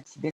тебе.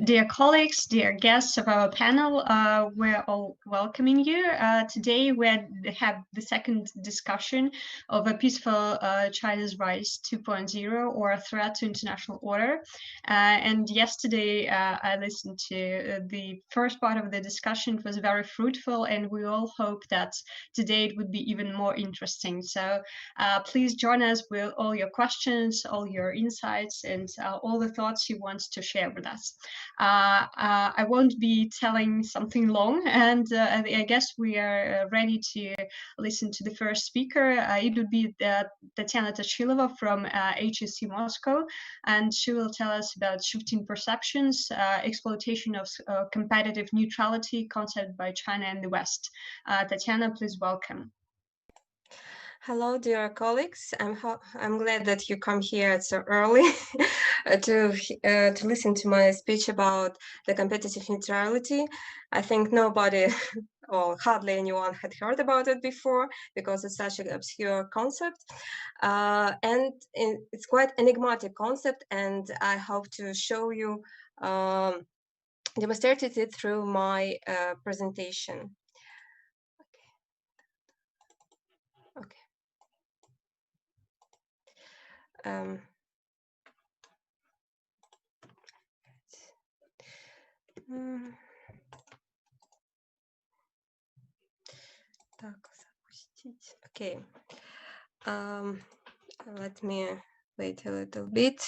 Dear colleagues, dear guests of our panel, we're all welcoming you. Today we have the second discussion of a peaceful China's rise 2.0 or a threat to international order. And yesterday I listened to the first part of the discussion. It was very fruitful, and we all hope that today it would be even more interesting. So please join us with all your questions, all your insights, and all the thoughts you want to share with us. I won't be telling something long, and I guess we are ready to listen to the first speaker. It would be Tatiana Tashilova from HEC Moscow, and she will tell us about shifting perceptions, exploitation of competitive neutrality concept by China and the West. Tatiana, please welcome. Hello, dear colleagues. I'm glad that you come here so early to listen to my speech about the competitive neutrality. I think nobody or hardly anyone had heard about it before because it's such an obscure concept. And it's quite enigmatic concept, and I hope to show you, demonstrated it through my presentation. Okay. Okay. Let me wait a little bit.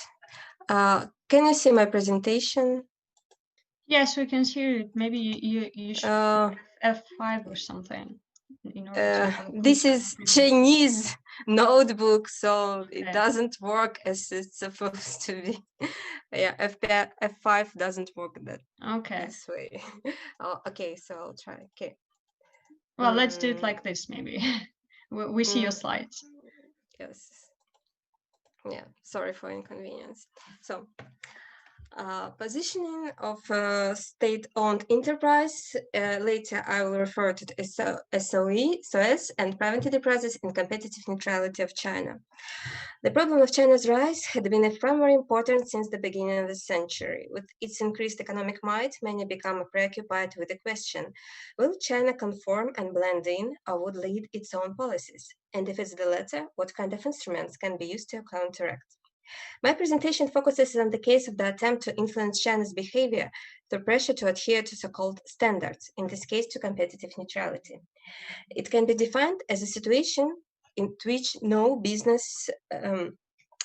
Can you see my presentation? Yes, we can see it. Maybe you should F5 or something in order to have a quick this is preview. Chinese notebook, so Okay. it doesn't work as it's supposed to be. Yeah, F5 doesn't work this way. Oh, okay, so I'll try. Okay. Well, let's do it like this, maybe. We see your slides. Yes. Yeah, sorry for inconvenience. So, positioning of state-owned enterprise. Later, I will refer to the SOE, SOS, and private enterprises in competitive neutrality of China. The problem of China's rise had been of primary importance since the beginning of the century. With its increased economic might, many become preoccupied with the question, will China conform and blend in, or would lead its own policies? And if it's the latter, what kind of instruments can be used to counteract? My presentation focuses on the case of the attempt to influence China's behavior through pressure to adhere to so-called standards, in this case to competitive neutrality. It can be defined as a situation in which no business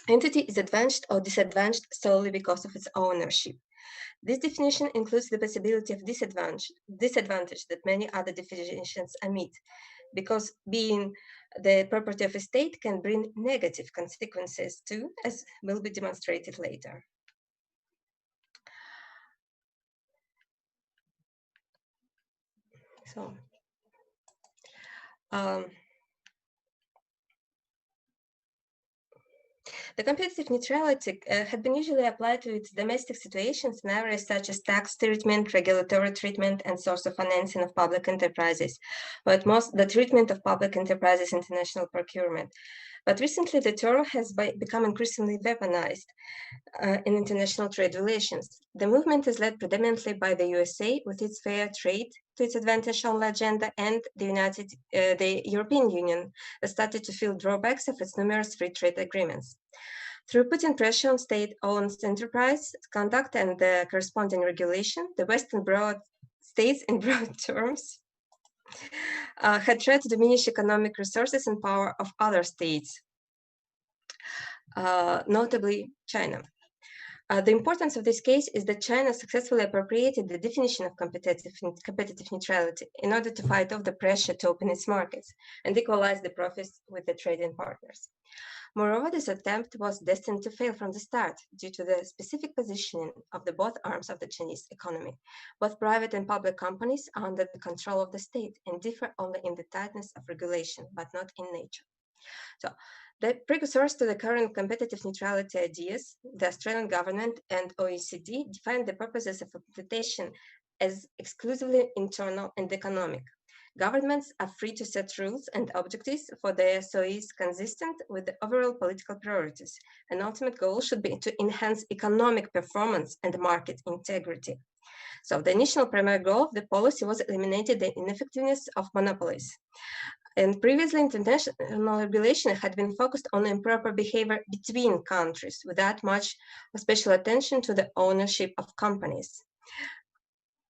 entity is advantaged or disadvantaged solely because of its ownership. This definition includes the possibility of disadvantage that many other definitions omit, because being the property of a state can bring negative consequences too, as will be demonstrated later. So, the competitive neutrality had been usually applied to its domestic situations in areas such as tax treatment, regulatory treatment, and source of financing of public enterprises, but most the treatment of public enterprises international procurement. But recently, the term has become increasingly weaponized in international trade relations. The movement is led predominantly by the USA with its fair trade to its advantage on the agenda, and the European Union has started to feel drawbacks of its numerous free trade agreements. Through putting pressure on state-owned enterprise conduct and the corresponding regulation, the Western states in broad terms had tried to diminish economic resources and power of other states, notably China. The importance of this case is that China successfully appropriated the definition of competitive neutrality in order to fight off the pressure to open its markets and equalize the profits with the trading partners. Moreover, this attempt was destined to fail from the start due to the specific positioning of the both arms of the Chinese economy. Both private and public companies are under the control of the state and differ only in the tightness of regulation, but not in nature. So, the precursors to the current competitive neutrality ideas, the Australian government and OECD, defined the purposes of implementation as exclusively internal and economic. Governments are free to set rules and objectives for their SOEs consistent with the overall political priorities. An ultimate goal should be to enhance economic performance and market integrity. So the initial primary goal of the policy was eliminating the ineffectiveness of monopolies. And previously, international regulation had been focused on improper behavior between countries without much special attention to the ownership of companies.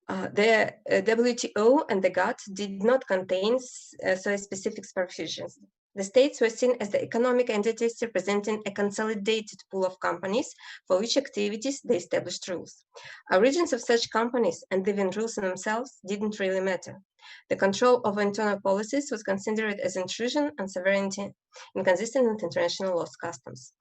The WTO and the GATT did not contain specific provisions. The states were seen as the economic entities representing a consolidated pool of companies for which activities they established rules. Origins of such companies and even rules themselves didn't really matter. The control of internal policies was considered as intrusion on sovereignty inconsistent with international laws customs.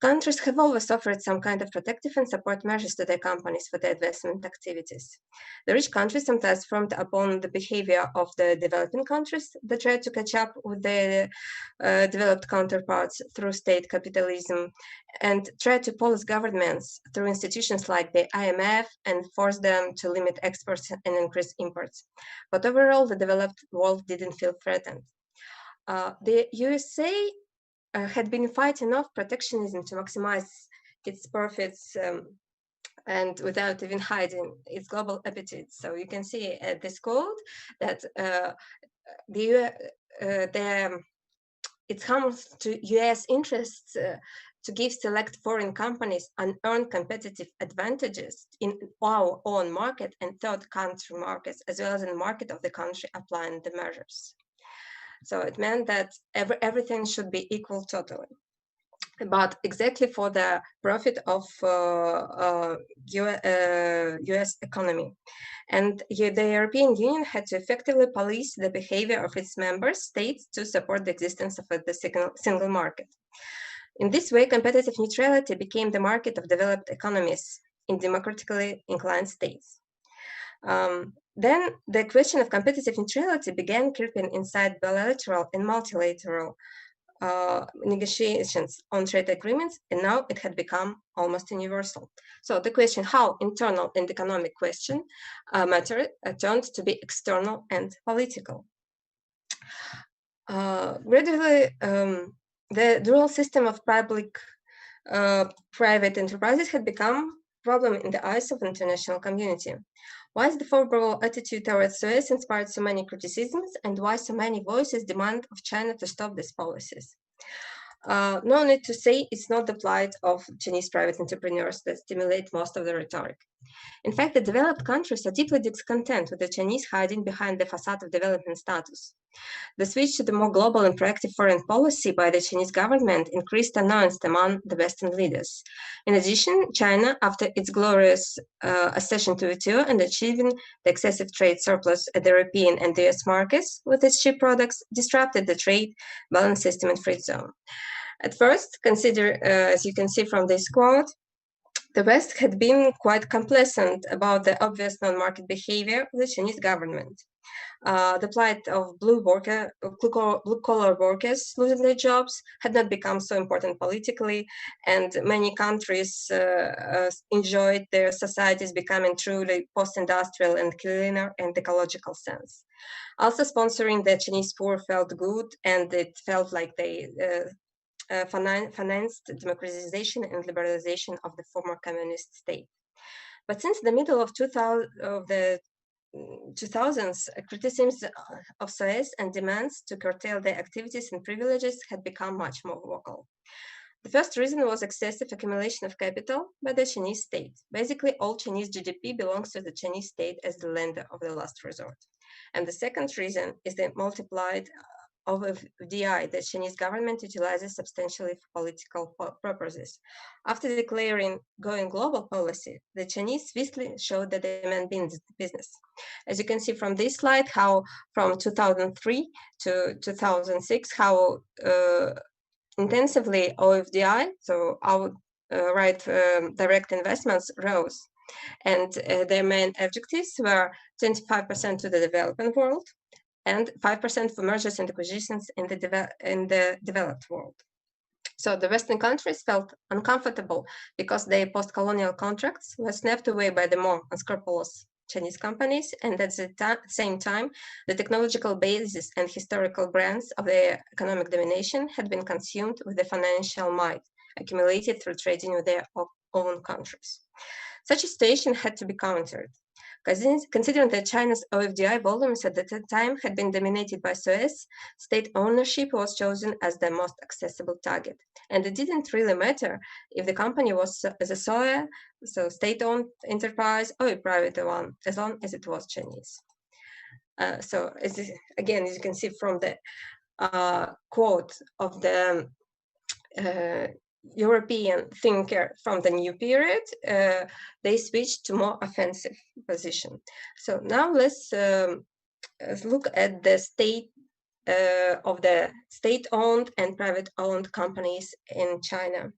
Countries have always offered some kind of protective and support measures to their companies for their investment activities. The rich countries sometimes formed upon the behavior of the developing countries that tried to catch up with their developed counterparts through state capitalism and tried to police governments through institutions like the IMF and force them to limit exports and increase imports. But overall, the developed world didn't feel threatened. The USA had been fighting off protectionism to maximize its profits and without even hiding its global appetite. So you can see at this quote that it comes to US interests to give select foreign companies unearned competitive advantages in our own market and third country markets, as well as in the market of the country applying the measures. So it meant that everything should be equal totally. but exactly for the profit of US economy. And the European Union had to effectively police the behavior of its member states to support the existence of the single market. In this way, competitive neutrality became the market of developed economies in democratically inclined states. Then the question of competitive neutrality began creeping inside bilateral and multilateral negotiations on trade agreements, and now it had become almost universal. So the question how internal and economic question matter turned to be external and political. Gradually, the dual system of public-private enterprises had become a problem in the eyes of the international community. Why is the favorable attitude towards Suez inspired so many criticisms, and why so many voices demand of China to stop these policies? No need to say it's not the plight of Chinese private entrepreneurs that stimulate most of the rhetoric. In fact, the developed countries are deeply discontent with the Chinese hiding behind the facade of development status. The switch to the more global and proactive foreign policy by the Chinese government increased annoyance among the Western leaders. In addition, China, after its glorious accession to WTO and achieving the excessive trade surplus at the European and the US markets with its cheap products, disrupted the trade balance system in free zone. At first, as you can see from this quote, the West had been quite complacent about the obvious non-market behavior of the Chinese government. The plight of blue-collar workers losing their jobs had not become so important politically, and many countries enjoyed their societies becoming truly post-industrial and cleaner and ecological sense. Also, sponsoring the Chinese poor felt good, and it felt like they financed democratization and liberalization of the former communist state. But since the middle of the 2000s, criticisms of Suez and demands to curtail their activities and privileges had become much more vocal. The first reason was excessive accumulation of capital by the Chinese state. Basically, all Chinese GDP belongs to the Chinese state as the lender of the last resort. And the second reason is the multiplied of FDI that Chinese government utilizes substantially for political purposes. After declaring going global policy, the Chinese swiftly showed that they meant business. As you can see from this slide, how from 2003 to 2006, how intensively OFDI, so outright direct investments, rose. And their main objectives were 25% to the developing world, and 5% for mergers and acquisitions in the developed world. So the Western countries felt uncomfortable because their post-colonial contracts were snapped away by the more unscrupulous Chinese companies, and at the same time, the technological basis and historical brands of their economic domination had been consumed with the financial might accumulated through trading with their own countries. Such a situation had to be countered. Considering that China's OFDI volumes at that time had been dominated by Suez, state ownership was chosen as the most accessible target. And it didn't really matter if the company was as a so state-owned enterprise, or a private one, as long as it was Chinese. So again, as you can see from the quote of the European thinker from the new period, they switched to more offensive position. So now let's look at the state of the state-owned and private-owned companies in China.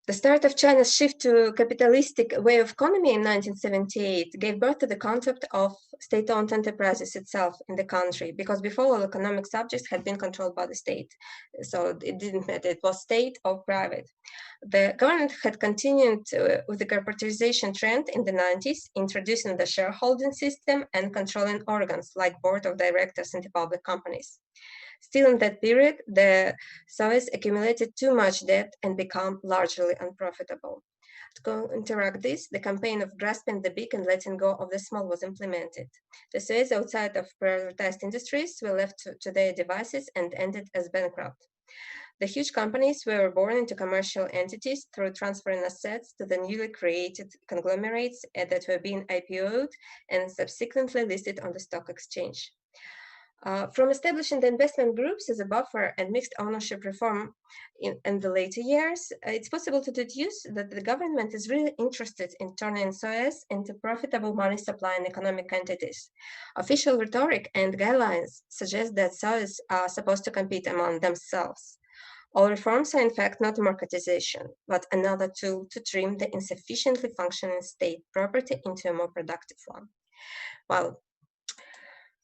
The start of China's shift to capitalistic way of economy in 1978 gave birth to the concept of state-owned enterprises itself in the country, because before all economic subjects had been controlled by the state. So it didn't matter, it was state or private. The government had continued with the corporatization trend in the 90s, introducing the shareholding system and controlling organs like board of directors in the public companies. Still in that period, the Soviets accumulated too much debt and became largely unprofitable. To counteract this, the campaign of grasping the big and letting go of the small was implemented. The Soviets outside of prioritized industries were left to their devices and ended as bankrupt. The huge companies were born into commercial entities through transferring assets to the newly created conglomerates that were being IPO'd and subsequently listed on the stock exchange. From establishing the investment groups as a buffer and mixed ownership reform in the later years, it's possible to deduce that the government is really interested in turning SOEs into profitable money supplying economic entities. Official rhetoric and guidelines suggest that SOEs are supposed to compete among themselves. All reforms are in fact not marketization, but another tool to trim the insufficiently functioning state property into a more productive one.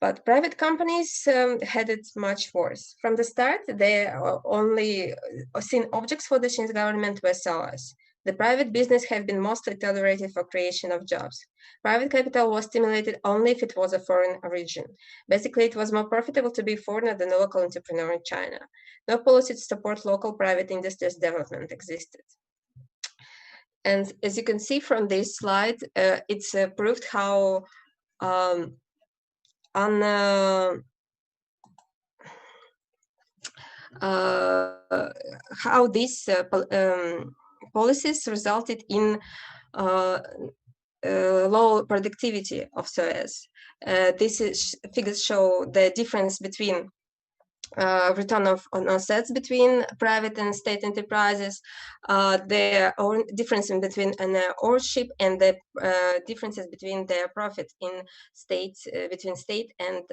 But private companies had it much worse. From the start, the only seen objects for the Chinese government were SOEs. The private business have been mostly tolerated for creation of jobs. Private capital was stimulated only if it was a foreign origin. Basically, it was more profitable to be a foreigner than a local entrepreneur in China. No policy to support local private industries development existed. And as you can see from this slide, it's proved how how these policies resulted in low productivity of SOEs. These figures show the difference between return on assets between private and state enterprises, the difference in between an ownership and the differences between their profit in states, between state and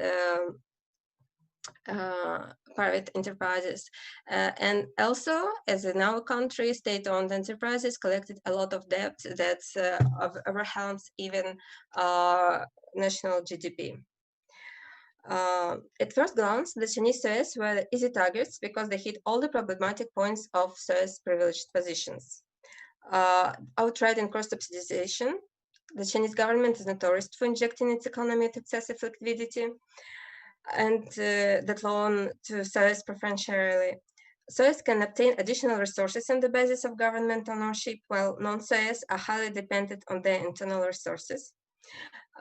private enterprises. And also, as in our country, state-owned enterprises collected a lot of debt that overwhelms even national GDP. At first glance, the Chinese SOEs were easy targets because they hit all the problematic points of SOEs privileged positions. Outright and cross-subsidization. The Chinese government is notorious for injecting its economy with excessive liquidity and that loan to SOEs preferentially. SOEs can obtain additional resources on the basis of government ownership, while non-SOEs are highly dependent on their internal resources.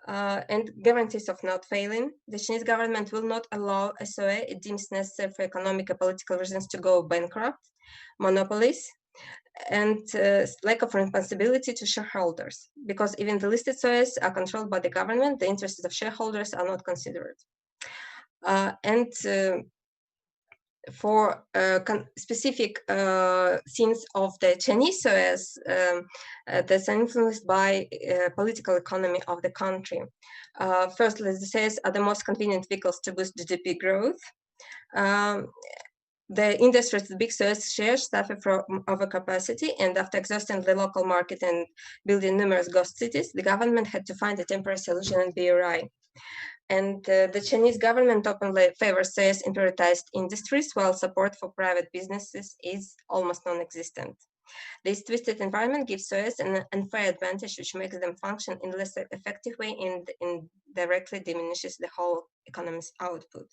And guarantees of not failing. The Chinese government will not allow a SOE it deems necessary for economic or political reasons to go bankrupt, monopolies, and lack of responsibility to shareholders, because even the listed SOEs are controlled by the government, the interests of shareholders are not considered. For specific scenes of the Chinese SOEs that's influenced by political economy of the country. Firstly, the SOEs are the most convenient vehicles to boost GDP growth. The industries with big SOEs shares suffer from overcapacity, and after exhausting the local market and building numerous ghost cities, the government had to find a temporary solution in BRI. And the Chinese government openly favors SOEs in prioritized industries, while support for private businesses is almost non-existent. This twisted environment gives SOEs an unfair advantage, which makes them function in a less effective way and indirectly diminishes the whole economy's output.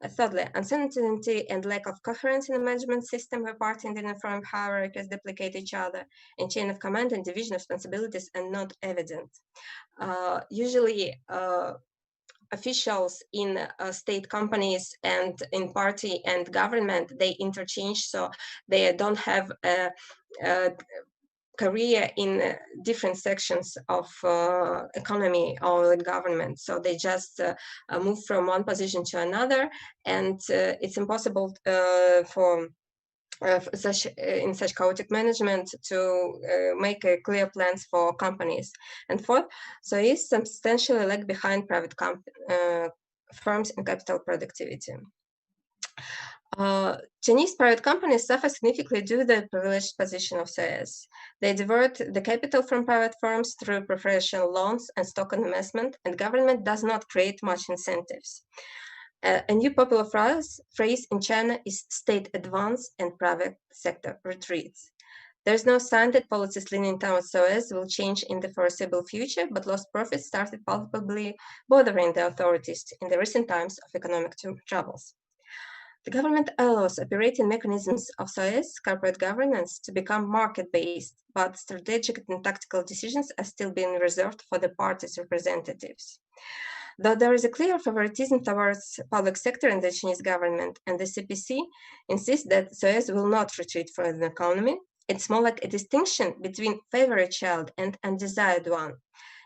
Thirdly, uncertainty and lack of coherence in the management system where party and uniform hierarchies duplicate each other, and chain of command and division of responsibilities are not evident. Usually, officials in state companies and in party and government, they interchange, so they don't have a career in different sections of economy or government. So they just move from one position to another, and it's impossible for in such chaotic management to make clear plans for companies. And fourth, so is substantially lag behind private firms in capital productivity. Chinese private companies suffer significantly due to the privileged position of SOEs. They divert the capital from private firms through preferential loans and stock investment, and government does not create much incentives. A new popular phrase in China is state advance and private sector retreats. There's no sign that policies leaning towards SOEs will change in the foreseeable future, but lost profits started palpably bothering the authorities in the recent times of economic troubles. The government allows operating mechanisms of SOEs, corporate governance, to become market-based, but strategic and tactical decisions are still being reserved for the party's representatives. Though there is a clear favoritism towards public sector in the Chinese government, and the CPC insists that SOEs will not retreat from the economy, it's more like a distinction between favorite child and undesired one.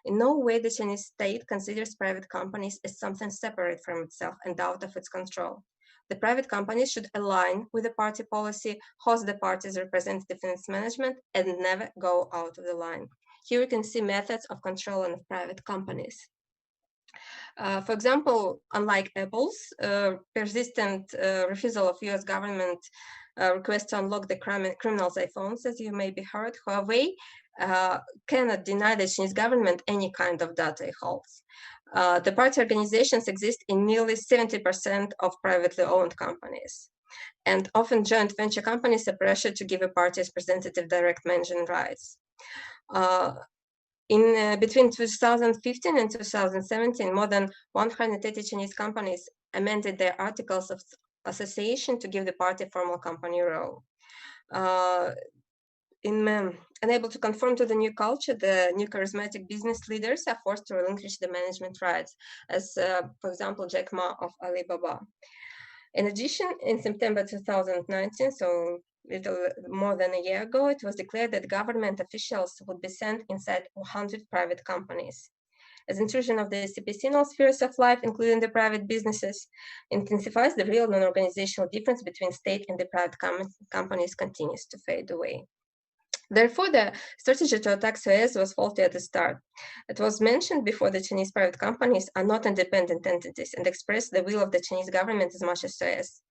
In no way the Chinese state considers private companies as something separate from itself and out of its control. The private companies should align with the party policy, host the party's representative in its management, and never go out of the line. Here you can see methods of control of private companies. For example, unlike Apple's persistent refusal of US government request to unlock the criminals' iPhones, as you may be heard, Huawei cannot deny the Chinese government any kind of data it holds. The party organizations exist in nearly 70% of privately owned companies. And often joint venture companies are pressured to give a party's representative direct management rights. Between 2015 and 2017, more than 180 Chinese companies amended their articles of association to give the party formal company role. Unable to conform to the new culture, the new charismatic business leaders are forced to relinquish the management rights, as, for example, Jack Ma of Alibaba. In addition, in September 2019, so little more than a year ago, it was declared that government officials would be sent inside 100 private companies. As intrusion of the CPC in all spheres of life, including the private businesses, intensifies the real non-organizational difference between state and the private companies continues to fade away. Therefore, the strategy to attack Suez was faulty at the start. It was mentioned before the Chinese private companies are not independent entities and express the will of the Chinese government as much as Suez.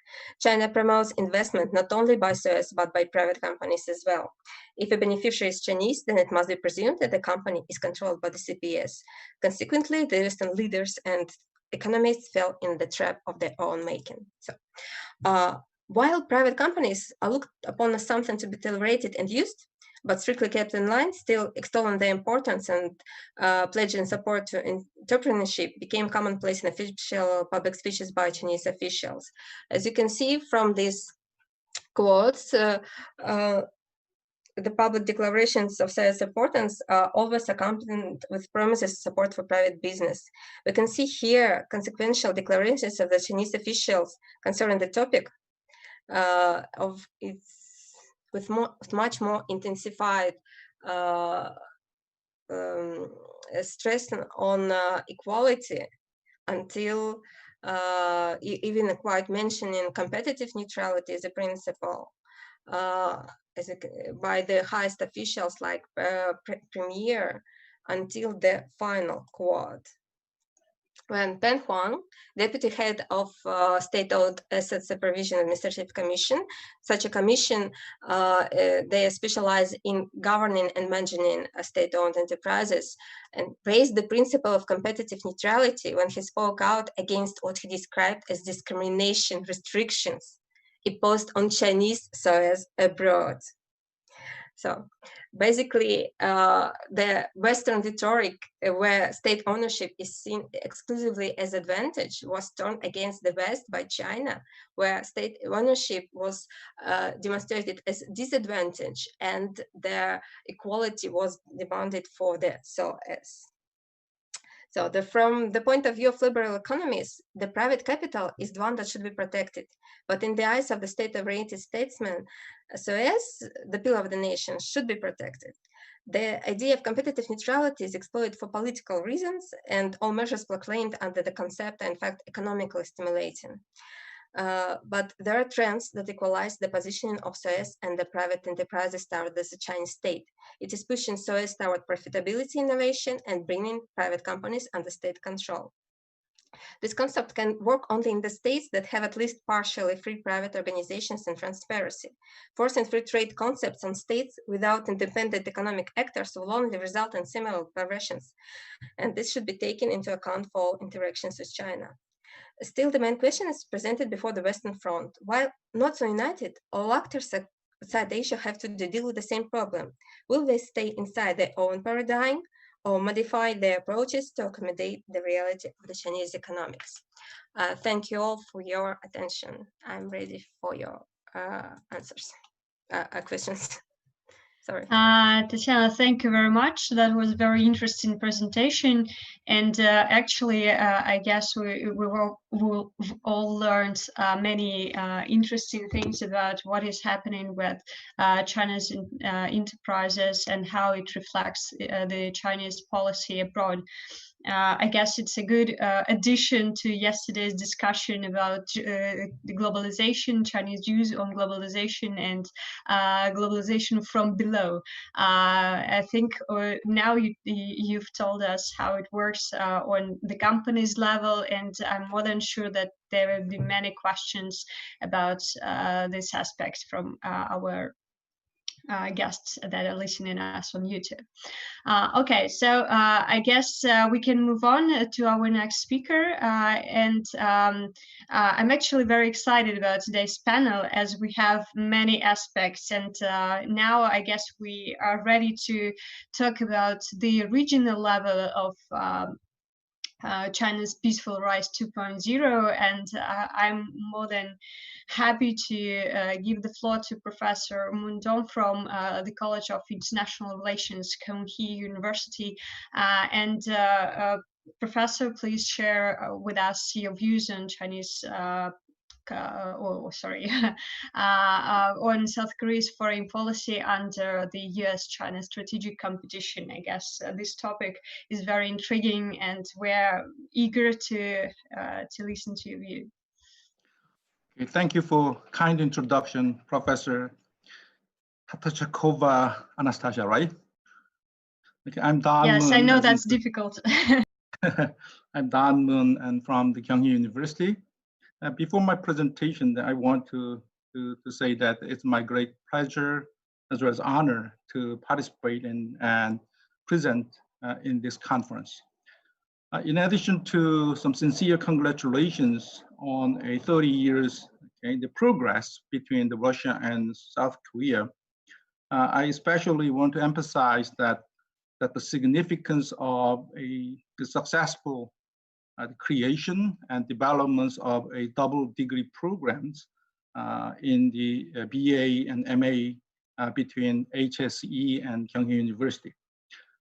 China promotes investment not only by Suez but by private companies as well. If a beneficiary is Chinese, then it must be presumed that the company is controlled by the CPS. Consequently, the Western leaders and economists fell in the trap of their own making. So, while private companies are looked upon as something to be tolerated and used, but strictly kept in line, still extolling their importance and pledging support to entrepreneurship became commonplace in official public speeches by Chinese officials. As you can see from these quotes, the public declarations of Suez's importance are always accompanied with promises of support for private business. We can see here consequential declarations of the Chinese officials concerning the topic of its with much more intensified stress on equality, until even quite mentioning competitive neutrality as a principle by the highest officials like Premier, until the final quote. When Pen Huang, deputy head of State-Owned Asset Supervision Administrative Commission, such a commission, they specialize in governing and managing state-owned enterprises, and raised the principle of competitive neutrality when he spoke out against what he described as discrimination restrictions imposed on Chinese Suez abroad. So basically, the Western rhetoric where state ownership is seen exclusively as advantage was turned against the West by China, where state ownership was demonstrated as disadvantage and the equality was demanded for the Suez. So from the point of view of liberal economies, the private capital is the one that should be protected. But in the eyes of the state-oriented statesmen, Suez, the pillar of the nation, should be protected. The idea of competitive neutrality is exploited for political reasons, and all measures proclaimed under the concept are in fact economically stimulating. But there are trends that equalize the positioning of Suez and the private enterprises toward the Chinese state. It is pushing Suez toward profitability innovation and bringing private companies under state control. This concept can work only in the states that have at least partially free private organizations and transparency. Forcing free trade concepts on states without independent economic actors will only result in similar perversions, and this should be taken into account for interactions with China. Still, the main question is presented before the Western Front. While not so united, all actors outside Asia have to deal with the same problem. Will they stay inside their own paradigm or modify their approaches to accommodate the reality of the Chinese economics? Thank you all for your attention. I'm ready for your answers, questions. Sorry. Tatiana, thank you very much. That was a very interesting presentation. And actually, I guess we've all learned many interesting things about what is happening with China's enterprises and how it reflects the Chinese policy abroad. I guess it's a good addition to yesterday's discussion about the globalization, Chinese views on globalization and globalization from below. I think now you've told us how it works on the company's level, and I'm more than sure that there will be many questions about this aspect from our guests that are listening to us on YouTube. Okay, so I guess we can move on to our next speaker. I'm actually very excited about today's panel as we have many aspects. And now I guess we are ready to talk about the regional level of China's Peaceful Rise 2.0, and I'm more than happy to give the floor to Professor Moon Dong from the College of International Relations, Kyung University. Professor, please share with us your views on Chinese on South Korea's foreign policy under the US-China strategic competition. I guess this topic is very intriguing, and we're eager to listen to your view. Okay, thank you for kind introduction, Professor Tatachakova Anastasia, right? Okay, I'm Don Yes, Moon, I know that's difficult. I'm Don Moon, and from the Kyung University. Before my presentation, I want to say that it's my great pleasure as well as honor to participate in and present in this conference. In addition to some sincere congratulations on a 30 years the progress between the Russia and South Korea, I especially want to emphasize that the significance of the successful creation and developments of a double degree programs in the BA and MA between HSE and Kyung University.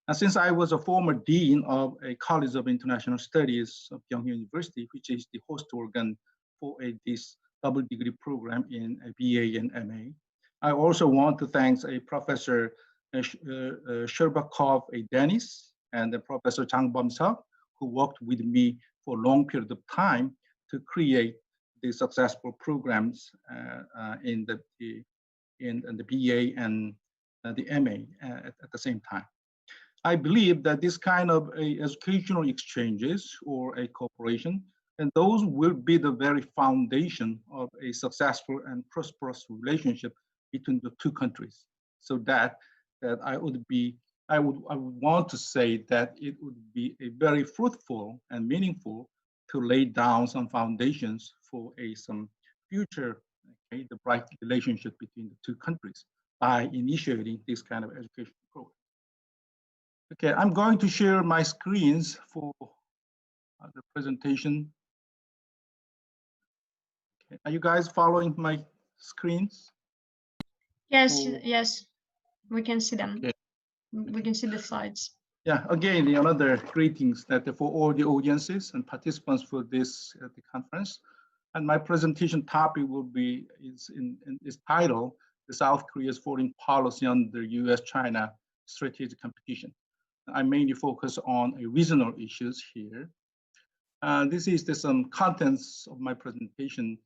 And since I was a former dean of a College of International Studies of Kyung University, which is the host organ for this double degree program in BA and MA, I also want to thank Professor Sherbakov Dennis and Professor Chang Bum-seok, who worked with me for a long period of time to create the successful programs in the BA and the MA at the same time. I believe that this kind of educational exchanges or a cooperation, and those will be the very foundation of a successful and prosperous relationship between the two countries. So that I would want to say that it would be a very fruitful and meaningful to lay down some foundations for some future, the bright relationship between the two countries by initiating this kind of education program. Okay, I'm going to share my screens for the presentation. Okay. Are you guys following my screens? Yes, yes, we can see them. Okay. We can see the slides. Yeah, again, another greetings that for all the audiences and participants for this the conference. And my presentation topic will be is titled "The South Korea's Foreign Policy Under U.S.-China Strategic Competition." I mainly focus on regional issues here. This is some contents of my presentation.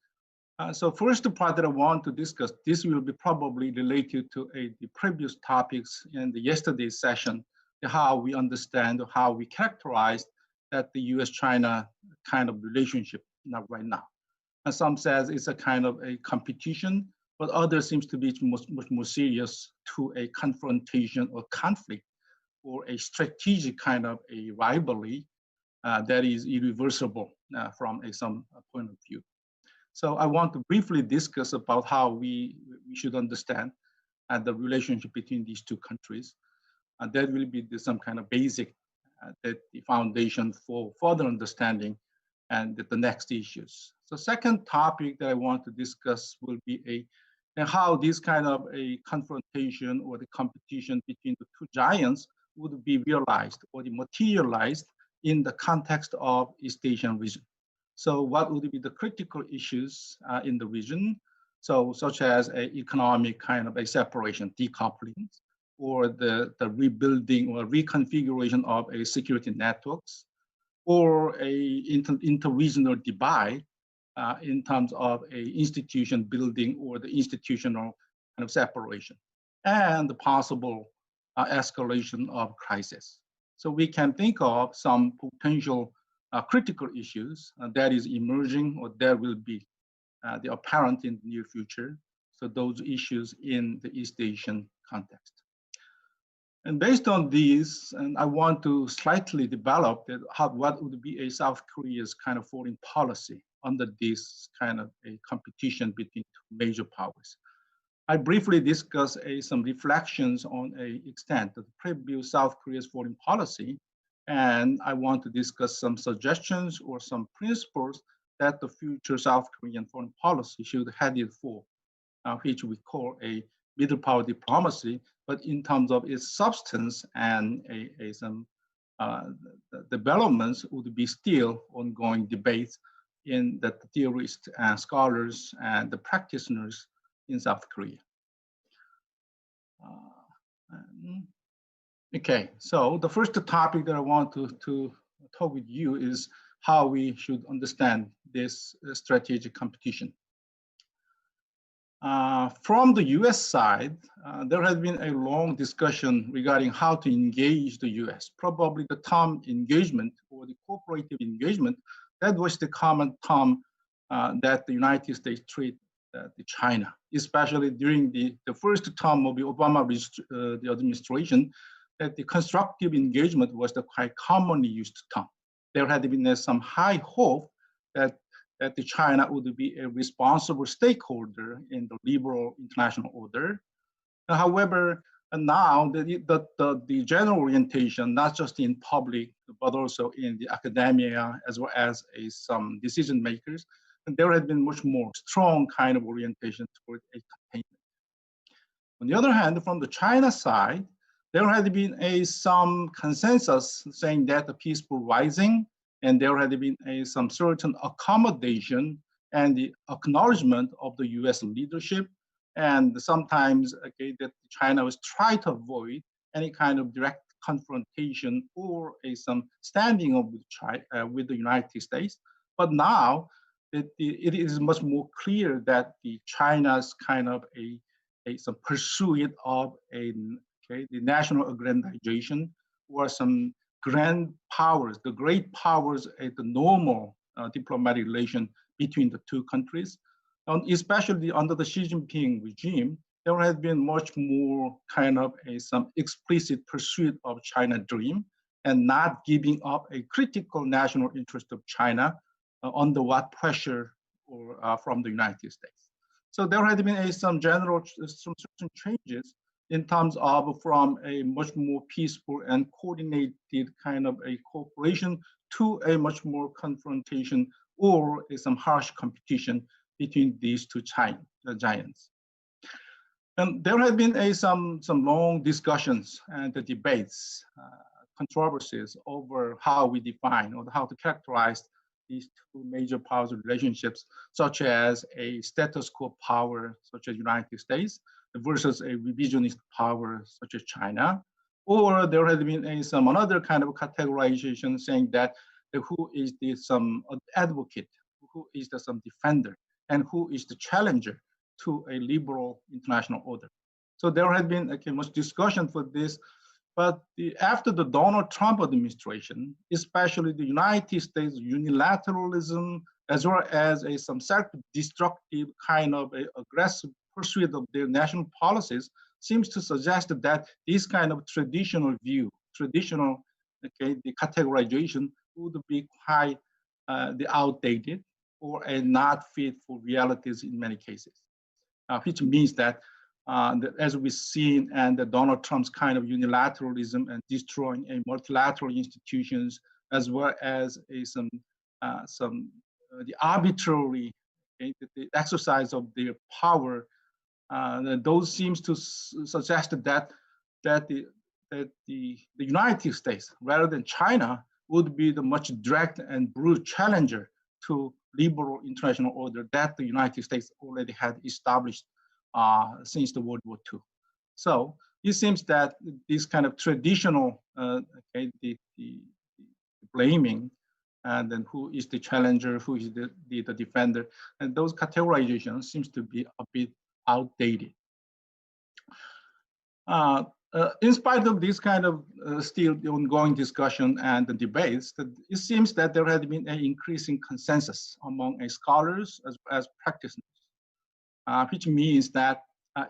So first part that I want to discuss, this will be probably related to the previous topics in the yesterday's session, how we understand, how we characterize that the US-China kind of relationship right now. And some says it's a kind of a competition, but others seems to be much more serious to a confrontation or conflict or a strategic kind of a rivalry that is irreversible from some point of view. So I want to briefly discuss about how we should understand the relationship between these two countries. That will be some kind of basic, the foundation for further understanding and the next issues. So second topic that I want to discuss will be and how this kind of a confrontation or the competition between the two giants would be realized or materialized in the context of East Asian region. So what would be the critical issues in the region? So such as a economic kind of a separation, decoupling, or the rebuilding or reconfiguration of a security networks, or a inter-regional divide in terms of a institution building or the institutional kind of separation, and the possible escalation of crisis. So we can think of some potential critical issues that is emerging or that will be the apparent in the near future. So those issues in the East Asian context. And based on these, and I want to slightly develop what would be a South Korea's kind of foreign policy under this kind of a competition between two major powers. I briefly discuss some reflections on a extent of the previous South Korea's foreign policy, and I want to discuss some suggestions or some principles that the future South Korean foreign policy should head it for, which we call a middle power diplomacy, but in terms of its substance and some developments would be still ongoing debates in the theorists and scholars and the practitioners in South Korea. Okay, so the first topic that I want to talk with you is how we should understand this strategic competition. From the US side, there has been a long discussion regarding how to engage the US. Probably the term engagement or the cooperative engagement, that was the common term that the United States treated China, especially during the first term of the Obama the administration, that the constructive engagement was the quite commonly used term. There had been some high hope that the China would be a responsible stakeholder in the liberal international order. However, now the general orientation, not just in public, but also in the academia, as well as some decision makers, and there had been much more strong kind of orientation toward a containment. On the other hand, from the China side, there had been some consensus saying that the peaceful rising, and there had been some certain accommodation and the acknowledgement of the US leadership, and sometimes that China was trying to avoid any kind of direct confrontation or some standing up with the United States. But now it is much more clear that the China's kind of some pursuit of the national aggrandization or some grand powers, the great powers at the normal diplomatic relation between the two countries. Especially under the Xi Jinping regime, there has been much more kind of some explicit pursuit of China dream and not giving up a critical national interest of China under what pressure or from the United States. So there has been some certain changes in terms of from a much more peaceful and coordinated kind of a cooperation to a much more confrontation or some harsh competition between these two giants. And there have been some long discussions and the debates, controversies over how we define or how to characterize these two major powers relationships, such as a status quo power, such as United States, versus a revisionist power, such as China. Or there has been some another kind of categorization saying that who is some advocate, who is some defender, and who is the challenger to a liberal international order. So there has been much discussion for this, but after the Donald Trump administration, especially the United States unilateralism, as well as some self-destructive kind of aggressive pursuit of their national policies, seems to suggest that this kind of traditional view, the categorization would be quite outdated or not fit for realities in many cases, which means that as we've seen, and Donald Trump's kind of unilateralism and destroying multilateral institutions, as well as the arbitrary the exercise of their power Those seems to suggest that the United States, rather than China, would be the much direct and brutal challenger to liberal international order that the United States already had established since the World War II. So it seems that this kind of traditional the blaming, and then who is the challenger, who is the defender, and those categorizations seems to be a bit outdated. In spite of this kind of still ongoing discussion and the debates, it seems that there had been an increasing consensus among scholars as well as practitioners, which means that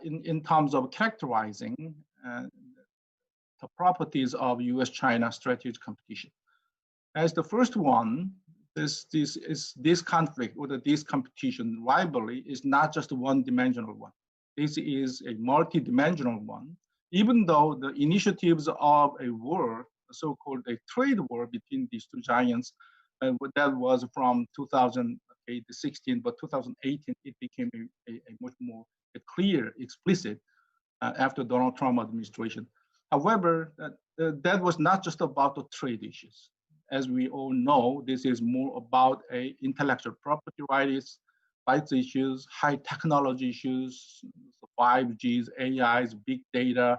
in terms of characterizing the properties of US-China strategic competition. As the first one, this conflict or this competition rivalry is not just a one-dimensional one. This is a multi-dimensional one, even though the initiatives of a war, so-called a trade war between these two giants, that was from 2016, but 2018, it became a much more clear, explicit after Donald Trump administration. However, that was not just about the trade issues. As we all know, this is more about intellectual property rights issues, high technology issues, 5Gs, AIs, big data,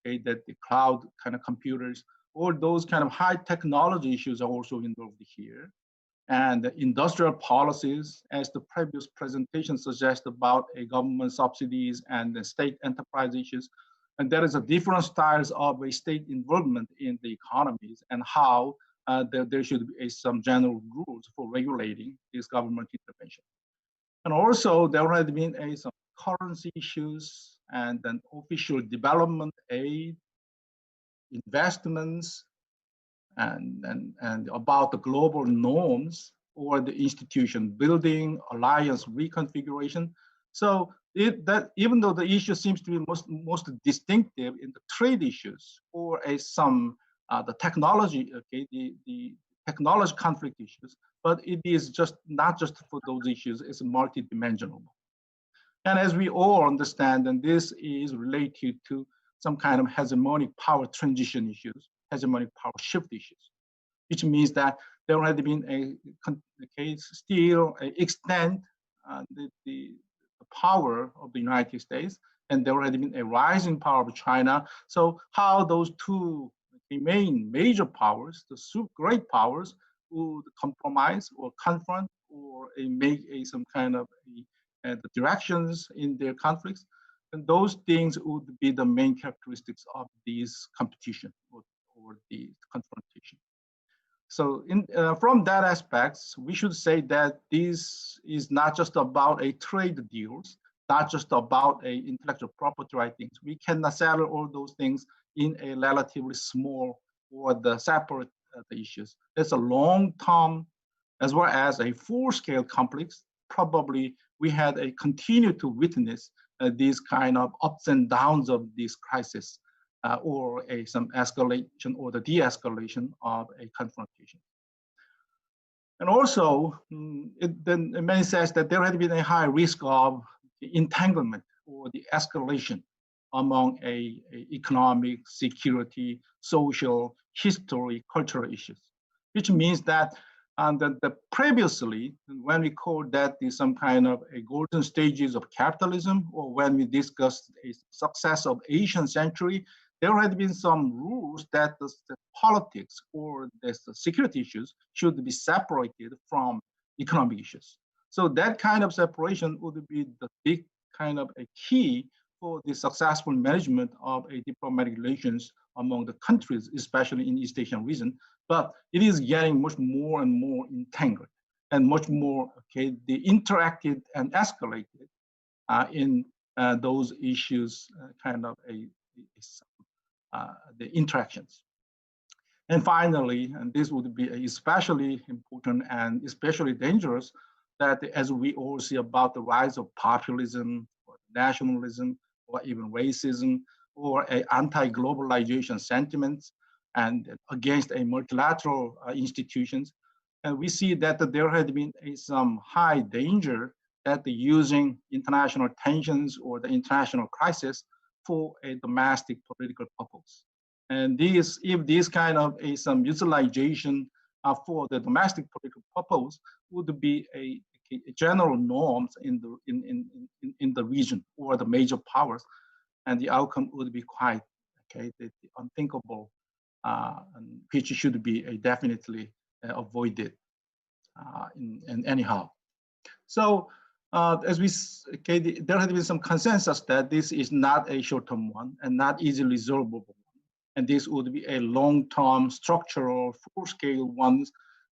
that the cloud kind of computers, all those kind of high technology issues are also involved here. And the industrial policies, as the previous presentation suggests about government subsidies and the state enterprise issues. And there is a different styles of a state involvement in the economies and how there should be some general rules for regulating this government intervention. And also there had been some currency issues and then official development aid, investments, and about the global norms or the institution building, alliance reconfiguration. So that even though the issue seems to be most distinctive in the trade issues or the technology, the technology conflict issues, but it is just not just for those issues, it's multidimensional. And as we all understand, and this is related to some kind of hegemonic power transition issues, hegemonic power shift issues, which means that there had been still extend the power of the United States, and there had been a rising power of China. So how those two main major powers, the great powers, would compromise or confront or make some kind of the directions in their conflicts, and those things would be the main characteristics of this competition or the confrontation. So from that aspect, we should say that this is not just about a trade deals, not just about a intellectual property right things. We cannot settle all those things in a relatively small or the separate issues. There's a long-term as well as a full-scale conflicts. Probably we had continue to witness these kind of ups and downs of this crisis or some escalation or the de-escalation of a confrontation. And also, it may says that there had been a high risk of entanglement or the escalation among economic, security, social, history, cultural issues, which means that previously, when we call that some kind of a golden stages of capitalism, or when we discussed a success of Asian century, there had been some rules that the politics or the security issues should be separated from economic issues. So that kind of separation would be the big kind of a key for the successful management of diplomatic relations among the countries, especially in East Asian region. But it is getting much more and more entangled and much more interacted and escalated in those issues, the interactions. And finally, and this would be especially important and especially dangerous, that as we all see about the rise of populism or nationalism or even racism or anti-globalization sentiments and against multilateral institutions. And we see that there had been some high danger that the using international tensions or the international crisis for a domestic political purpose. And if this kind of some utilization for the domestic political purpose would be a general norms in the region or the major powers, and the outcome would be quite the unthinkable, which should be definitely avoided in anyhow. So as we, there has been some consensus that this is not a short-term one and not easily resolvable one. And this would be a long-term structural full-scale ones.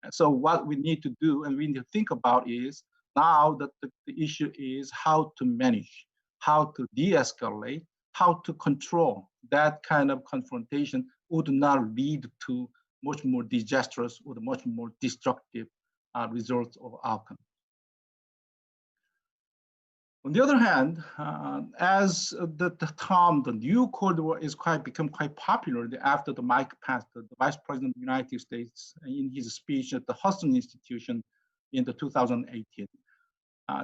And so what we need to do and we need to think about is now that the issue is how to manage, how to de-escalate, how to control that kind of confrontation would not lead to much more disastrous or much more destructive results or outcomes. On the other hand, as the term, the new Cold War is become quite popular after the Mike Pence, the Vice President of the United States, in his speech at the Hudson Institution in the 2018.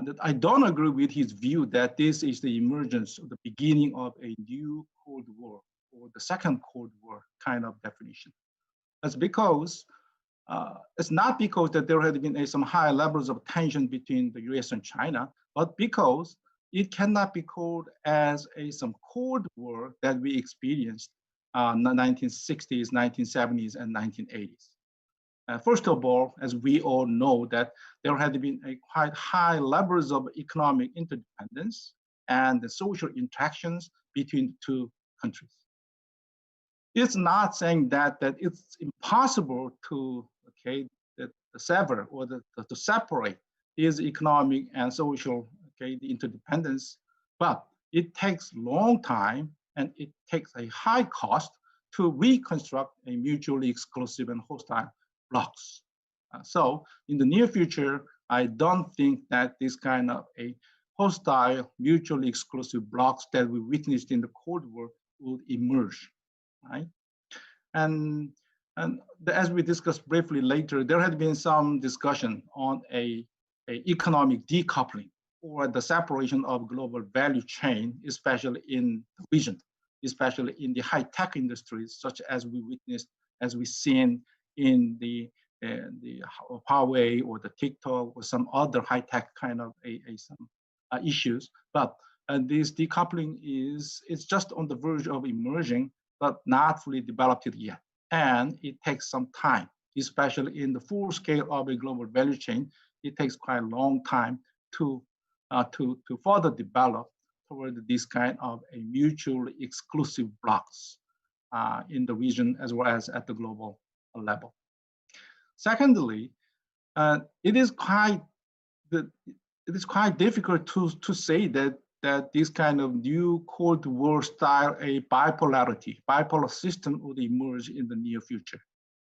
That I don't agree with his view that this is the emergence of the beginning of a new Cold War or the second Cold War kind of definition. That's because it's not because that there had been some high levels of tension between the US and China, but because it cannot be called as some Cold War that we experienced in the 1960s, 1970s, and 1980s. First of all, as we all know, that there had been a quite high levels of economic interdependence and the social interactions between the two countries. It's not saying that it's impossible to sever or to separate these economic and social the interdependence, but it takes a long time and it takes a high cost to reconstruct a mutually exclusive and hostile blocks. So in the near future, I don't think that this kind of a hostile, mutually exclusive blocks that we witnessed in the Cold War would emerge, right? And as we discussed briefly later, there had been some discussion on a economic decoupling or the separation of global value chain, especially in the region, especially in the high-tech industries, such as we witnessed, as we've seen in the Huawei or the TikTok or some other high-tech kind of some issues. But this decoupling it's just on the verge of emerging, but not fully developed yet. And it takes some time, especially in the full scale of a global value chain. It takes quite a long time to further develop toward this kind of a mutually exclusive blocks in the region as well as at the global level. Secondly, it is quite difficult to say that this kind of new Cold War style a bipolar system would emerge in the near future,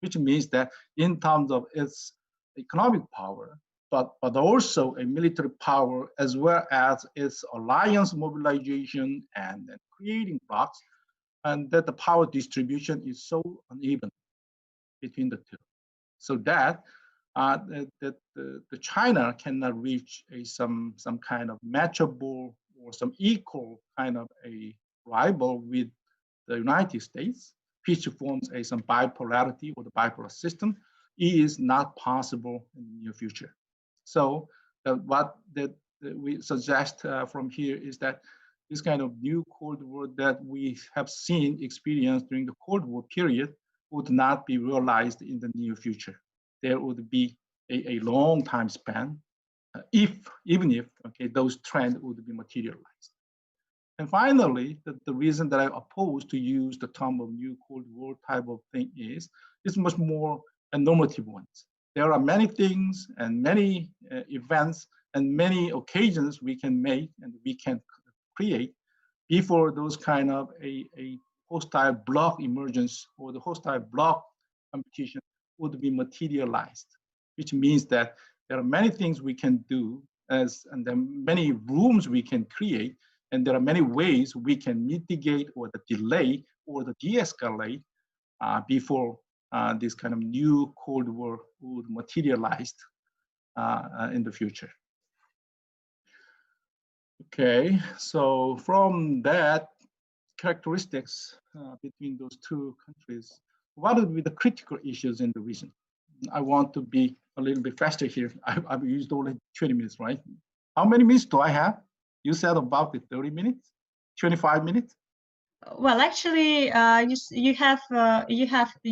which means that in terms of its economic power, but also a military power as well as its alliance mobilization and creating blocks, and that the power distribution is so uneven between the two, so that the China cannot reach some kind of matchable or some equal kind of a rival with the United States, which forms some bipolarity or the bipolar system, is not possible in the near future. So what we suggest from here is that this kind of new Cold War that we have seen experienced during the Cold War period would not be realized in the near future. There would be a long time span, even if those trends would be materialized. And finally, the reason that I oppose to use the term of new Cold War type of thing is it's much more a normative ones. There are many things and many events and many occasions we can make and we can create before those kind of a hostile bloc emergence or the hostile bloc competition would be materialized, which means that there are many things we can do and there are many rooms we can create, and there are many ways we can mitigate or the delay or the de-escalate before this kind of new Cold War would materialize in the future. Okay, so from that characteristics between those two countries, what would be the critical issues in the region? I want to be a little bit faster here. I've used only 20 minutes, right? How many minutes do I have? You said about the 30 minutes, 25 minutes? Well, actually, you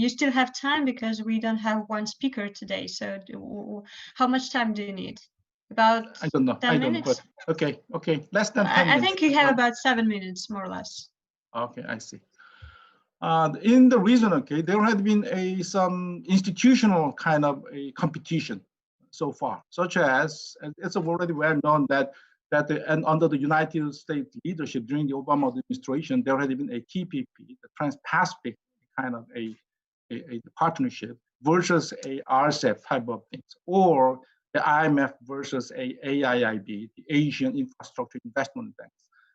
still have time because we don't have one speaker today. So, how much time do you need? About I don't know. 10 I don't know, minutes? but okay, less than 10 I minutes. think you have about 7 minutes, more or less. Okay, I see. In the region, okay, there had been some institutional kind of a competition so far, such as it's already well known and under the United States leadership during the Obama administration, there had been a TPP, the Trans-Pacific kind of a partnership versus a RCEP type of things, or the IMF versus a AIIB, the Asian Infrastructure Investment Bank.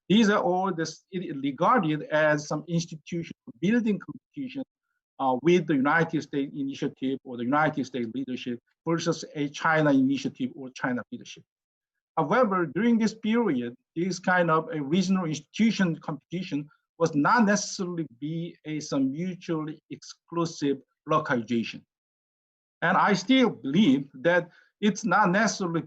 These are all regarded as some institutional building competition with the United States initiative or the United States leadership versus a China initiative or China leadership. However, during this period, this kind of a regional institution competition was not necessarily some mutually exclusive localization. And I still believe that it's not necessarily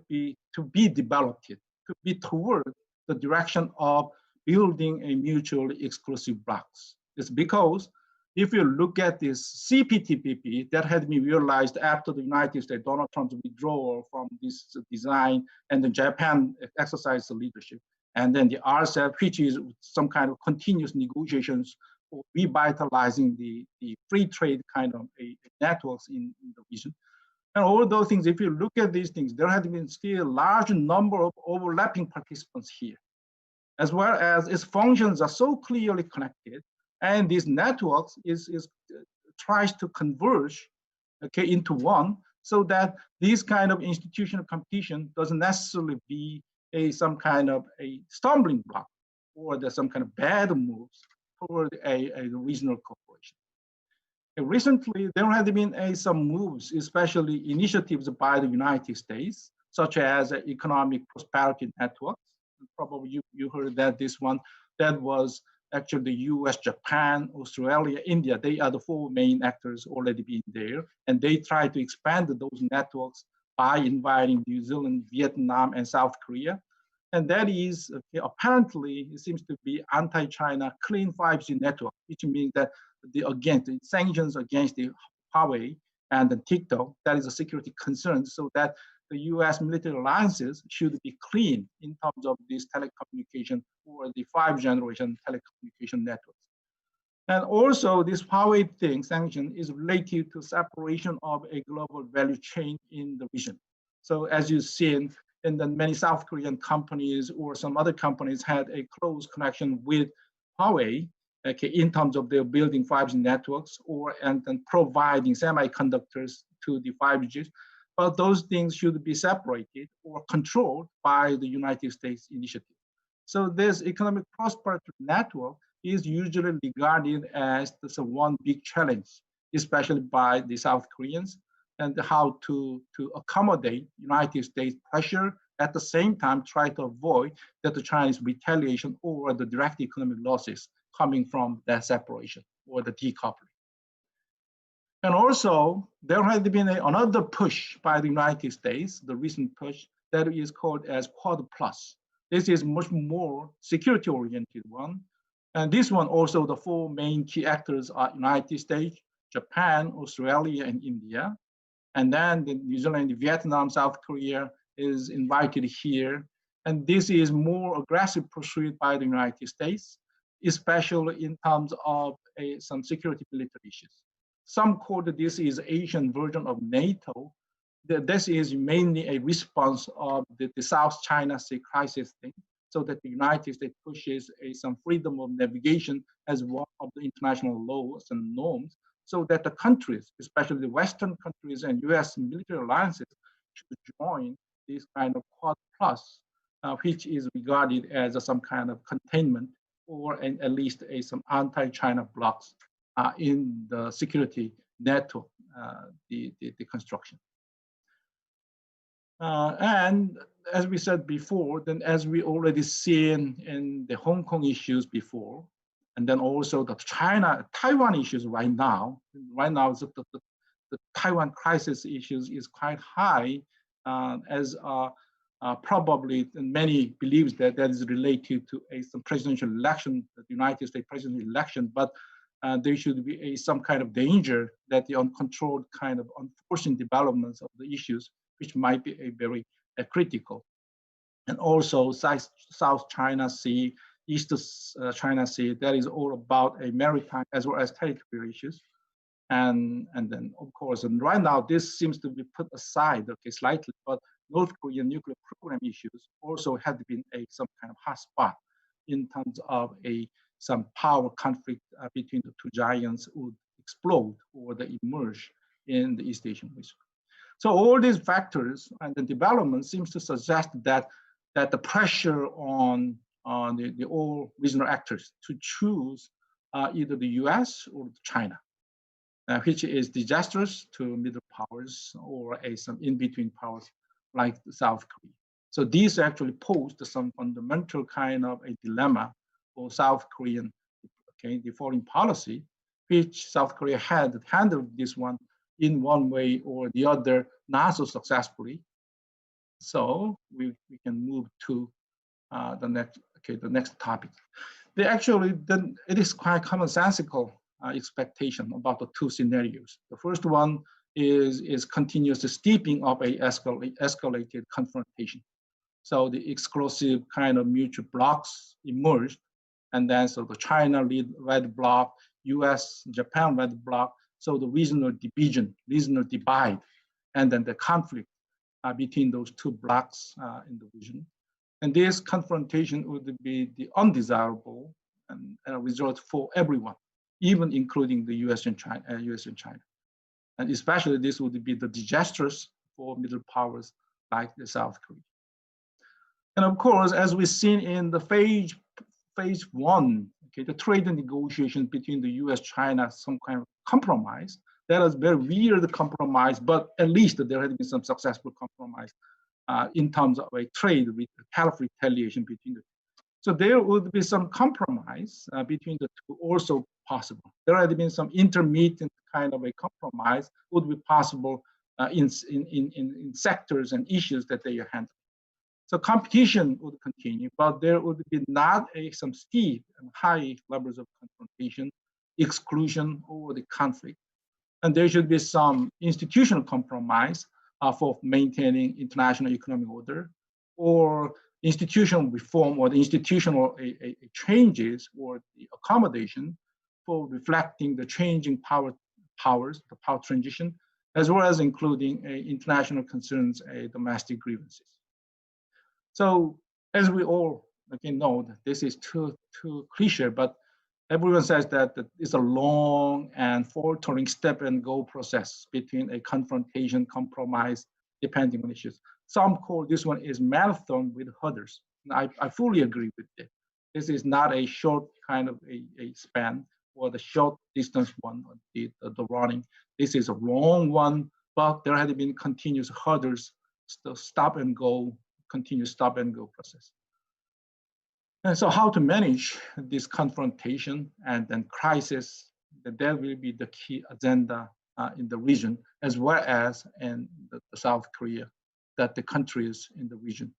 to be developed, to be toward the direction of building a mutually exclusive blocks. It's because if you look at this CPTPP that had been realized after the United States, Donald Trump's withdrawal from this design, and then Japan exercised the leadership. And then the RCEP, which is some kind of continuous negotiations for revitalizing the free trade kind of networks in the region. And all those things, if you look at these things, there have been still a large number of overlapping participants here, as well as its functions are so clearly connected. And these networks tries to converge, okay, into one, so that this kind of institutional competition doesn't necessarily be some kind of a stumbling block or there's some kind of bad moves toward a regional cooperation. Recently, there have been some moves, especially initiatives by the United States, such as economic prosperity networks. Probably you heard that this one, that was actually the US, Japan, Australia, India. They are the four main actors already being there. And they try to expand those networks by inviting New Zealand, Vietnam, and South Korea. And that is, apparently, it seems to be anti-China clean 5G network, which means that the sanctions against the Huawei and the TikTok, that is a security concern, so that the US military alliances should be clean in terms of this telecommunication or the 5th generation telecommunication networks. And also this Huawei sanction is related to separation of a global value chain in the region. So as you've seen, and then many South Korean companies or some other companies had a close connection with Huawei, okay, in terms of their building 5G networks and providing semiconductors to the 5G. But those things should be separated or controlled by the United States initiative. So this economic prosperity network is usually regarded as one big challenge, especially by the South Koreans, and how to accommodate United States pressure, at the same time try to avoid that the Chinese retaliation or the direct economic losses coming from that separation or the decoupling. And also, there has been another push by the United States, the recent push that is called as Quad Plus. This is much more security-oriented one. And this one also, the four main key actors are United States, Japan, Australia, and India. And then the New Zealand, Vietnam, South Korea is invited here. And this is more aggressive pursuit by the United States, especially in terms of some security military issues. Some call this is Asian version of NATO. This is mainly a response of the South China Sea crisis thing, so that the United States pushes some freedom of navigation as one of the international laws and norms, so that the countries, especially the Western countries and US military alliances, should join this kind of Quad Plus, which is regarded as some kind of containment or at least some anti-China blocks in the security network, the construction. And as we said before, then as we already seen in the Hong Kong issues before, and then also the Taiwan issues right now the Taiwan crisis issues is quite high, as probably many believes that that is related to some presidential election, the United States presidential election, but there should be some kind of danger that the uncontrolled kind of unforeseen developments of the issues, which might be a very critical. And also South China Sea, East China Sea, that is all about a maritime as well as territorial issues. And then, of course, and right now, this seems to be put aside, okay, slightly, but North Korean nuclear program issues also had been some kind of hot spot in terms of some power conflict between the two giants would explode or they emerge in the East Asian region. So all these factors and the development seems to suggest that the pressure on the all regional actors to choose either the US or China, which is disastrous to middle powers or some in-between powers like South Korea. So these actually posed some fundamental kind of a dilemma for South Korean, okay, the foreign policy, which South Korea had handled this one in one way or the other, not so successfully. So we can move to the next topic. It is quite commonsensical expectation about the two scenarios. The first one is continuous steeping of a escalated confrontation. So the exclusive kind of mutual blocks emerged, and then so the China red bloc, US, Japan red bloc, so the regional division, regional divide, and then the conflict between those two blocks in the region. And this confrontation would be the undesirable and result for everyone, even including the US and China. And especially this would be the disastrous for middle powers like the South Korea. And of course, as we've seen in the phase one, okay, the trade negotiations between the US, China, some kind of compromise. That was very weird compromise, but at least there had been some successful compromise in terms of a trade with tariff retaliation between the two. So there would be some compromise between the two also possible. There had been some intermediate kind of a compromise would be possible in sectors and issues that they are handling. So competition would continue, but there would be not some steep and high levels of confrontation, exclusion, or the conflict. And there should be some institutional compromise for maintaining international economic order, or institutional reform, or the institutional changes or the accommodation for reflecting the changing powers, the power transition, as well as including international concerns, domestic grievances. So as we all again know, that this is too cliche, but everyone says that it's a long and faltering step and go process between a confrontation, compromise, depending on issues. Some call this one is marathon with hurdles. And I fully agree with it. This is not a short kind of a span or the short distance one, the running. This is a long one, but there had been continuous hurdles, stop and go, continuous stop and go process. And so how to manage this confrontation and then crisis, that will be the key agenda in the region, as well as in the South Korea, that the countries in the region.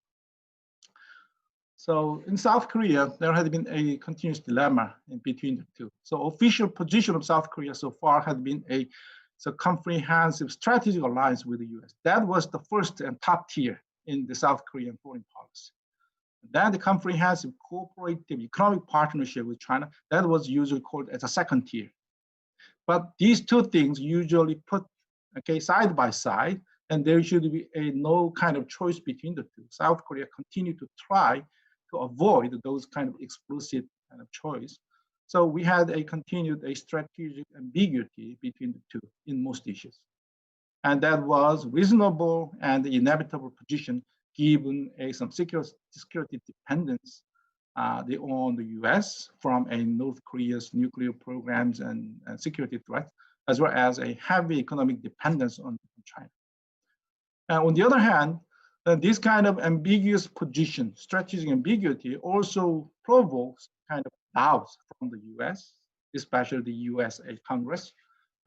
So in South Korea, there has been a continuous dilemma in between the two. So official position of South Korea so far had been a comprehensive strategic alliance with the US. That was the first and top tier in the South Korean foreign policy. Then the comprehensive cooperative economic partnership with China, that was usually called as a second tier. But these two things usually put side by side, and there should be no kind of choice between the two. South Korea continued to try to avoid those kind of explicit kind of choice. So we had a strategic ambiguity between the two in most issues. And that was reasonable and inevitable position given some security dependence on the US from North Korea's nuclear programs and security threats, as well as a heavy economic dependence on China. On the other hand, This kind of ambiguous position, strategic ambiguity, also provokes kind of doubts from the US, especially the US Congress,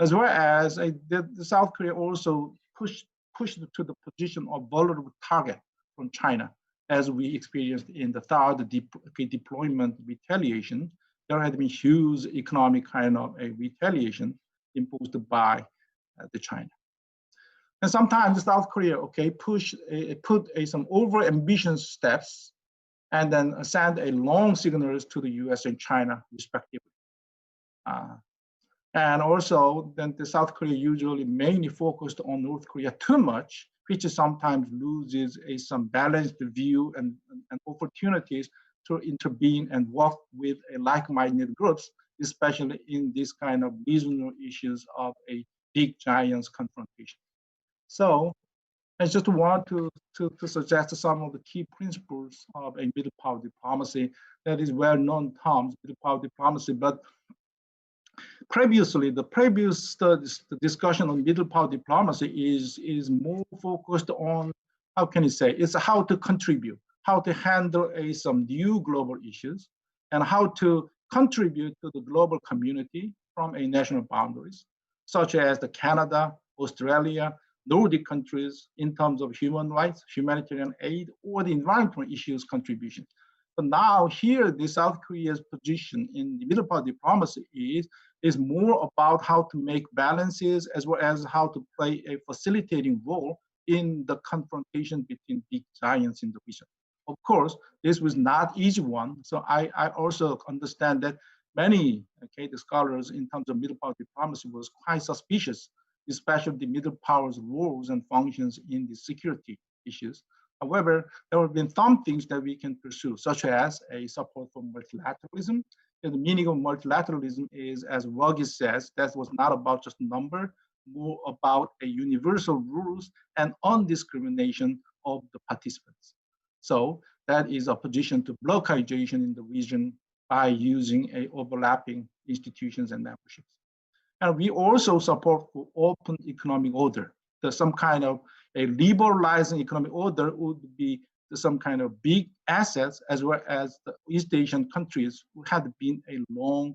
as well as the South Korea also pushed to the position of vulnerable target from China, as we experienced in the third deployment retaliation. There had been huge economic kind of a retaliation imposed by the China. And sometimes South Korea, put some over-ambitious steps and then send a long signals to the US and China respectively. And also then the South Korea usually mainly focused on North Korea too much, which sometimes loses some balanced view and opportunities to intervene and work with like-minded groups, especially in this kind of regional issues of a big giants confrontation. So I just want to suggest some of the key principles of a middle power diplomacy that is well-known terms, middle power diplomacy, but previously, the previous discussion on middle power diplomacy is more focused on, how can you say, it's how to contribute, how to handle some new global issues, and how to contribute to the global community from a national boundaries, such as the Canada, Australia, Nordic countries in terms of human rights, humanitarian aid, or the environmental issues contribution. But now here, the South Korea's position in the middle power diplomacy is more about how to make balances as well as how to play a facilitating role in the confrontation between big giants in the region. Of course, this was not easy one. So I also understand that many the scholars in terms of middle power diplomacy was quite suspicious, especially the middle power's roles and functions in the security issues. However, there have been some things that we can pursue, such as a support for multilateralism. And the meaning of multilateralism is, as Ruggie says, that was not about just number, more about a universal rules and undiscrimination of the participants. So that is a position to blockization in the region by using a overlapping institutions and memberships. And we also support for open economic order. There's some kind of a liberalizing economic order would be some kind of big assets, as well as the East Asian countries who had been a long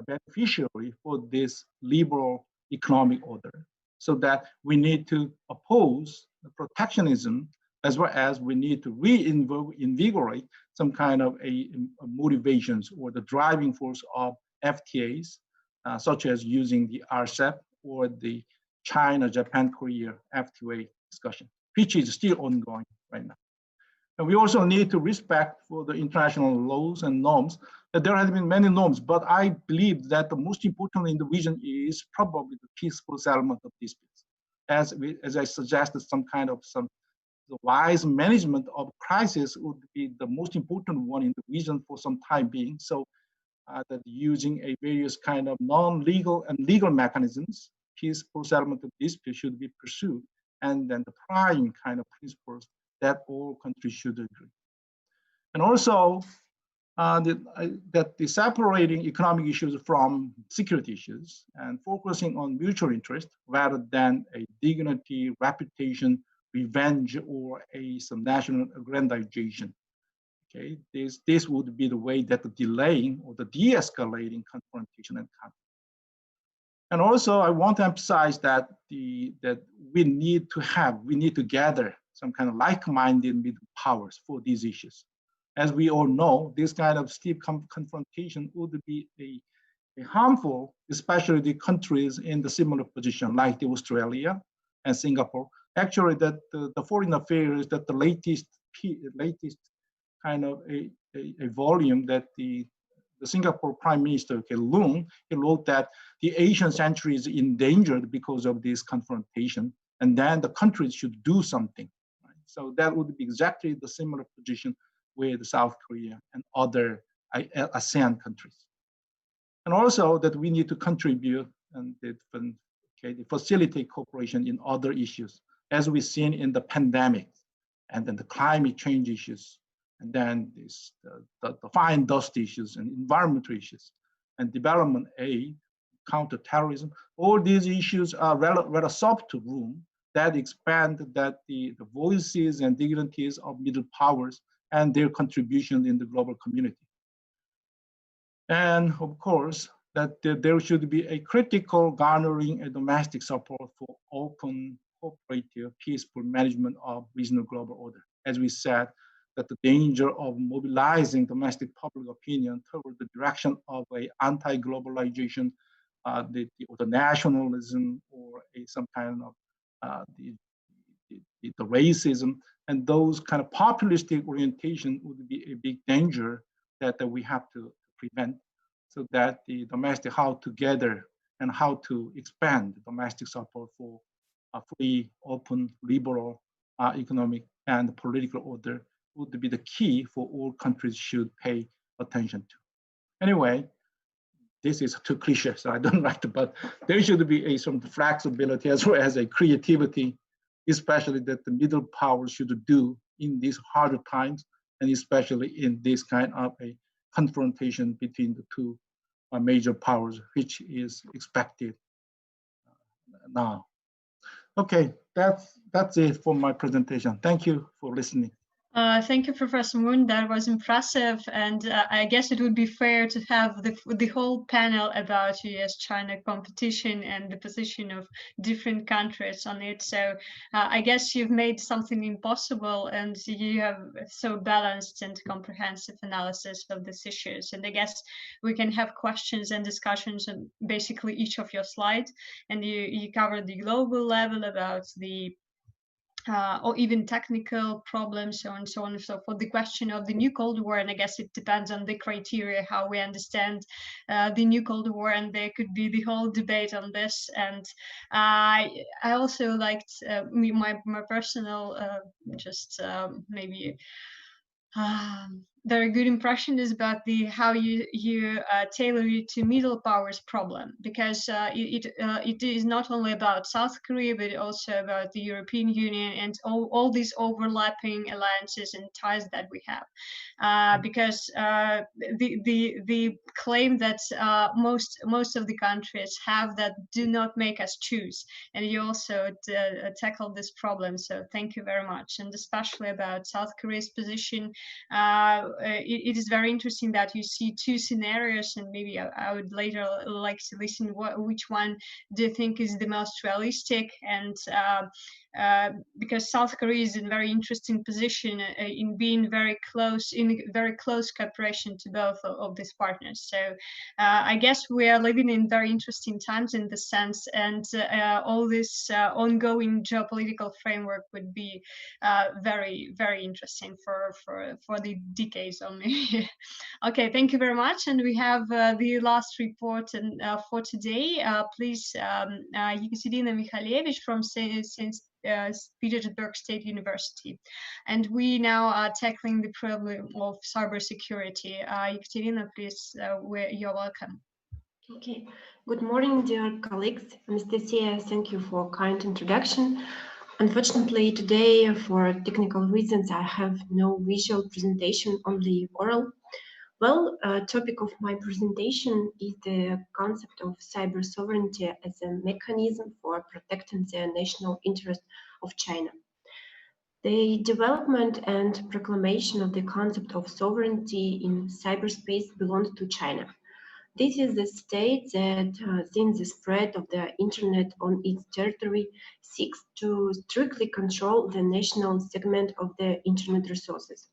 beneficiary for this liberal economic order. So that we need to oppose the protectionism, as well as we need to reinvigorate some kind of motivations or the driving force of FTAs, such as using the RCEP or the China, Japan, Korea FTA discussion, which is still ongoing right now. And we also need to respect for the international laws and norms. That there have been many norms, but I believe that the most important in the region is probably the peaceful settlement of disputes. As I suggested, the wise management of crisis would be the most important one in the region for some time being. So that using a various kind of non-legal and legal mechanisms, peaceful settlement of disputes should be pursued, and then the prime kind of principles that all countries should agree. And also that the separating economic issues from security issues and focusing on mutual interest rather than a dignity, reputation, revenge, or some national aggrandization. Okay, this would be the way that the delaying or the de-escalating confrontation and conflict. And also, I want to emphasize that that we need to gather some kind of like-minded middle powers for these issues. As we all know, this kind of steep confrontation would be a harmful, especially the countries in the similar position, like the Australia and Singapore. Actually, that the foreign affairs, that the latest kind of a volume that the Singapore Prime Minister, Leung, he wrote that the Asian century is endangered because of this confrontation, and then the countries should do something. Right? So that would be exactly the similar position with South Korea and other ASEAN countries. And also that we need to contribute and facilitate cooperation in other issues, as we've seen in the pandemic, and then the climate change issues, and then the fine dust issues and environmental issues, and development aid, counterterrorism. All these issues are rather soft room, that expand the voices and dignities of middle powers and their contribution in the global community. And of course, that there should be a critical garnering and domestic support for open, cooperative, peaceful management of regional global order. As we said, that the danger of mobilizing domestic public opinion toward the direction of a anti-globalization, the nationalism, or some kind of the racism, and those kind of populistic orientation would be a big danger that we have to prevent, so that the domestic, how to gather and how to expand the domestic support for a free, open, liberal economic and political order would be the key for all countries should pay attention to. Anyway, this is too cliche, so I don't like it, but there should be some flexibility as well as a creativity, especially that the middle powers should do in these harder times, and especially in this kind of a confrontation between the two major powers, which is expected now. Okay, that's it for my presentation. Thank you for listening. Thank you, Professor Moon. That was impressive, and I guess it would be fair to have the whole panel about US-China competition and the position of different countries on it. So I guess you've made something impossible, and you have so balanced and comprehensive analysis of these issues. And I guess we can have questions and discussions on basically each of your slides. And you covered the global level about the or even technical problems, so on and so on and so forth. The question of the new Cold War, and I guess it depends on the criteria, how we understand the new Cold War, and there could be the whole debate on this. And I also liked my personal, maybe very good impression is about how you tailor it to middle powers problem, because it is not only about South Korea, but also about the European Union and all these overlapping alliances and ties that we have, because the claim that most of the countries have that do not make us choose, and you also tackled this problem, so thank you very much. And especially about South Korea's position, it is very interesting that you see two scenarios, and maybe I would later like to listen which one do you think is the most realistic, and because South Korea is in a very interesting position in being very close cooperation to both of these partners. So I guess we are living in very interesting times in the sense, and all this ongoing geopolitical framework would be very, very interesting for the decades only. Okay, thank you very much. And we have the last report for today. Please, Yekaterina Mikhalevich from St. Petersburg State University. And we now are tackling the problem of cybersecurity. Yekaterina, please, you're welcome. Okay, good morning, dear colleagues. Anastasia, thank you for kind introduction. Unfortunately, today, for technical reasons, I have no visual presentation, only oral. Well, topic of my presentation is the concept of cyber sovereignty as a mechanism for protecting the national interest of China. The development and proclamation of the concept of sovereignty in cyberspace belongs to China. This is the state that, since the spread of the internet on its territory, seeks to strictly control the national segment of the internet resources.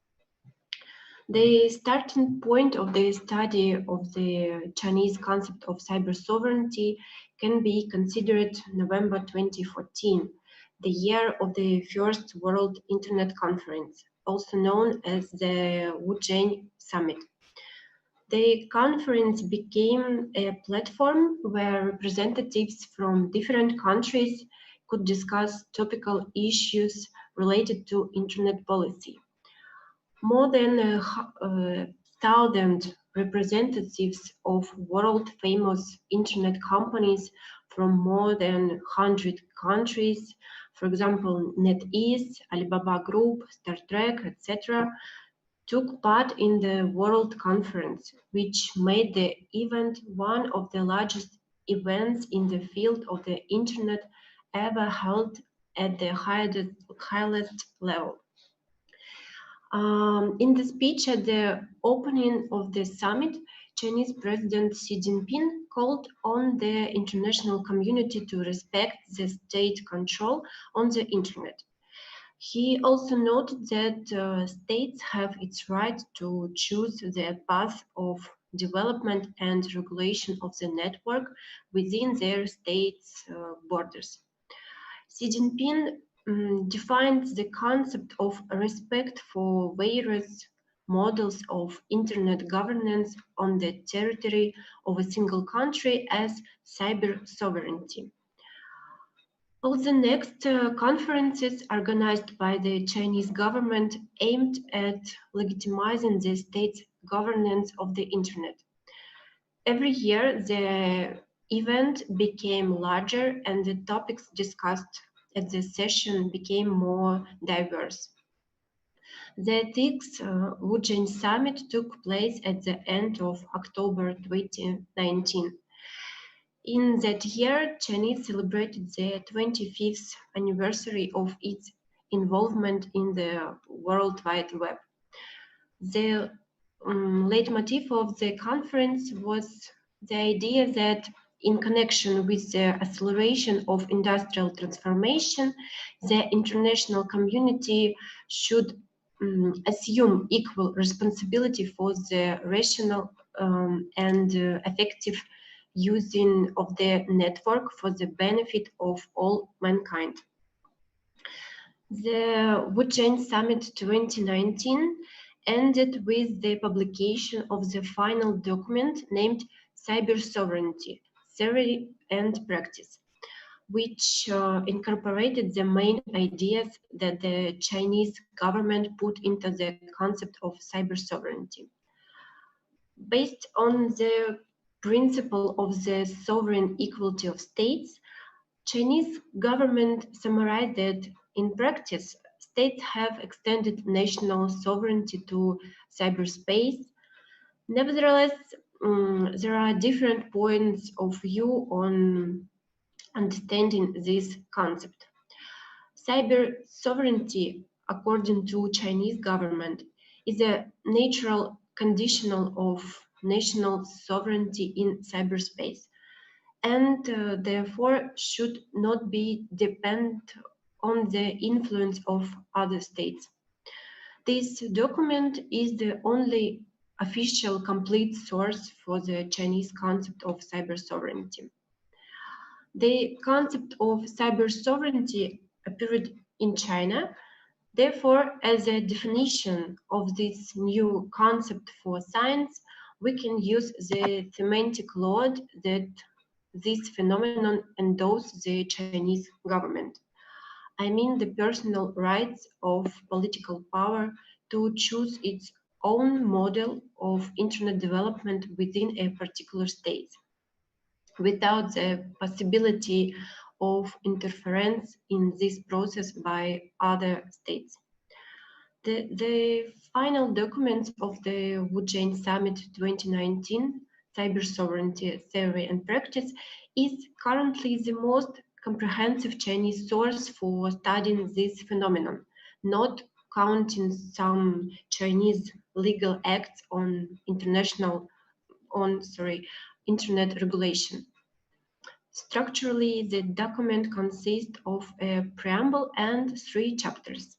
The starting point of the study of the Chinese concept of cyber sovereignty can be considered November 2014, the year of the first World Internet Conference, also known as the Wujang Summit. The conference became a platform where representatives from different countries could discuss topical issues related to internet policy. More than 1,000 representatives of world-famous internet companies from more than 100 countries, for example, NetEase, Alibaba Group, Star Trek, etc., took part in the World Conference, which made the event one of the largest events in the field of the internet ever held at the highest level. In the speech at the opening of the summit, Chinese President Xi Jinping called on the international community to respect the state control on the internet. He also noted that states have its right to choose the path of development and regulation of the network within their state's borders. Xi Jinping defines the concept of respect for various models of internet governance on the territory of a single country as cyber sovereignty. All the next conferences organized by the Chinese government aimed at legitimizing the state's governance of the internet. Every year, the event became larger and the topics discussed at the session became more diverse. The sixth Wujang Summit took place at the end of October 2019. In that year, China celebrated the 25th anniversary of its involvement in the World Wide Web. The leitmotif of the conference was the idea that in connection with the acceleration of industrial transformation, the international community should assume equal responsibility for the rational and effective using of the network for the benefit of all mankind. The Wujang Summit 2019 ended with the publication of the final document named Cyber Sovereignty, Theory and Practice, which incorporated the main ideas that the Chinese government put into the concept of cyber sovereignty. Based on the principle of the sovereign equality of states, Chinese government summarized that in practice, states have extended national sovereignty to cyberspace. Nevertheless, there are different points of view on understanding this concept. Cyber sovereignty, according to Chinese government, is a natural conditional of national sovereignty in cyberspace, and therefore should not be dependent on the influence of other states. This document is the only official complete source for the Chinese concept of cyber sovereignty. The concept of cyber sovereignty appeared in China. Therefore, as a definition of this new concept for science, we can use the semantic load that this phenomenon endowed the Chinese government. I mean the personal rights of political power to choose its own model of internet development within a particular state, without the possibility of interference in this process by other states. The final document of the Wujang Summit 2019, Cyber Sovereignty Theory and Practice, is currently the most comprehensive Chinese source for studying this phenomenon, not counting some Chinese legal acts on internet regulation. Structurally, the document consists of a preamble and 3 chapters.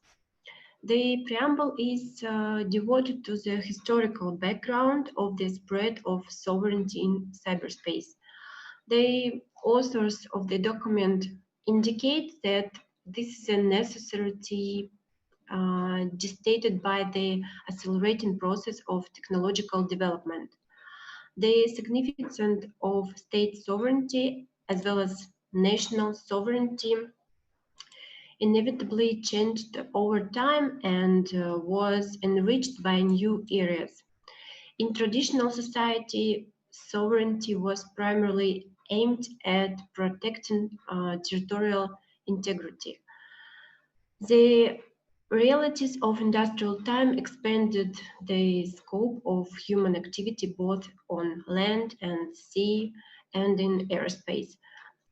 The preamble is devoted to the historical background of the spread of sovereignty in cyberspace. The authors of the document indicate that this is a necessity dictated by the accelerating process of technological development. The significance of state sovereignty as well as national sovereignty inevitably changed over time and was enriched by new areas. In traditional society, sovereignty was primarily aimed at protecting territorial integrity. The realities of industrial time expanded the scope of human activity both on land and sea and in airspace.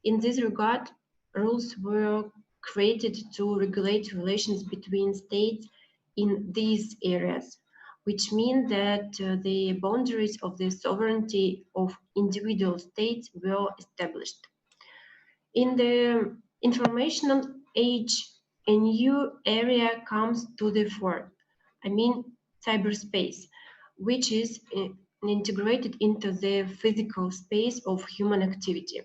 In this regard, rules were created to regulate relations between states in these areas, which means that the boundaries of the sovereignty of individual states were established. In the informational age, a new area comes to the fore. I mean, cyberspace, which is integrated into the physical space of human activity.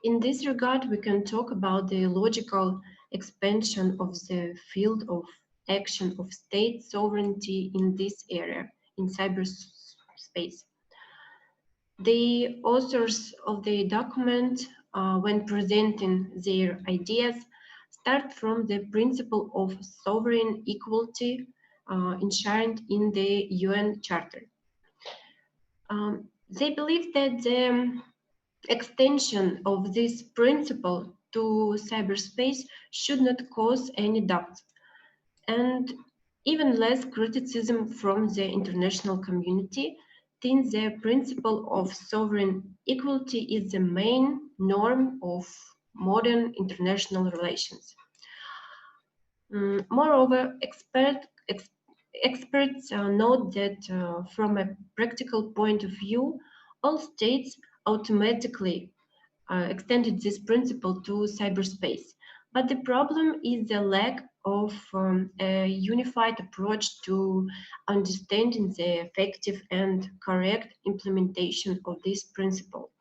In this regard, we can talk about the logical expansion of the field of action of state sovereignty in this area, in cyberspace. The authors of the document, when presenting their ideas, start from the principle of sovereign equality enshrined in the UN Charter. They believe that the extension of this principle to cyberspace should not cause any doubts, and even less criticism from the international community, since the principle of sovereign equality is the main norm of modern international relations. Moreover, experts note that from a practical point of view, all states automatically extended this principle to cyberspace. But the problem is the lack of a unified approach to understanding the effective and correct implementation of this principle.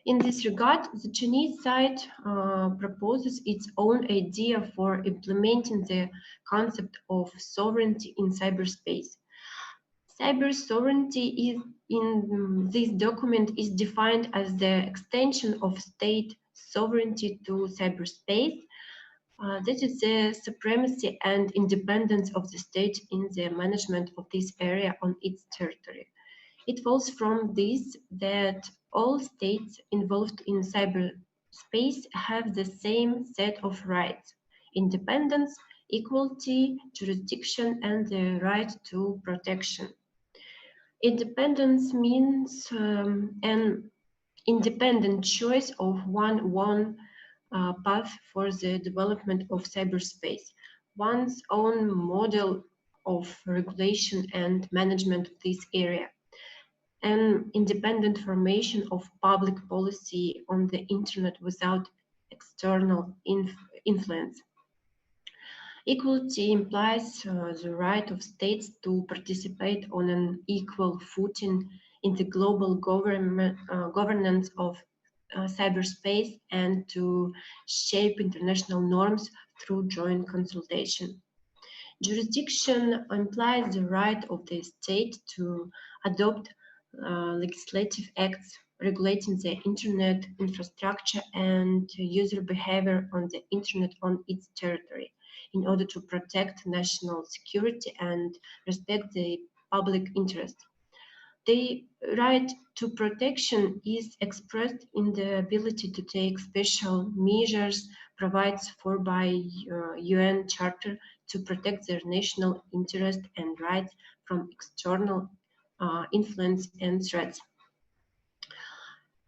In this regard, the Chinese side proposes its own idea for implementing the concept of sovereignty in cyberspace. Cyber sovereignty is, in this document, is defined as the extension of state sovereignty to cyberspace. That is the supremacy and independence of the state in the management of this area on its territory. It follows from this that all states involved in cyberspace have the same set of rights: independence, equality, jurisdiction, and the right to protection. Independence means an independent choice of one path for the development of cyberspace, one's own model of regulation and management of this area, an independent formation of public policy on the internet without external influence. Equality implies the right of states to participate on an equal footing in the global governance of cyberspace and to shape international norms through joint consultation. Jurisdiction implies the right of the state to adopt legislative acts regulating the internet infrastructure and user behavior on the internet on its territory, in order to protect national security and respect the public interest. The right to protection is expressed in the ability to take special measures provided for by UN Charter to protect their national interest and rights from external influence and threats.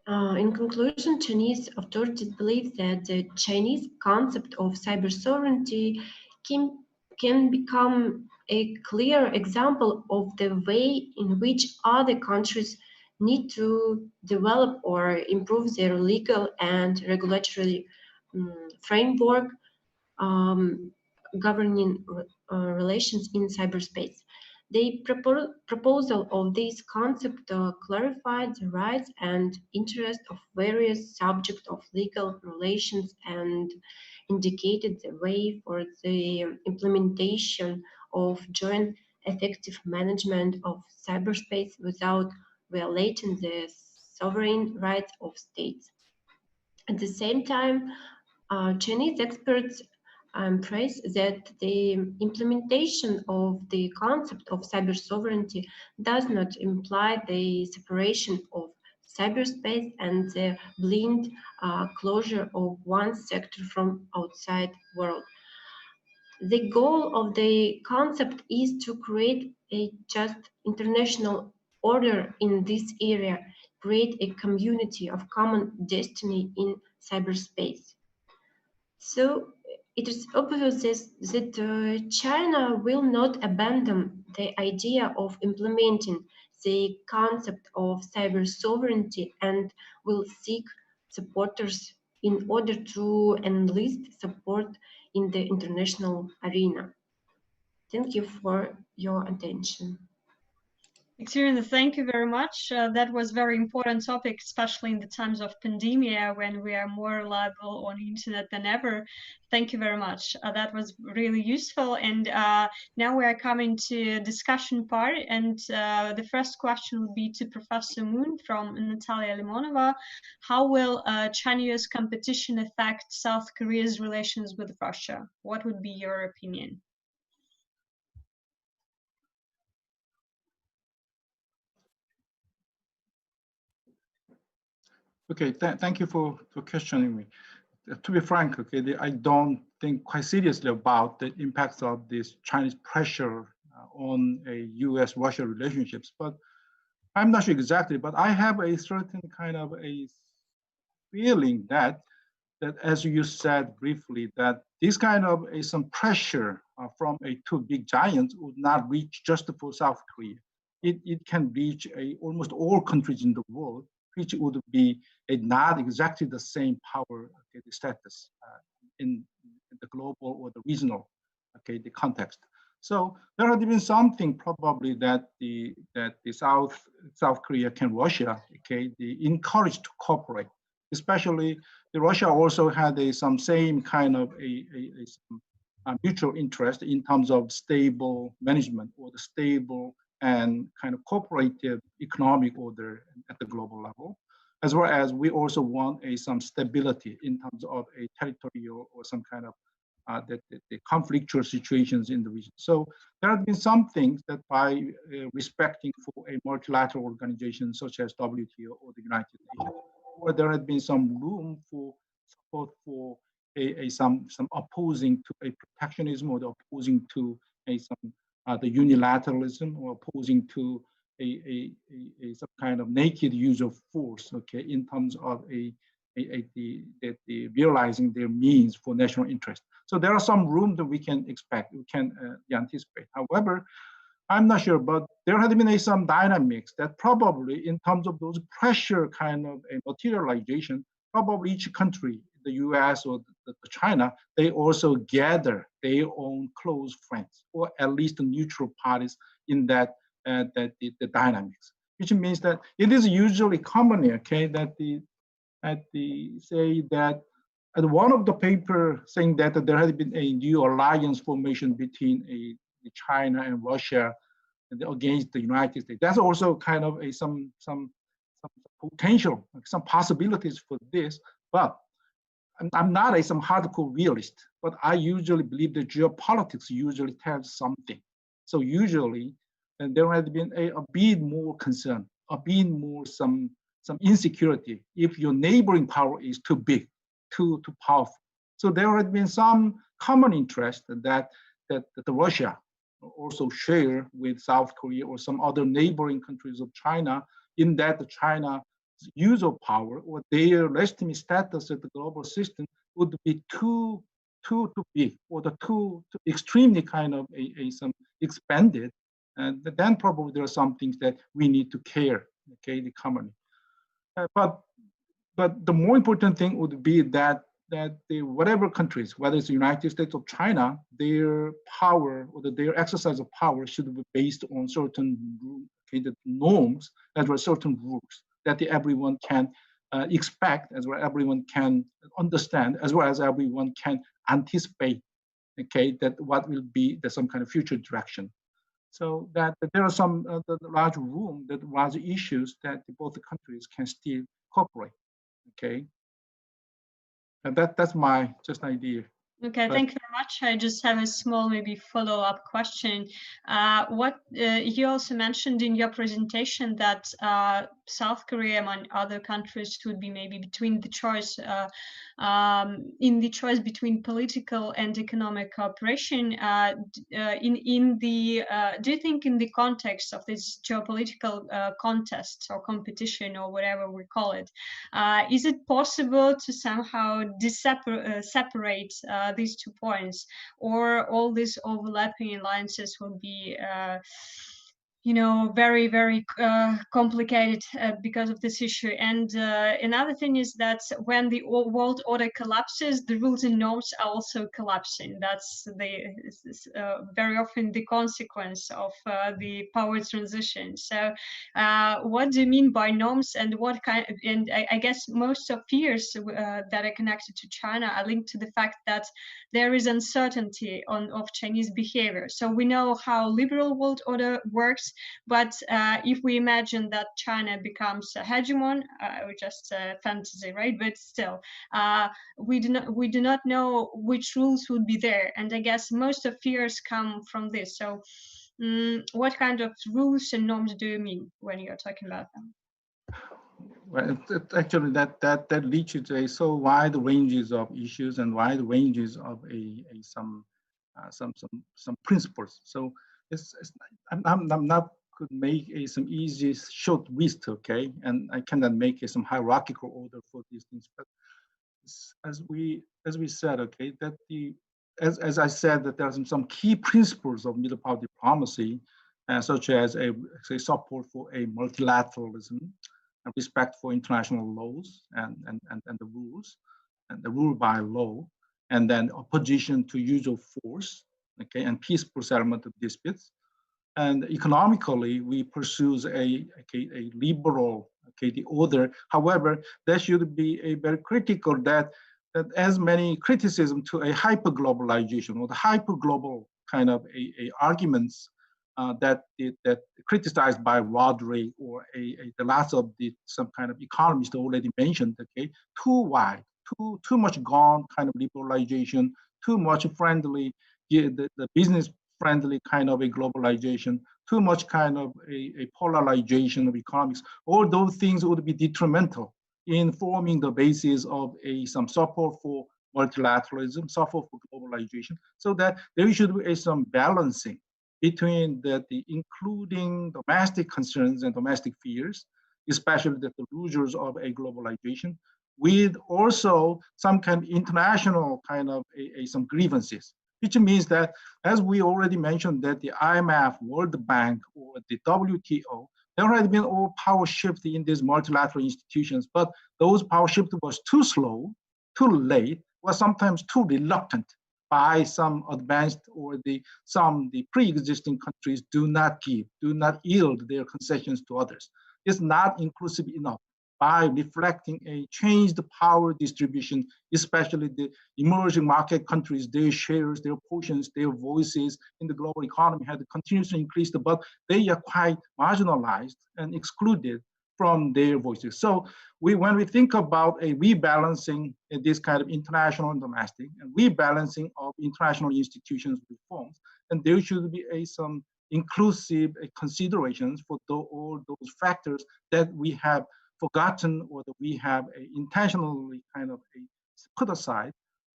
In conclusion, Chinese authorities believe that the Chinese concept of cyber sovereignty can become a clear example of the way in which other countries need to develop or improve their legal and regulatory framework governing relations in cyberspace. The proposal of this concept clarified the rights and interests of various subjects of legal relations and indicated the way for the implementation of joint effective management of cyberspace without violating the sovereign rights of states. At the same time, Chinese experts praise that the implementation of the concept of cyber sovereignty does not imply the separation of cyberspace and the blind closure of one sector from outside world. The goal of the concept is to create a just international order in this area, create a community of common destiny in cyberspace. So it is obvious that China will not abandon the idea of implementing the concept of cyber sovereignty and will seek supporters in order to enlist support in the international arena. Thank you for your attention. Alexandra, thank you very much. That was very important topic, especially in the times of pandemia when we are more reliable on the internet than ever. Thank you very much. That was really useful. And now we are coming to discussion part. And the first question will be to Professor Moon from Natalia Limonova. How will China-US competition affect South Korea's relations with Russia? What would be your opinion? Okay, thank you for questioning me. To be frank, okay, I don't think quite seriously about the impacts of this Chinese pressure on a U.S.-Russia relationships, but I'm not sure exactly, but I have a certain kind of a feeling that as you said briefly, that this kind of some pressure from two big giants would not reach just for South Korea. It can reach almost all countries in the world, which would be not exactly the same power status in the global or the regional the context. So there has been something probably that the South Korea can Russia encouraged to cooperate, especially Russia also had some same kind of mutual interest in terms of stable management or the stable and kind of cooperative economic order at the global level, as well as we also want some stability in terms of a territorial or some kind of the conflictual situations in the region. So there have been some things that by respecting for a multilateral organization such as WTO or the United Nations, where there had been some room for support for some opposing to a protectionism or the opposing to the unilateralism or opposing to some kind of naked use of force, okay, in terms of the realizing their means for national interest. So there are some room that we can expect, we can anticipate. However, I'm not sure, but there had been some dynamics that probably in terms of those pressure kind of a materialization, probably each country, the US or the China, they also gather their own close friends or at least the neutral parties in that the dynamics, which means that it is usually common, okay, that say that at one of the paper saying that there has been a new alliance formation between China and Russia against the United States. That's also kind of some potential, some possibilities for this. But I'm not some hardcore realist, but I usually believe that geopolitics usually tells something. So usually, and there has been a bit more concern, a bit more some insecurity if your neighboring power is too big, too powerful. So there has been some common interest that the Russia also share with South Korea or some other neighboring countries of China, in that the China's use of power or their legitimate status at the global system would be too big or too extremely kind of some expanded, and then probably there are some things that we need to care, okay, the common. But the more important thing would be that whatever countries, whether it's the United States or China, their power or their exercise of power should be based on certain norms as well as certain rules that everyone can expect, as well as everyone can understand, as well as everyone can anticipate, okay, that what will be some kind of future direction. So that there are some large room, that large issues that both the countries can still cooperate, okay? And that's my just idea. Okay, thank you very much. I just have a small maybe follow-up question. You also mentioned in your presentation that South Korea, among other countries, would be maybe between the choice in the choice between political and economic cooperation. Do you think in the context of this geopolitical contest or competition or whatever we call it, is it possible to somehow separate these 2 points, or all these overlapping alliances will be very, very complicated because of this issue? And another thing is that when the world order collapses, the rules and norms are also collapsing. That's very often the consequence of the power transition. So what do you mean by norms, and what kind of, and I guess most of fears that are connected to China are linked to the fact that there is uncertainty of Chinese behavior. So we know how liberal world order works, but if we imagine that China becomes a hegemon, just a fantasy, right? But still, we do not know which rules would be there, and I guess most of fears come from this. So, what kind of rules and norms do you mean when you're talking about them? Well, actually, that leads to so wide ranges of issues and wide ranges of some principles. So I'm not could make some easy short list, okay, and I cannot make some hierarchical order for these things. But as we said, okay, that as I said, that there are some key principles of middle power diplomacy, such as support for a multilateralism, and respect for international laws and the rules, and the rule by law, and then opposition to use of force, okay, and peaceful settlement of disputes. And economically, we pursue a liberal, the order. However, there should be a very critical that as many criticism to a hyper-globalization or the hyper-global kind of arguments that criticized by Roderick or the last of some kind of economists already mentioned, okay, too wide, too much gone kind of liberalization, too much friendly, the business friendly kind of a globalization, too much kind of a polarization of economics. All those things would be detrimental in forming the basis of some support for multilateralism, support for globalization, so that there should be some balancing between the including domestic concerns and domestic fears, especially the losers of a globalization, with also some kind of international kind of some grievances, which means that, as we already mentioned, that the IMF, World Bank, or the WTO, there had been all power shift in these multilateral institutions, but those power shift was too slow, too late, or sometimes too reluctant by some advanced or the pre-existing countries do not yield their concessions to others. It's not inclusive enough by reflecting a changed power distribution, especially the emerging market countries, their shares, their portions, their voices in the global economy had continuously increased, but they are quite marginalized and excluded from their voices. So when we think about a rebalancing this kind of international and domestic, and rebalancing of international institutions reforms, and there should be some inclusive considerations for all those factors that we have forgotten or that we have intentionally kind of put aside,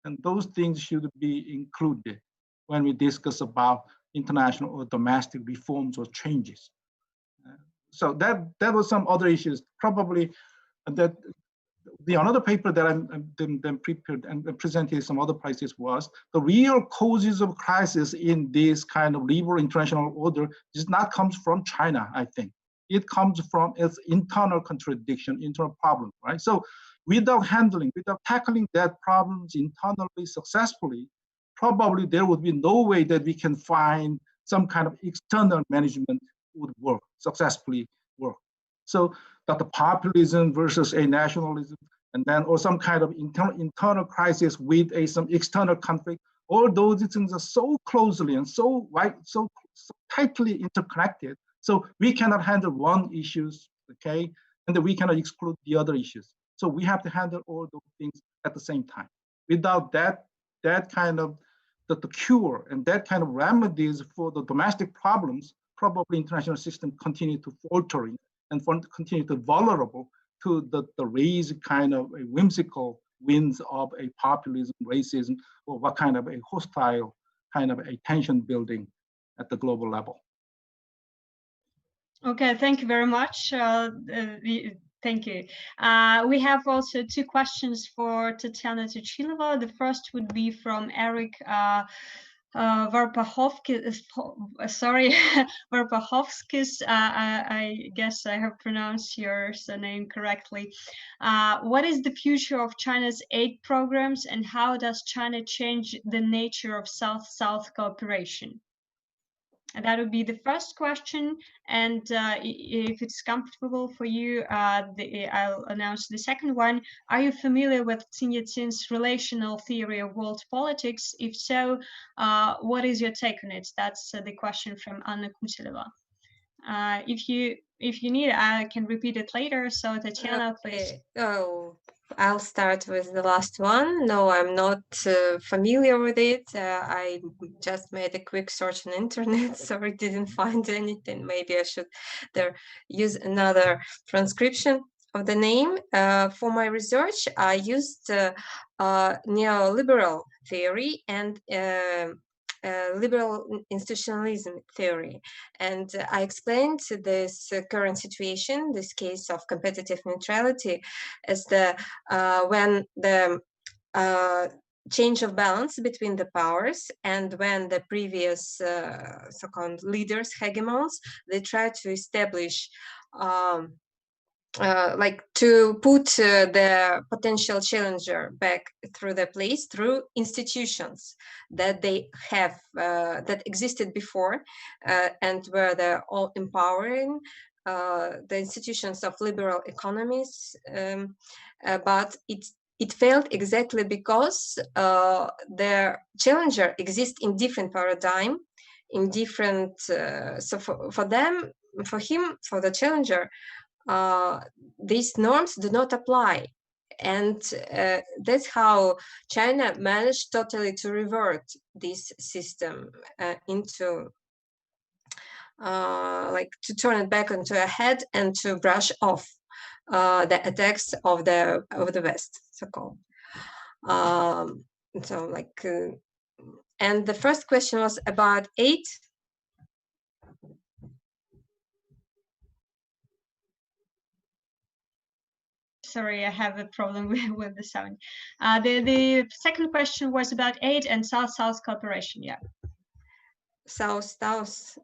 and those things should be included when we discuss about international or domestic reforms or changes. So that was some other issues. Probably that the another paper that I'm then prepared and presented some other places was the real causes of crisis in this kind of liberal international order does not comes from China, I think. It comes from its internal contradiction, internal problem, right? So without tackling that problems internally successfully, probably there would be no way that we can find some kind of external management would successfully work. So that the populism versus a nationalism, and then or some kind of internal crisis with some external conflict, all those things are so closely and so tightly interconnected. So we cannot handle one issues, okay, and then we cannot exclude the other issues. So we have to handle all those things at the same time. Without that kind of the cure and that kind of remedies for the domestic problems, probably international system continue to faltering, and for continue to vulnerable to the raised kind of a whimsical winds of a populism, racism, or what kind of a hostile kind of a tension building at the global level. Okay, thank you very much. Thank you. We have also two questions for Tatiana Tuchilova. The first would be from Eric Varpahovskis. Sorry, Varpahovskis. I guess I have pronounced your surname correctly. What is the future of China's aid programs, and how does China change the nature of South-South cooperation? And that would be the first question. And if it's comfortable for you, I'll announce the second one. Are you familiar with Sun Yat-sen's relational theory of world politics? If so, what is your take on it? That's the question from Anna Kuteleva. If you need, I can repeat it later. So Tatiana, please. Oh, I'll start with the last one. No, I'm not familiar with it. I just made a quick search on internet, so I didn't find anything. Maybe I should use another transcription of the name. For my research, I used neoliberal theory and liberal institutionalism theory, and I explained this current situation, this case of competitive neutrality, as the when the change of balance between the powers, and when the previous so-called leaders, hegemons, they try to establish like to put the potential challenger back through the place through institutions that they have that existed before and were they're all empowering the institutions of liberal economies, but it failed exactly because the challenger exists in different paradigm, in different so for them, for him, for the challenger, these norms do not apply, and that's how China managed totally to revert this system into like to turn it back onto a head and to brush off the attacks of the West, so-called. So like, and the first question was about aid. Sorry, I have a problem with the sound. The second question was about aid and South-South cooperation. Yeah. South-South.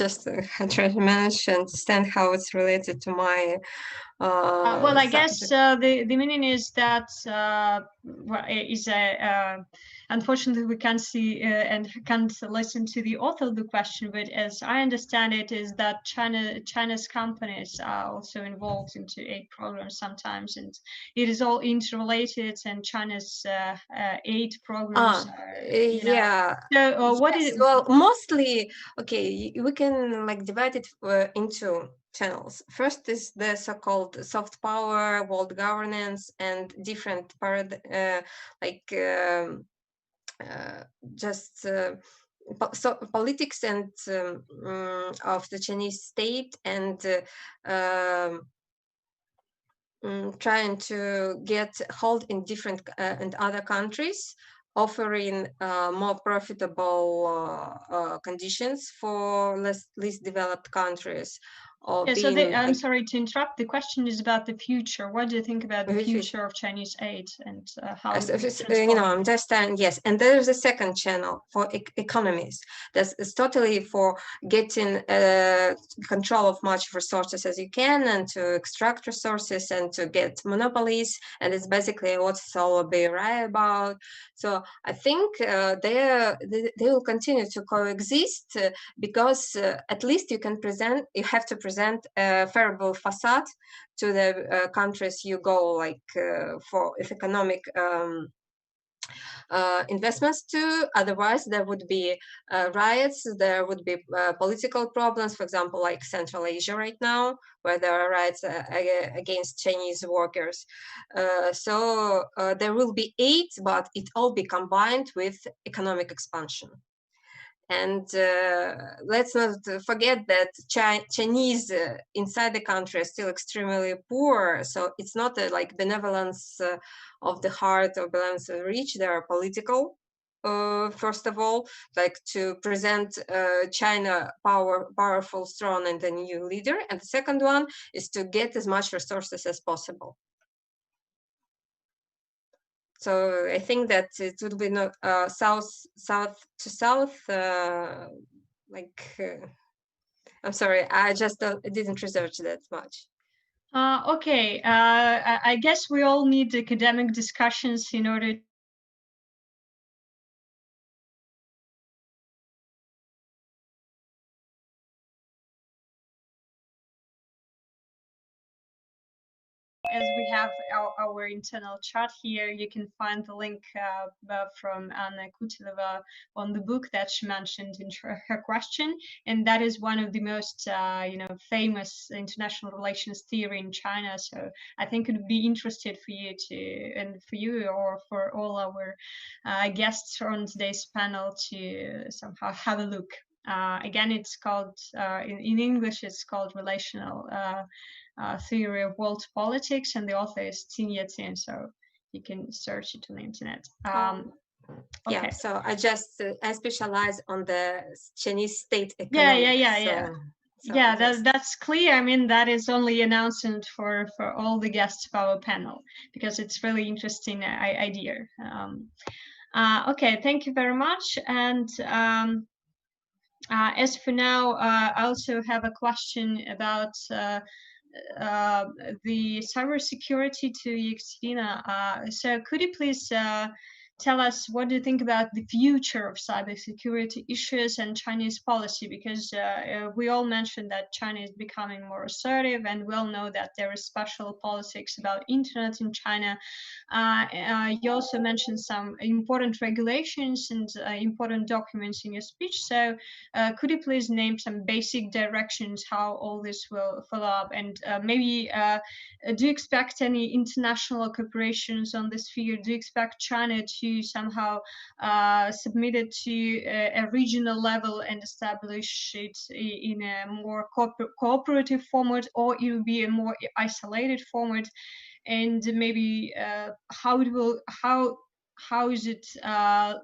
Just try to manage to understand how it's related to my. Well, I guess the meaning is that well, is unfortunately we can't see and can't listen to the author of the question, but as I understand it, is that China's companies are also involved into aid programs sometimes, and it is all interrelated, and China's aid programs are, yeah. So what yes, is well, mostly, okay, we can like divide it into channels. First is the so-called soft power, world governance, and different just so politics and of the Chinese state, and trying to get hold in different and other countries, offering more profitable conditions for least developed countries. Yeah, so I'm sorry to interrupt. The question is about the future. What do you think about the future of Chinese aid and how understand? Yes, and there is a second channel for economies. That's totally for getting control of much resources as you can, and to extract resources and to get monopolies. And it's basically what it's all about. So I think they will continue to coexist because at least you have to present a favorable facade to the countries you go, like for economic investments to. Otherwise, there would be riots, there would be political problems, for example, like Central Asia right now, where there are riots against Chinese workers. So there will be aid, but it all be combined with economic expansion. And let's not forget that Chinese inside the country are still extremely poor. So it's not a like benevolence of the heart or benevolence of the rich. They are political. First of all, like to present China powerful, strong, and a new leader. And the second one is to get as much resources as possible. So I think that it would be not south to south. I'm sorry, I just didn't research that much. Okay, I guess we all need academic discussions in order as we have our internal chat here, you can find the link from Anna Kutilova on the book that she mentioned in her question, and that is one of the most famous international relations theory in China. So I think it would be interesting for you or for all our guests on today's panel to somehow have a look. Again, it's called in English. It's called Relational Theory of World Politics, and the author is Tin Ye-Tin, so you can search it on the internet. Yeah, okay. so I specialize on the Chinese state economics. That's clear. I mean, that is only announcement for all the guests of our panel, because it's really interesting idea. Okay, thank you very much. And as for now, I also have a question about the cybersecurity to Yekaterina. So could you please tell us what do you think about the future of cybersecurity issues and Chinese policy? Because we all mentioned that China is becoming more assertive, and we all know that there is special politics about internet in China. You also mentioned some important regulations and important documents in your speech. So could you please name some basic directions how all this will follow up? And maybe do you expect any international cooperations on this field? Do you expect China to somehow submit it to a regional level and establish it in a more cooperative format, or it will be a more isolated format? And maybe how is it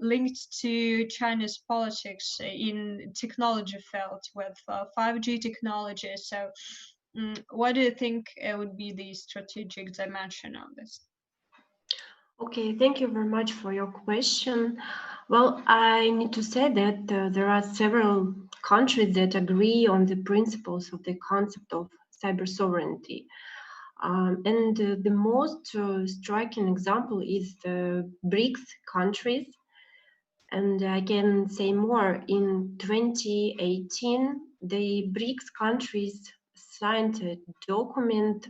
linked to China's politics in technology field with 5G technology? So what do you think would be the strategic dimension of this? Okay, thank you very much for your question. Well, I need to say that there are several countries that agree on the principles of the concept of cyber sovereignty. And the most striking example is the BRICS countries. And I can say more. In 2018, the BRICS countries signed a document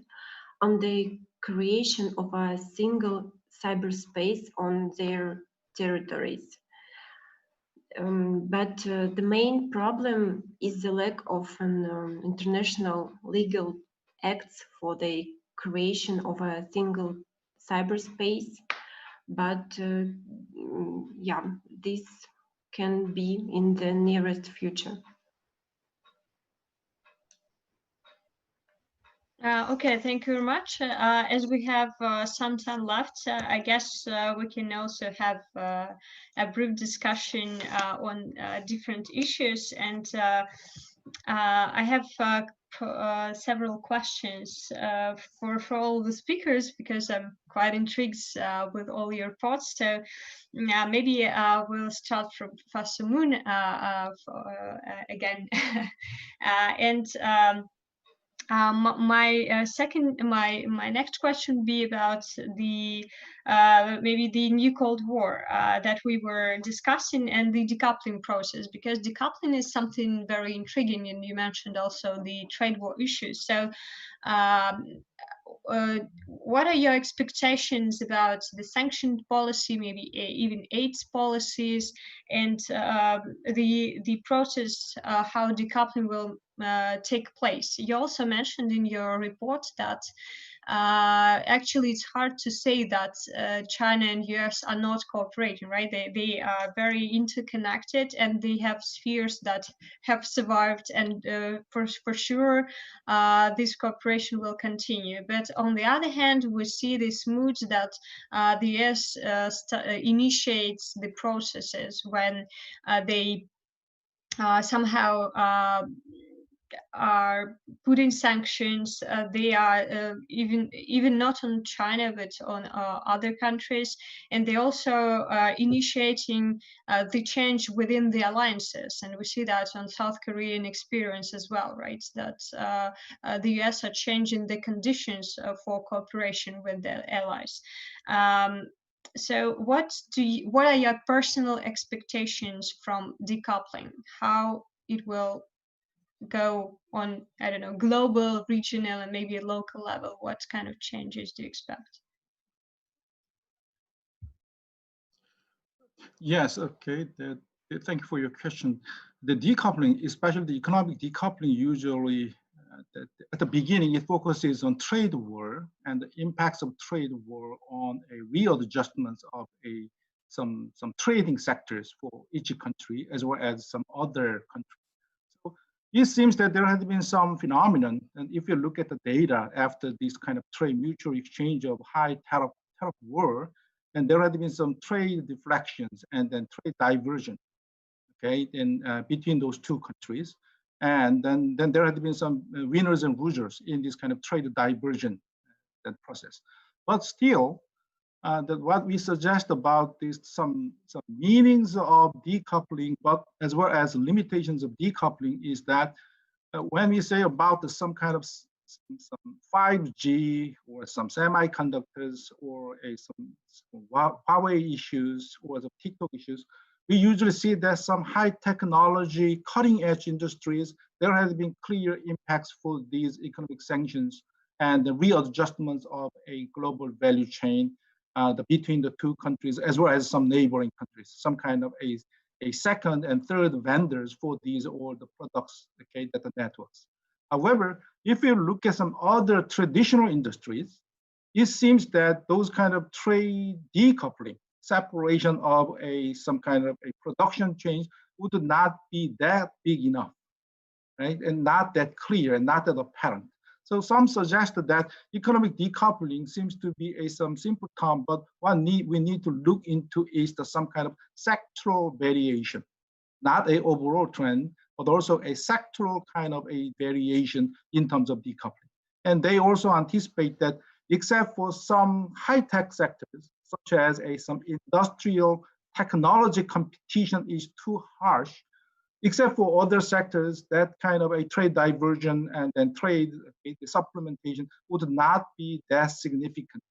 on the creation of a single cyberspace on their territories. But the main problem is the lack of an international legal acts for the creation of a single cyberspace. But yeah, this can be in the nearest future. Okay, thank you very much. As we have some time left, I guess we can also have a brief discussion on different issues. And I have several questions for all the speakers, because I'm quite intrigued with all your thoughts. So maybe we'll start from Professor Moon again. And my next question would be about the maybe the new Cold War that we were discussing, and the decoupling process, because decoupling is something very intriguing, and you mentioned also the trade war issues. So what are your expectations about the sanctioned policy, maybe even AIDS policies, and the process, how decoupling will take place? You also mentioned in your report that actually it's hard to say that China and US are not cooperating, right? They are very interconnected, and they have spheres that have survived, and for sure this cooperation will continue. But on the other hand, we see this mood that the US initiates the processes when they somehow are putting sanctions. They are even not on China, but on other countries, and they also initiating the change within the alliances. And we see that on South Korean experience as well, right? That the US are changing the conditions for cooperation with their allies. So what are your personal expectations from decoupling? How it will go on, I don't know, global, regional, and maybe a local level? What kind of changes do you expect? Yes, okay. Thank you for your question. The decoupling, especially the economic decoupling, usually at the beginning, it focuses on trade war and the impacts of trade war on a real adjustment of some trading sectors for each country, as well as some other countries. So it seems that there has been some phenomenon, and if you look at the data after this kind of trade mutual exchange of high tariff war, and there had been some trade deflections and then trade diversion, okay, between those two countries. And then there had been some winners and losers in this kind of trade diversion process. But still, what we suggest about this, some meanings of decoupling, but as well as limitations of decoupling, is that when we say about some kind of some 5G or some semiconductors or some Huawei issues or some TikTok issues, we usually see that some high technology, cutting edge industries, there has been clear impacts for these economic sanctions and the readjustments of a global value chain between the two countries, as well as some neighboring countries, some kind of a second and third vendors for these or the products, okay, data networks. However, if you look at some other traditional industries, it seems that those kind of trade decoupling, separation of some kind of a production change would not be that big enough, right? And not that clear and not that apparent. So some suggested that economic decoupling seems to be some simple term, but we need to look into is some kind of sectoral variation, not an overall trend, but also a sectoral kind of a variation in terms of decoupling. And they also anticipate that except for some high-tech sectors, such as some industrial technology competition is too harsh, except for other sectors, that kind of a trade diversion and then trade supplementation would not be that significant.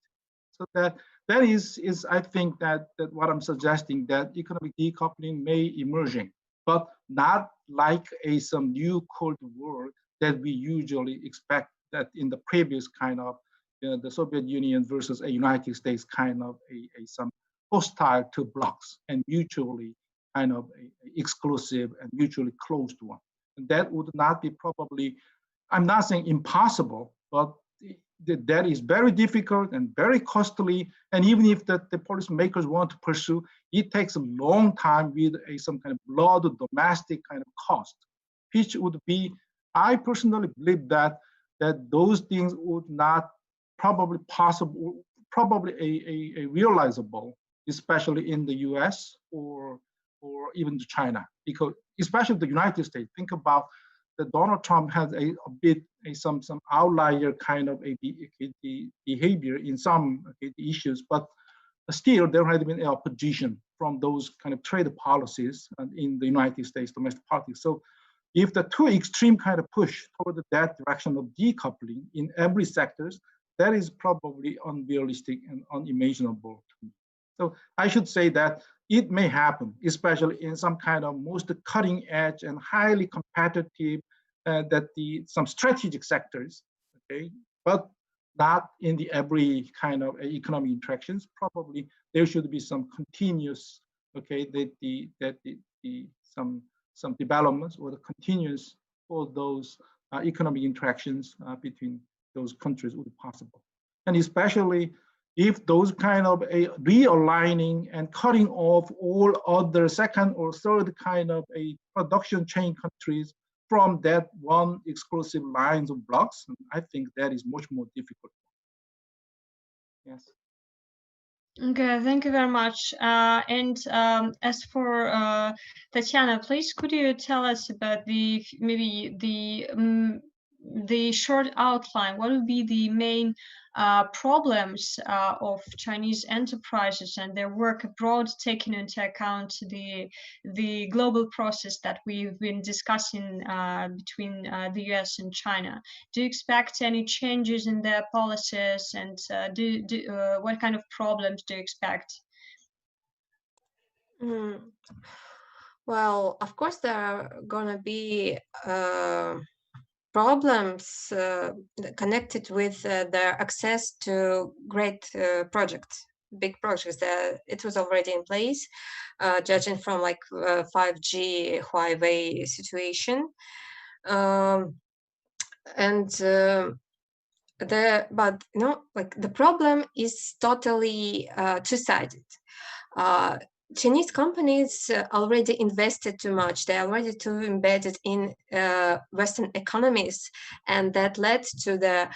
So that is I think that what I'm suggesting, that economic decoupling may emerging, but not like some new Cold War that we usually expect that in the previous kind of the Soviet Union versus a United States kind of some hostile two blocks and mutually kind of exclusive and mutually closed one. And that would not be probably, I'm not saying impossible, but that is very difficult and very costly. And even if the policymakers want to pursue, it takes a long time with some kind of broad domestic kind of cost, which would be, I personally believe that those things would not probably possible, probably a realizable, especially in the US or even to China, because especially the United States. Think about that Donald Trump has a bit some outlier kind of the behavior in some issues, but still there has been opposition from those kind of trade policies in the United States domestic politics. So if the two extreme kind of push toward that direction of decoupling in every sectors, that is probably unrealistic and unimaginable to me. So I should say that it may happen, especially in some kind of most cutting edge and highly competitive, some strategic sectors, okay, but not in the every kind of economic interactions. Probably there should be some continuous, okay, some developments or the continuous for those economic interactions between those countries would be possible. and especially if those kind of a realigning and cutting off all other second or third kind of a production chain countries from that one exclusive lines of blocks, I think that is much more difficult. Yes. Okay, thank you very much. As for Tatiana, please could you tell us about maybe the short outline? What would be the main problems of Chinese enterprises and their work abroad, taking into account the global process that we've been discussing between the US and China? Do you expect any changes in their policies, and what kind of problems do you expect? Well, of course, there are going to be problems connected with their access to great projects, big projects. It was already in place, judging from like 5G Huawei situation. But like the problem is totally two-sided. Chinese companies already invested too much. They're already too embedded in Western economies, and that led to the,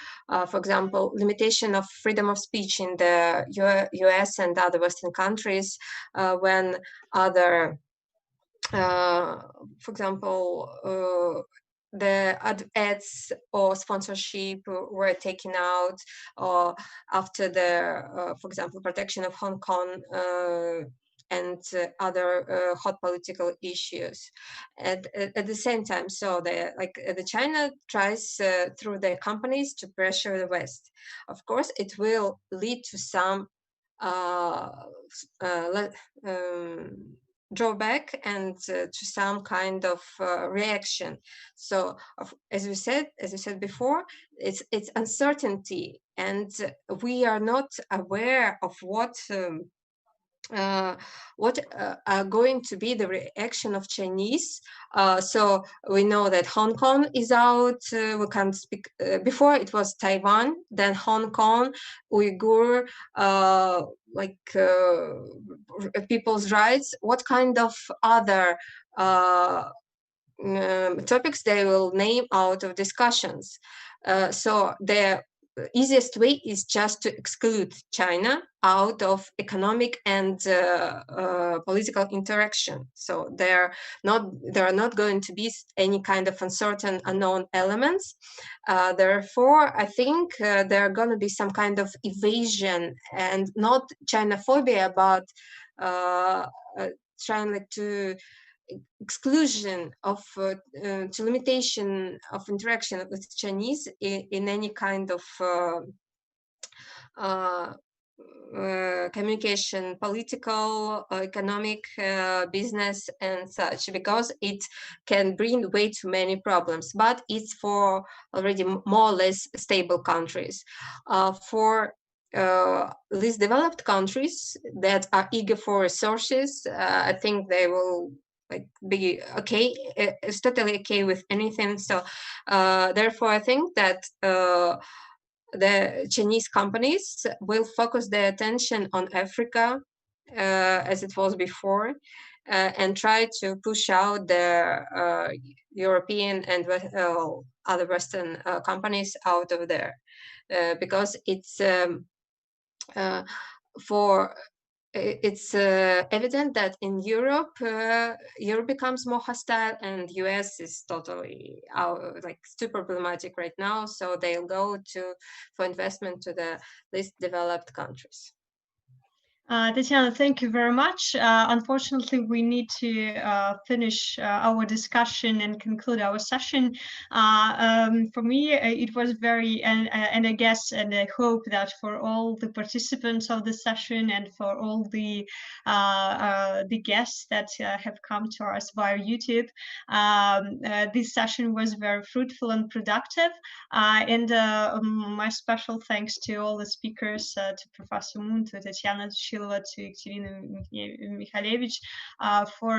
for example, limitation of freedom of speech in the US and other Western countries when other, for example, the ads or sponsorship were taken out, or after the, for example, protection of Hong Kong and other hot political issues at the same time. So the China tries through their companies to pressure the West. Of course, it will lead to some drawback and to some kind of reaction. So as you said before, it's uncertainty, and we are not aware of what are going to be the reaction of Chinese. So we know that Hong Kong is out. We can't speak. Before it was Taiwan, then Hong Kong, Uyghur, people's rights. What kind of other topics they will name out of discussions? So the easiest way is just to exclude China out of economic and political interaction. So there are not going to be any kind of uncertain, unknown elements. Therefore, I think there are going to be some kind of evasion and not China-phobia, but trying to exclusion of to limitation of interaction with Chinese in any kind of communication, political, economic, business, and such, because it can bring way too many problems. But it's for already more or less stable countries. For least developed countries that are eager for resources, I think they will be okay. It's totally okay with anything. So therefore, I think that the Chinese companies will focus their attention on Africa, as it was before, and try to push out the European and other Western companies out of there, because it's it's evident that in Europe, Europe becomes more hostile, and US is totally super problematic right now. So they'll go for investment to the least developed countries. Tatiana, thank you very much. Unfortunately, we need to finish our discussion and conclude our session. For me, it was very, and I guess, and I hope that for all the participants of the session and for all the guests that have come to us via YouTube, this session was very fruitful and productive. And my special thanks to all the speakers, to Professor Moon, to Tatiana Schizola, to Ekатерina Mikhalevich, for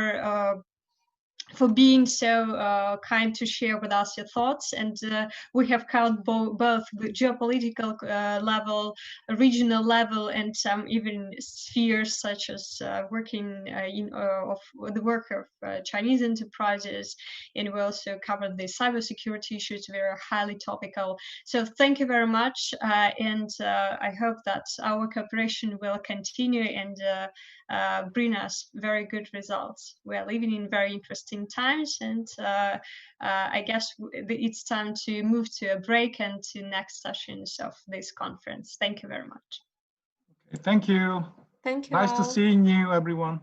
for being so kind to share with us your thoughts. And we have covered both the geopolitical level, regional level, and some even spheres such as working of the work of Chinese enterprises. And we also covered the cybersecurity issues, very highly topical. So thank you very much, and I hope that our cooperation will continue and bring us very good results. We are living in very interesting times, and I guess it's time to move to a break and to next sessions of this conference. Thank you very much. Okay, thank you. Thank you. Nice to see you, everyone.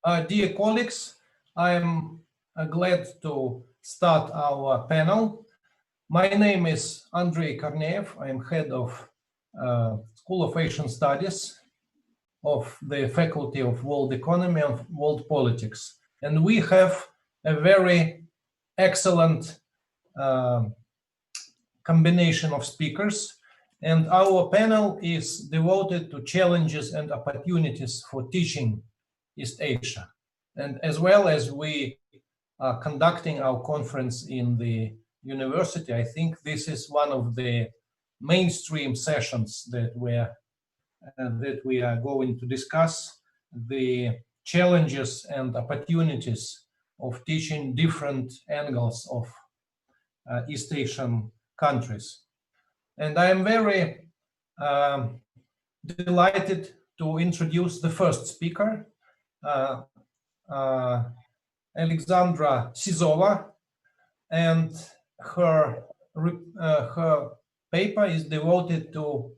Dear colleagues, I'm glad to start our panel. My name is Andrei Korneev. I'm head of School of Asian Studies of the Faculty of World Economy and World Politics. And we have a very excellent combination of speakers. And our panel is devoted to challenges and opportunities for teaching East Asia. And as well as we are conducting our conference in the university, I think this is one of the mainstream sessions that we are going to discuss the challenges and opportunities of teaching different angles of East Asian countries. And I am very delighted to introduce the first speaker, Alexandra Schizola, and her paper is devoted to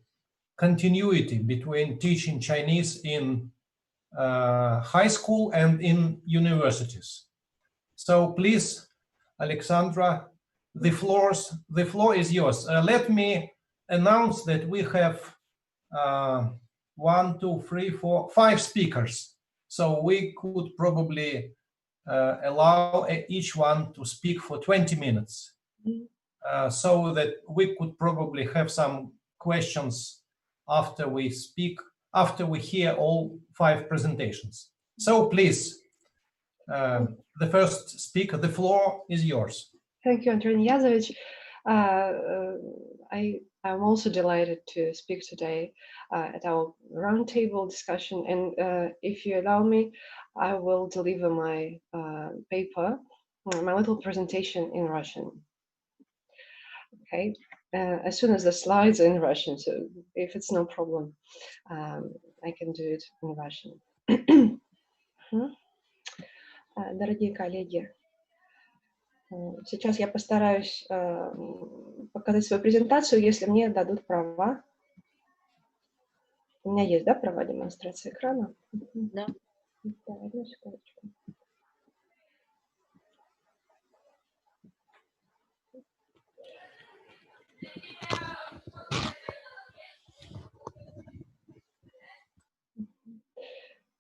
continuity between teaching Chinese in high school and in universities. So please, Alexandra, the floor is yours. Let me announce that we have 5 speakers. So we could probably allow each one to speak for 20 minutes, so that we could probably have some questions after we hear all 5 presentations. So please, the first speaker, the floor is yours. Thank you, Andrei Niyazovich. I'm also delighted to speak today at our roundtable discussion. And if you allow me, I will deliver my paper, my little presentation in Russian. Okay, as soon as the slides are in Russian, so if it's no problem, I can do it in Russian. Дорогие коллеги, сейчас я постараюсь показать свою презентацию, если мне дадут права. У меня есть, да, права демонстрации экрана? Да. Да, одну секундочку.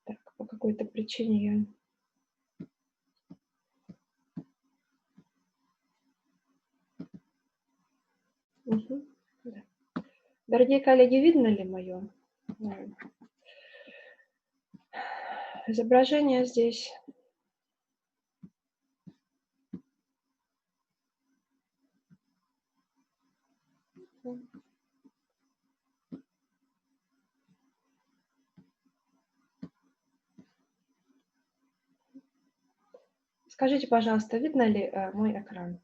Так, по какой-то причине я... Да. Дорогие коллеги, видно ли мое изображение здесь? Скажите, пожалуйста, видно ли мой экран?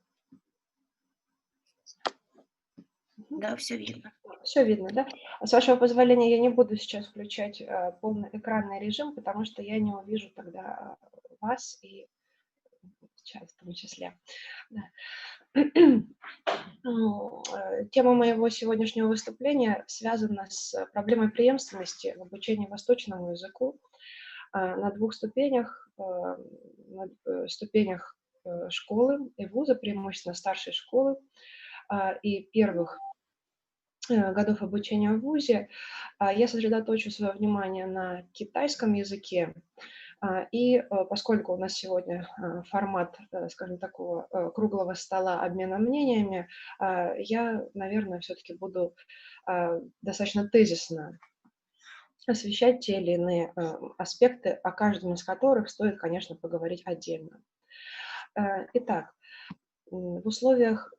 Да, все видно. Все видно, да? С вашего позволения, я не буду сейчас включать полный экранный режим, потому что я не увижу тогда вас и чат в том числе. Да. Тема моего сегодняшнего выступления связана с проблемой преемственности в обучении восточному языку на 2 ступенях, ступенях школы и вуза, преимущественно старшей школы и первых годов обучения в вузе. Я сосредоточу свое внимание на китайском языке. И поскольку у нас сегодня формат, скажем, такого круглого стола обмена мнениями, я, наверное, все-таки буду достаточно тезисно освещать те или иные аспекты, о каждом из которых стоит, конечно, поговорить отдельно. Итак, в условиях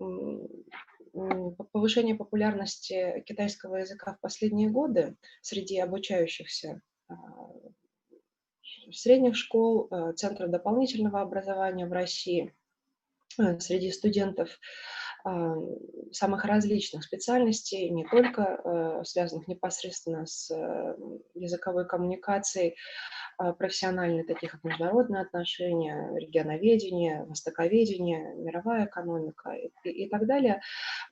повышения популярности китайского языка в последние годы среди обучающихся средних школ, центров дополнительного образования в России, среди студентов самых различных специальностей, не только связанных непосредственно с языковой коммуникацией, профессиональные, такие как международные отношения, регионоведение, востоковедение, мировая экономика и так далее,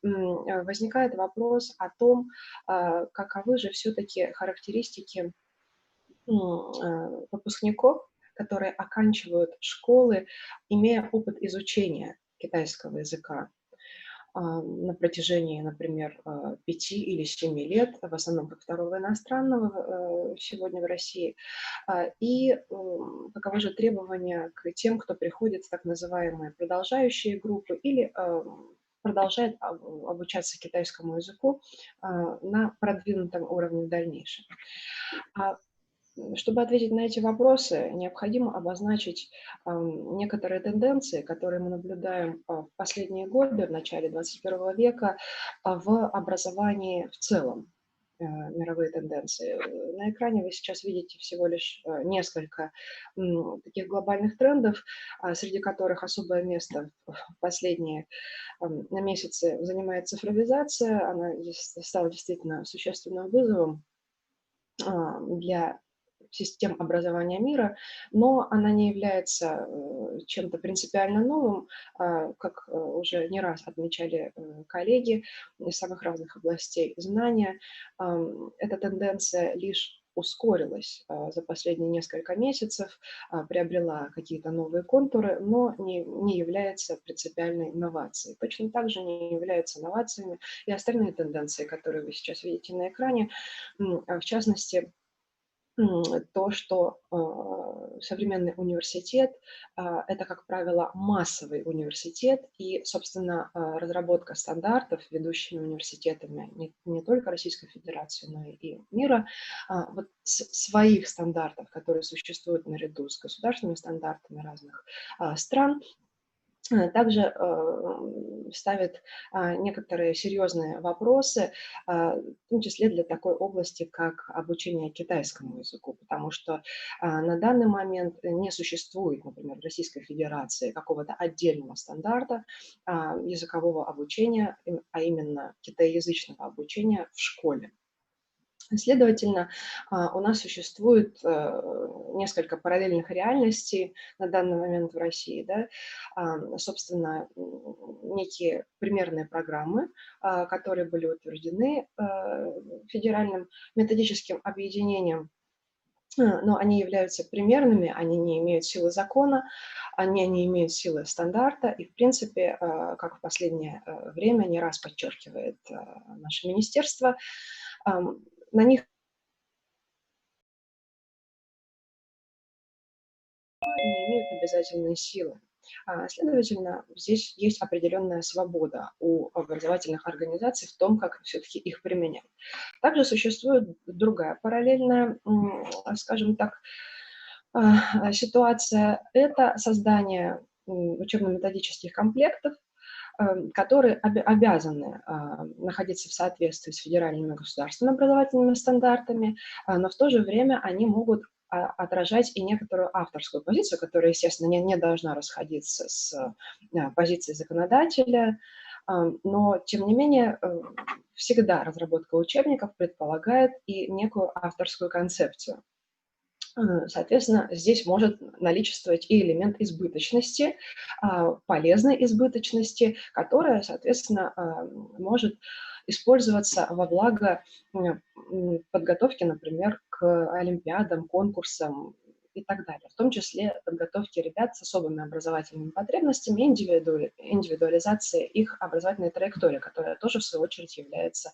возникает вопрос о том, каковы же все-таки характеристики выпускников которые оканчивают школы, имея опыт изучения китайского языка на протяжении, например, 5 или 7 лет, в основном как второго иностранного сегодня в России. И каковы же требования к тем, кто приходит в так называемые продолжающие группы или продолжает обучаться китайскому языку на продвинутом уровне в дальнейшем. Чтобы ответить на эти вопросы, необходимо обозначить некоторые тенденции, которые мы наблюдаем в последние годы, в начале 21 века, в образовании в целом, мировые тенденции. На экране вы сейчас видите всего лишь несколько таких глобальных трендов, среди которых особое место в последние месяцы занимает цифровизация. Она стала действительно существенным вызовом для систем образования мира, но она не является чем-то принципиально новым, как уже не раз отмечали коллеги из самых разных областей знания. Эта тенденция лишь ускорилась за последние несколько месяцев, приобрела какие-то новые контуры, но не является принципиальной инновацией. Точно так же не являются инновациями и остальные тенденции, которые вы сейчас видите на экране, в частности, то, что современный университет – это, как правило, массовый университет, и, собственно, разработка стандартов ведущими университетами не только Российской Федерации, но и мира, вот своих стандартов, которые существуют наряду с государственными стандартами разных стран, также ставит некоторые серьезные вопросы, в том числе для такой области, как обучение китайскому языку, потому что на данный момент не существует, например, в Российской Федерации какого-то отдельного стандарта языкового обучения, а именно китаеязычного обучения в школе. Следовательно, у нас существует несколько параллельных реальностей на данный момент в России. Да? Собственно, некие примерные программы, которые были утверждены федеральным методическим объединением, но они являются примерными, они не имеют силы закона, они не имеют силы стандарта, и, в принципе, как в последнее время не раз подчеркивает наше министерство, на них не имеют обязательной силы. Следовательно, здесь есть определенная свобода у образовательных организаций в том, как все-таки их применять. Также существует другая параллельная, скажем так, ситуация. Это создание учебно-методических комплектов, которые обязаны находиться в соответствии с федеральными государственными образовательными стандартами, но в то же время они могут отражать и некоторую авторскую позицию, которая, естественно, не должна расходиться с позицией законодателя, но, тем не менее, всегда разработка учебников предполагает и некую авторскую концепцию. Соответственно, здесь может наличествовать и элемент избыточности, полезной избыточности, которая, соответственно, может использоваться во благо подготовки, например, к олимпиадам, конкурсам и так далее, в том числе подготовки ребят с особыми образовательными потребностями, индивидуализации их образовательной траектории, которая тоже, в свою очередь, является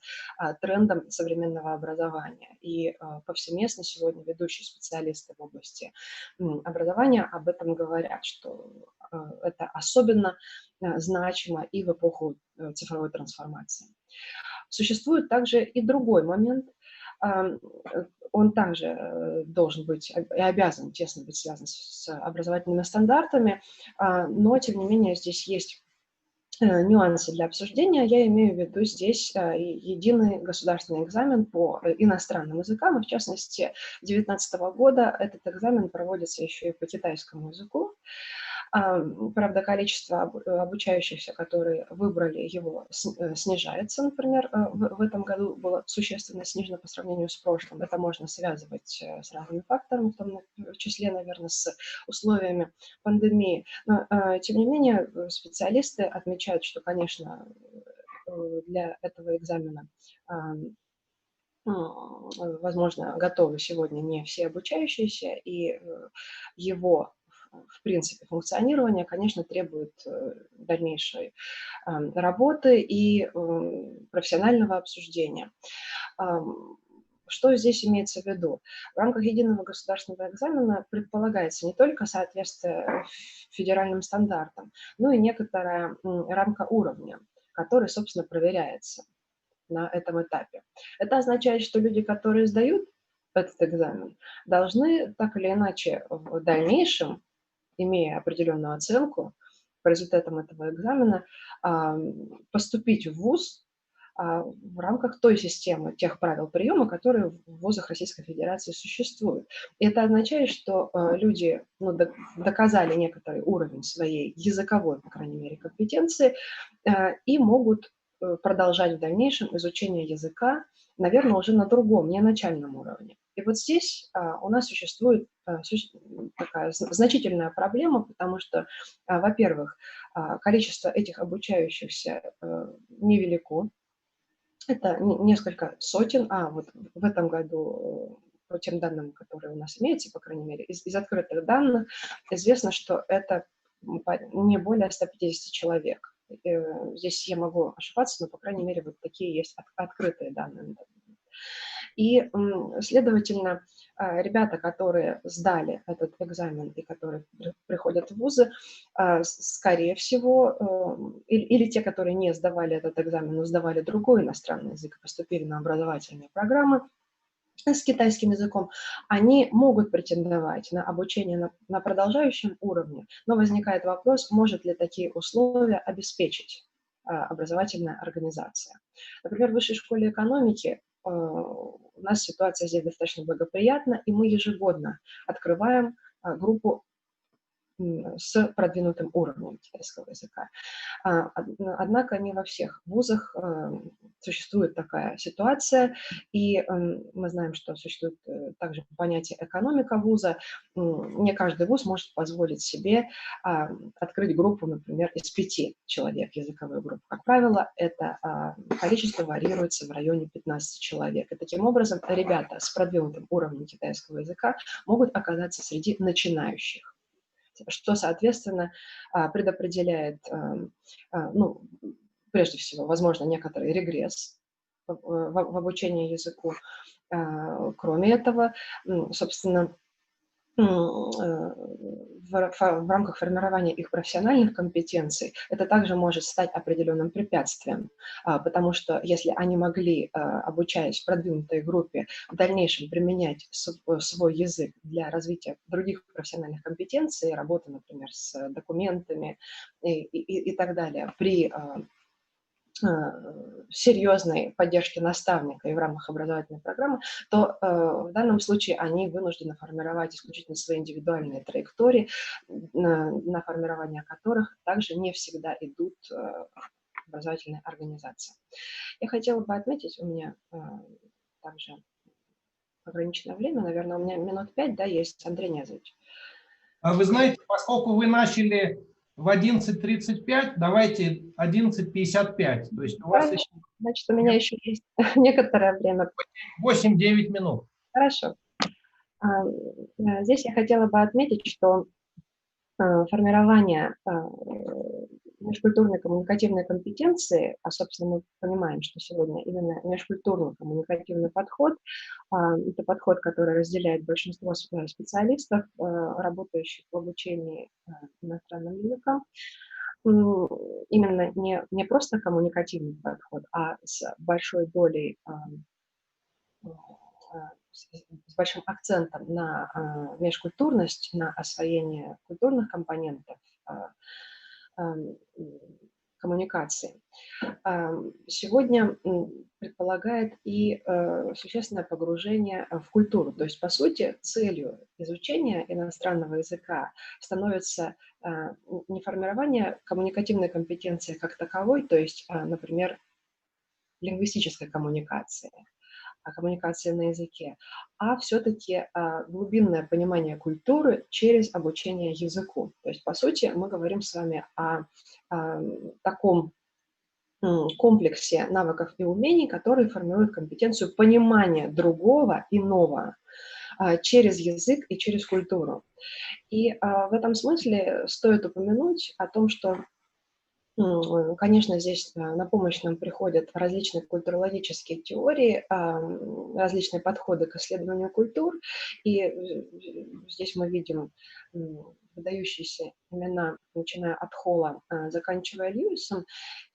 трендом современного образования. И повсеместно сегодня ведущие специалисты в области образования об этом говорят, что это особенно значимо и в эпоху цифровой трансформации. Существует также и другой момент. Он также должен быть и обязан тесно быть связан с образовательными стандартами, но, тем не менее, здесь есть нюансы для обсуждения. Я имею в виду здесь единый государственный экзамен по иностранным языкам, и в частности, с 2019 года этот экзамен проводится еще и по китайскому языку. Правда, количество обучающихся, которые выбрали его, снижается. Например, в этом году было существенно снижено по сравнению с прошлым. Это можно связывать с разными факторами, в том числе, наверное, с условиями пандемии. Но, тем не менее, специалисты отмечают, что, конечно, для этого экзамена возможно, готовы сегодня не все обучающиеся, и его, в принципе, функционирование, конечно, требует дальнейшей работы и профессионального обсуждения. Что здесь имеется в виду? В рамках единого государственного экзамена предполагается не только соответствие федеральным стандартам, но и некоторая рамка уровня, который, собственно, проверяется на этом этапе. Это означает, что люди, которые сдают этот экзамен, должны так или иначе в дальнейшем, имея определенную оценку по результатам этого экзамена, поступить в вуз в рамках той системы, тех правил приема, которые в вузах Российской Федерации существуют. И это означает, что люди доказали некоторый уровень своей языковой, по крайней мере, компетенции и могут продолжать в дальнейшем изучение языка, наверное, уже на другом, не начальном уровне. И вот здесь у нас существует такая значительная проблема, потому что, во-первых, количество этих обучающихся невелико. Это несколько сотен, вот в этом году, по тем данным, которые у нас имеются, по крайней мере, из открытых данных, известно, что это не более 150 человек. Здесь я могу ошибаться, но, по крайней мере, вот такие есть открытые данные. И, следовательно, ребята, которые сдали этот экзамен и которые приходят в вузы, скорее всего, или те, которые не сдавали этот экзамен, но сдавали другой иностранный язык, поступили на образовательные программы с китайским языком, они могут претендовать на обучение на продолжающем уровне, но возникает вопрос, может ли такие условия обеспечить образовательная организация. Например, в Высшей школе экономики у нас ситуация здесь достаточно благоприятна, и мы ежегодно открываем группу с продвинутым уровнем китайского языка. Однако не во всех вузах существует такая ситуация, и мы знаем, что существует также понятие экономика вуза. Не каждый вуз может позволить себе открыть группу, например, из 5 человек, языковую группу. Как правило, это количество варьируется в районе 15 человек. И таким образом ребята с продвинутым уровнем китайского языка могут оказаться среди начинающих, что, соответственно, предопределяет, прежде всего, возможно, некоторый регресс в обучении языку. Кроме этого, собственно, в рамках формирования их профессиональных компетенций это также может стать определенным препятствием, потому что если они могли, обучаясь в продвинутой группе, в дальнейшем применять свой язык для развития других профессиональных компетенций, работы, например, с документами и так далее, при серьезной поддержки наставника и в рамках образовательной программы, то в данном случае они вынуждены формировать исключительно свои индивидуальные траектории, на формирование которых также не всегда идут образовательные организации. Я хотела бы отметить, у меня также ограниченное время, наверное, у меня минут 5, да, есть. Андрей Нязович. Вы знаете, поскольку вы начали в 11:35, давайте 11:55. То есть у вас еще... Значит, у меня еще есть некоторое время. 8-9 минут. Хорошо. Здесь я хотела бы отметить, что формирование межкультурной коммуникативной компетенции, а, собственно, мы понимаем, что сегодня именно межкультурный коммуникативный подход, это подход, который разделяет большинство специалистов, работающих в обучении иностранным языкам, именно не просто коммуникативный подход, а с большой долей, с большим акцентом на межкультурность, на освоение культурных компонентов коммуникации, сегодня предполагает и существенное погружение в культуру. То есть, по сути, целью изучения иностранного языка становится не формирование коммуникативной компетенции как таковой, то есть, например, лингвистической коммуникации, коммуникации на языке, а все-таки глубинное понимание культуры через обучение языку. То есть, по сути, мы говорим с вами о таком комплексе навыков и умений, которые формируют компетенцию понимания другого, иного, через язык и через культуру. И в этом смысле стоит упомянуть о том, что, конечно, здесь на помощь нам приходят различные культурологические теории, различные подходы к исследованию культур, и здесь мы видим выдающиеся имена, начиная от Холла, заканчивая Льюисом.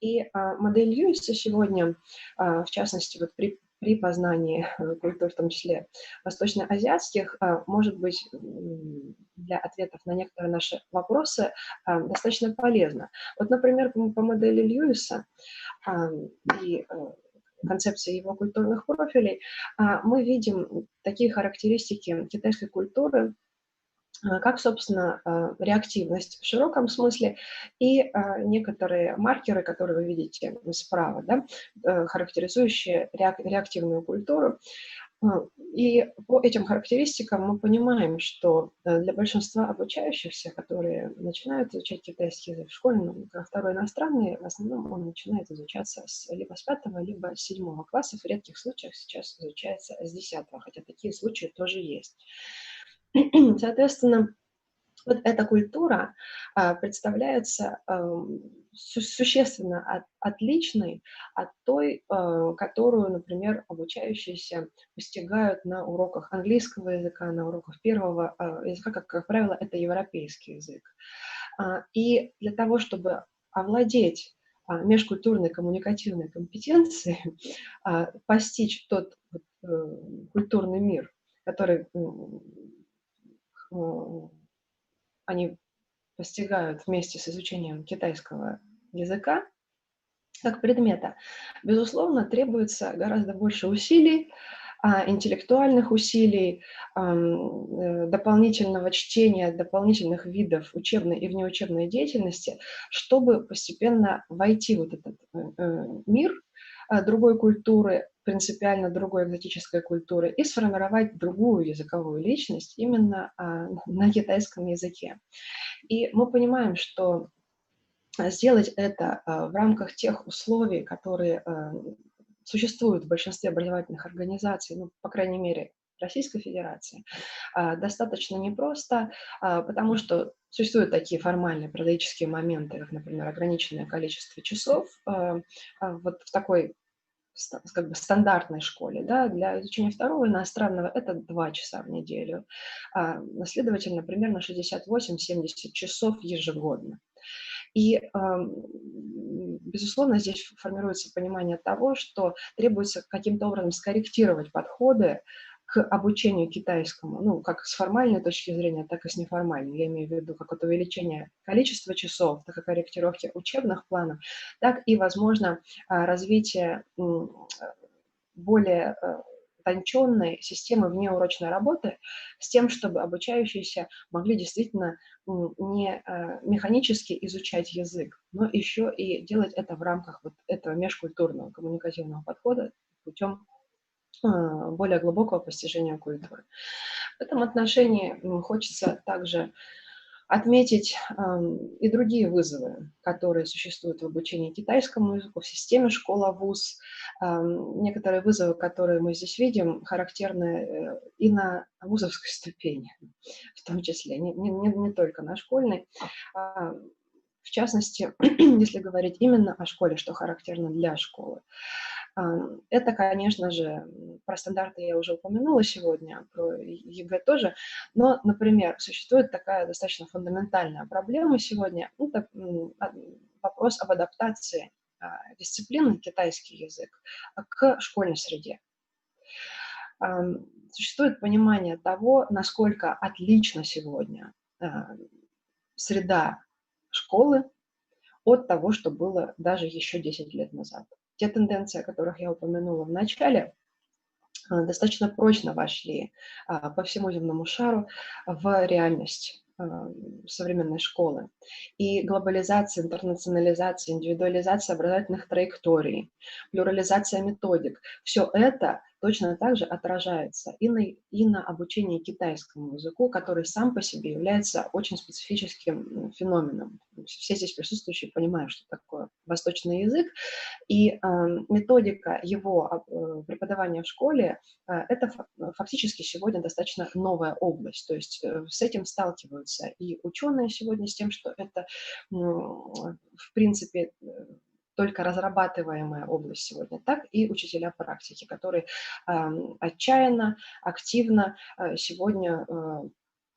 И модель Льюиса сегодня, в частности, вот при познании культур, в том числе восточноазиатских, может быть для ответов на некоторые наши вопросы достаточно полезна. Вот, например, по модели Льюиса и концепции его культурных профилей мы видим такие характеристики китайской культуры, как, собственно, реактивность в широком смысле и некоторые маркеры, которые вы видите справа, да, характеризующие реактивную культуру. И по этим характеристикам мы понимаем, что для большинства обучающихся, которые начинают изучать китайский язык в школе, второй иностранный, в основном он начинает изучаться либо с 5 либо с 7 класса, в редких случаях сейчас изучается с 10, хотя такие случаи тоже есть. Соответственно, вот эта культура представляется существенно отличной от той, которую, например, обучающиеся постигают на уроках английского языка, на уроках первого языка, как правило, это европейский язык. И для того, чтобы овладеть межкультурной коммуникативной компетенцией, постичь тот культурный мир, который они постигают вместе с изучением китайского языка как предмета, безусловно, требуется гораздо больше усилий, интеллектуальных усилий, дополнительного чтения, дополнительных видов учебной и внеучебной деятельности, чтобы постепенно войти в вот этот мир другой культуры, принципиально другой экзотической культуры, и сформировать другую языковую личность именно на китайском языке. И мы понимаем, что сделать это в рамках тех условий, которые существуют в большинстве образовательных организаций, ну, по крайней мере, Российской Федерации, достаточно непросто, потому что существуют такие формальные прозаические моменты, как, например, ограниченное количество часов вот в такой как бы стандартной школе, да, для изучения второго иностранного это 2 часа в неделю, следовательно, примерно 68-70 часов ежегодно. И, безусловно, здесь формируется понимание того, что требуется каким-то образом скорректировать подходы к обучению китайскому, ну, как с формальной точки зрения, так и с неформальной. Я имею в виду как от увеличения количества часов, так и корректировки учебных планов, так и, возможно, развитие более утонченной системы внеурочной работы с тем, чтобы обучающиеся могли действительно не механически изучать язык, но еще и делать это в рамках вот этого межкультурного коммуникативного подхода путем более глубокого постижения культуры. В этом отношении хочется также отметить и другие вызовы, которые существуют в обучении китайскому языку, в системе школа-вуз. Некоторые вызовы, которые мы здесь видим, характерны и на вузовской ступени, в том числе, не только на школьной. В частности, если говорить именно о школе, что характерно для школы. Это, конечно же, про стандарты я уже упомянула сегодня, про ЕГЭ тоже, но, например, существует такая достаточно фундаментальная проблема сегодня, это вопрос об адаптации дисциплины китайский язык к школьной среде. Существует понимание того, насколько отлична сегодня среда школы от того, что было даже еще 10 лет назад. Те тенденции, о которых я упомянула в начале, достаточно прочно вошли по всему земному шару в реальность современной школы. И глобализация, интернационализация, индивидуализация образовательных траекторий, плюрализация методик – все это точно так же отражается и на обучении китайскому языку, который сам по себе является очень специфическим феноменом. Все здесь присутствующие понимают, что такое восточный язык, и методика его преподавания в школе – это фактически сегодня достаточно новая область. То есть с этим сталкиваются и ученые сегодня с тем, что это, в принципе, только разрабатываемая область сегодня, так и учителя практики, которые отчаянно, активно сегодня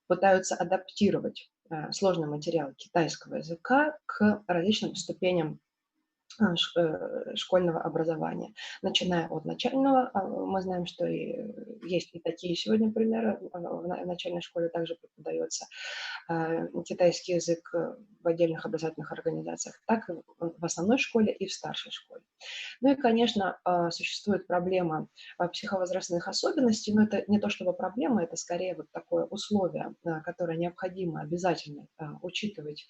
пытаются адаптировать сложный материал китайского языка к различным ступеням школьного образования. Начиная от начального, мы знаем, что есть и такие сегодня примеры. В начальной школе также преподается китайский язык в отдельных образовательных организациях, так и в основной школе и в старшей школе. Ну и, конечно, существует проблема психовозрастных особенностей, но это не то чтобы проблема, это скорее вот такое условие, которое необходимо обязательно учитывать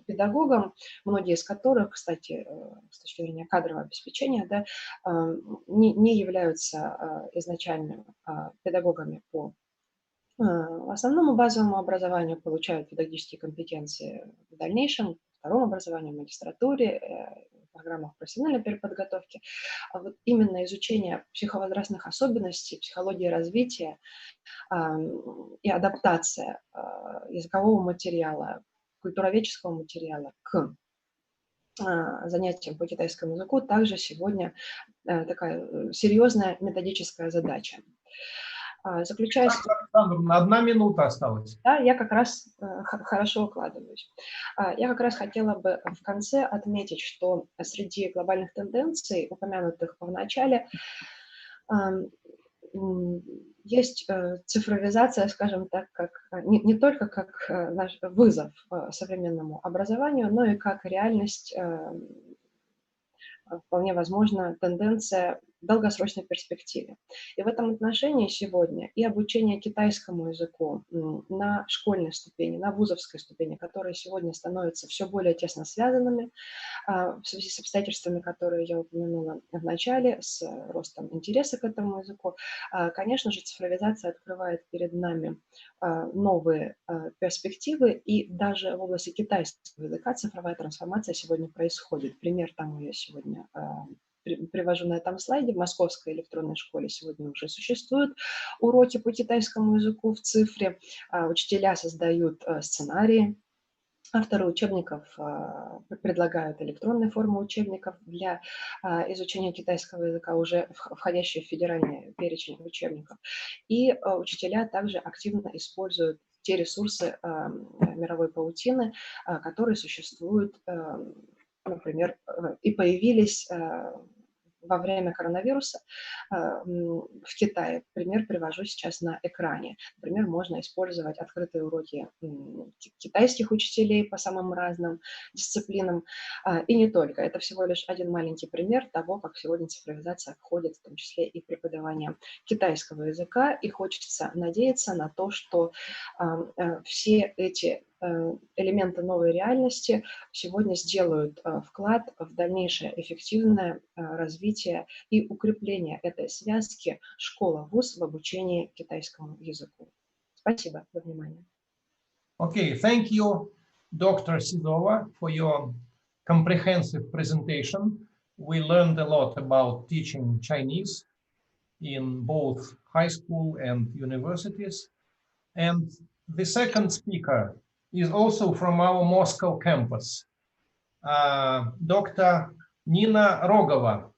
педагогам, многие из которых, кстати, с точки зрения кадрового обеспечения, да, не являются изначально педагогами по основному базовому образованию, получают педагогические компетенции в дальнейшем, втором образовании, в магистратуре, в программах профессиональной переподготовки. А вот именно изучение психовозрастных особенностей, психологии развития и адаптация языкового материала, культуроведческого материала к занятиям по китайскому языку также сегодня такая серьезная методическая задача. Заключается... Александра, 1 минута осталась. Да, я как раз хорошо укладываюсь. Я как раз хотела бы в конце отметить, что среди глобальных тенденций, упомянутых в начале, есть цифровизация, скажем так, как, не только как наш вызов современному образованию, но и как реальность, вполне возможно, тенденция в долгосрочной перспективе. И в этом отношении сегодня и обучение китайскому языку на школьной ступени, на вузовской ступени, которые сегодня становятся все более тесно связанными в связи с обстоятельствами, которые я упомянула в начале, с ростом интереса к этому языку, конечно же, цифровизация открывает перед нами новые перспективы, и даже в области китайского языка цифровая трансформация сегодня происходит. Пример тому я сегодня привожу на этом слайде. В Московской электронной школе сегодня уже существуют уроки по китайскому языку в цифре. Учителя создают сценарии, авторы учебников предлагают электронные формы учебников для изучения китайского языка, уже входящие в федеральный перечень учебников. И учителя также активно используют те ресурсы мировой паутины, которые существуют, например, и появились во время коронавируса в Китае. Пример привожу сейчас на экране. Например, можно использовать открытые уроки китайских учителей по самым разным дисциплинам. И не только. Это всего лишь один маленький пример того, как сегодня цифровизация входит в том числе и преподавание китайского языка. И хочется надеяться на то, что все эти элементы новой реальности сегодня сделают вклад в дальнейшее эффективное развитие и укрепление этой связки школа-вуз в обучении китайскому языку. Спасибо за внимание. Okay, thank you, Dr. Schizola, for your comprehensive presentation. We learned a lot about teaching Chinese in both high school and universities. And the second speaker is also from our Moscow campus, Dr. Nina Rogova,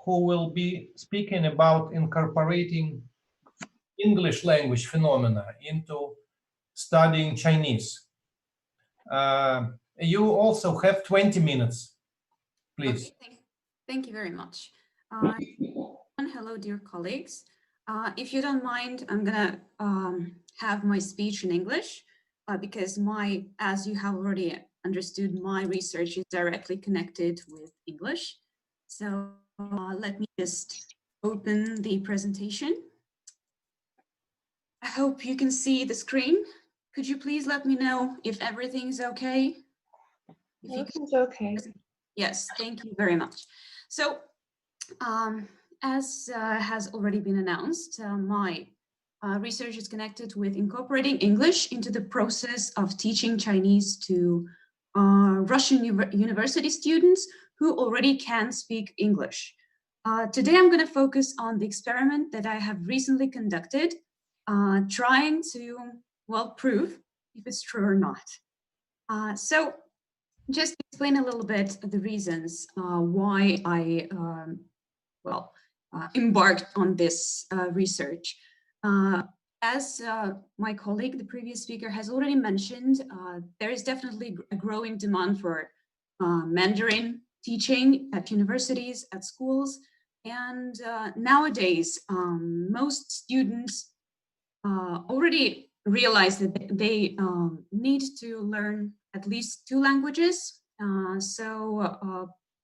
who will be speaking about incorporating English language phenomena into studying Chinese. You also have 20 minutes, please. Okay, thank you very much. Hello, dear colleagues. If you don't mind, I'm gonna have my speech in English because as you have already understood, my research is directly connected with English. So let me just open the presentation. I hope you can see the screen. Could you please let me know if everything's okay? Everything's okay. Yes, thank you very much. So as has already been announced, my research is connected with incorporating English into the process of teaching Chinese to Russian university students who already can speak English. Today, I'm going to focus on the experiment that I have recently conducted, trying to, well, prove if it's true or not. So just to explain a little bit the reasons why I, embarked on this research. As my colleague, the previous speaker, has already mentioned, there is definitely a growing demand for Mandarin teaching at universities, at schools, and nowadays, most students already realize that they need to learn at least 2 languages,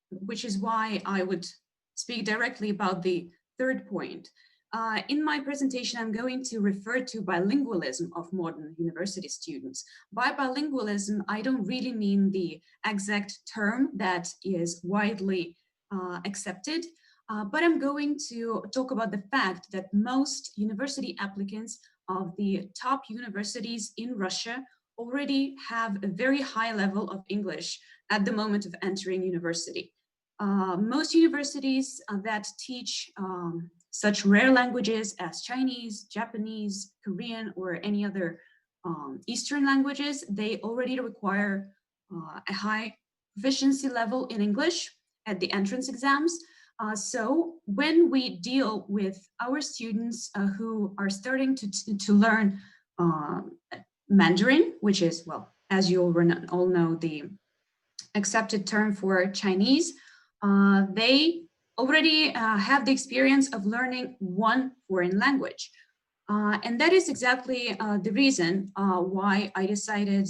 which is why I would speak directly about the third point. In my presentation, I'm going to refer to bilingualism of modern university students. By bilingualism, I don't really mean the exact term that is widely accepted, but I'm going to talk about the fact that most university applicants of the top universities in Russia already have a very high level of English at the moment of entering university. Most universities that teach such rare languages as Chinese, Japanese, Korean, or any other Eastern languages, they already require a high proficiency level in English at the entrance exams. So when we deal with our students who are starting to learn Mandarin, which is, well, as you all know, the accepted term for Chinese, they already have the experience of learning one foreign language. And that is exactly the reason why I decided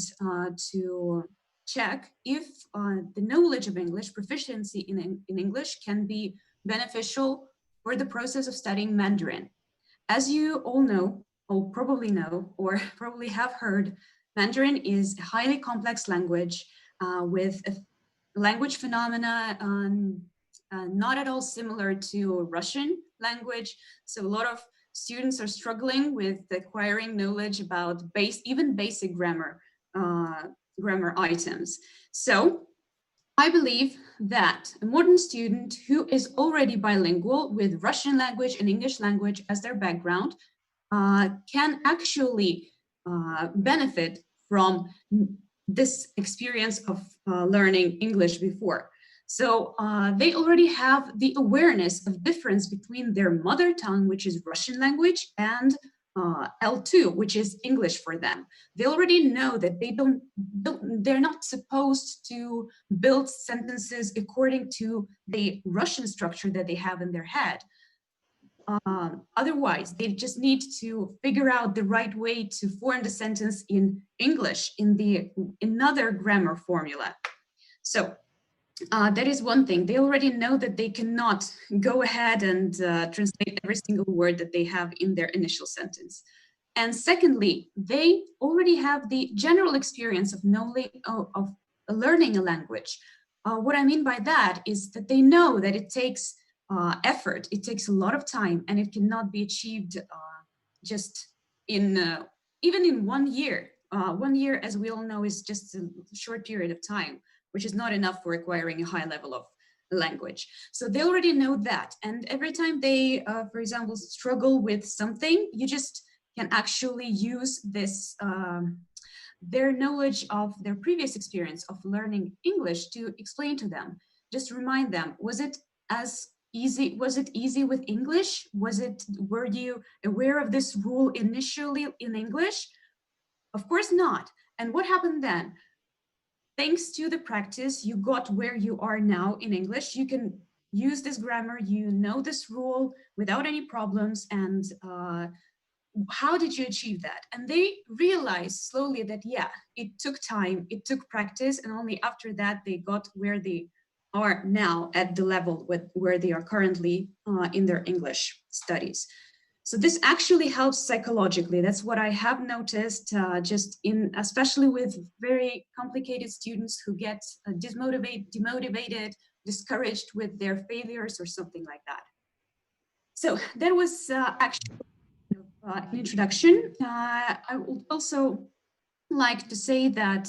to check if the knowledge of English, proficiency in English, can be beneficial for the process of studying Mandarin. As you all know, or probably know, or probably have heard, Mandarin is a highly complex language with a language phenomena not at all similar to Russian language. So a lot of students are struggling with acquiring knowledge about even basic grammar items. So I believe that a modern student who is already bilingual with Russian language and English language as their background can actually benefit from this experience of learning English before. So they already have the awareness of difference between their mother tongue, which is Russian language, and L2, which is English for them. They already know that they're not supposed to build sentences according to the Russian structure that they have in their head. Otherwise, they just need to figure out the right way to form the sentence in English in another grammar formula. So that is one thing. They already know that they cannot go ahead and translate every single word that they have in their initial sentence. And secondly, they already have the general experience of learning a language. What I mean by that is that they know that it takes effort, it takes a lot of time, and it cannot be achieved just in even in 1 year. 1 year, as we all know, is just a short period of time, which is not enough for acquiring a high level of language. So they already know that. And every time they, for example, struggle with something, you just can actually use this, their knowledge of their previous experience of learning English to explain to them. Just remind them, was it easy with English? Were you aware of this rule initially in English? Of course not. And what happened then? Thanks to the practice, you got where you are now in English. You can use this grammar, you know this rule without any problems. And how did you achieve that? And they realized slowly that, yeah, it took time, it took practice, and only after that they got where they are now at the level where they are currently in their English studies. So this actually helps psychologically. That's what I have noticed, especially with very complicated students who get demotivated, discouraged with their failures or something like that. So that was actually an introduction. I would also like to say that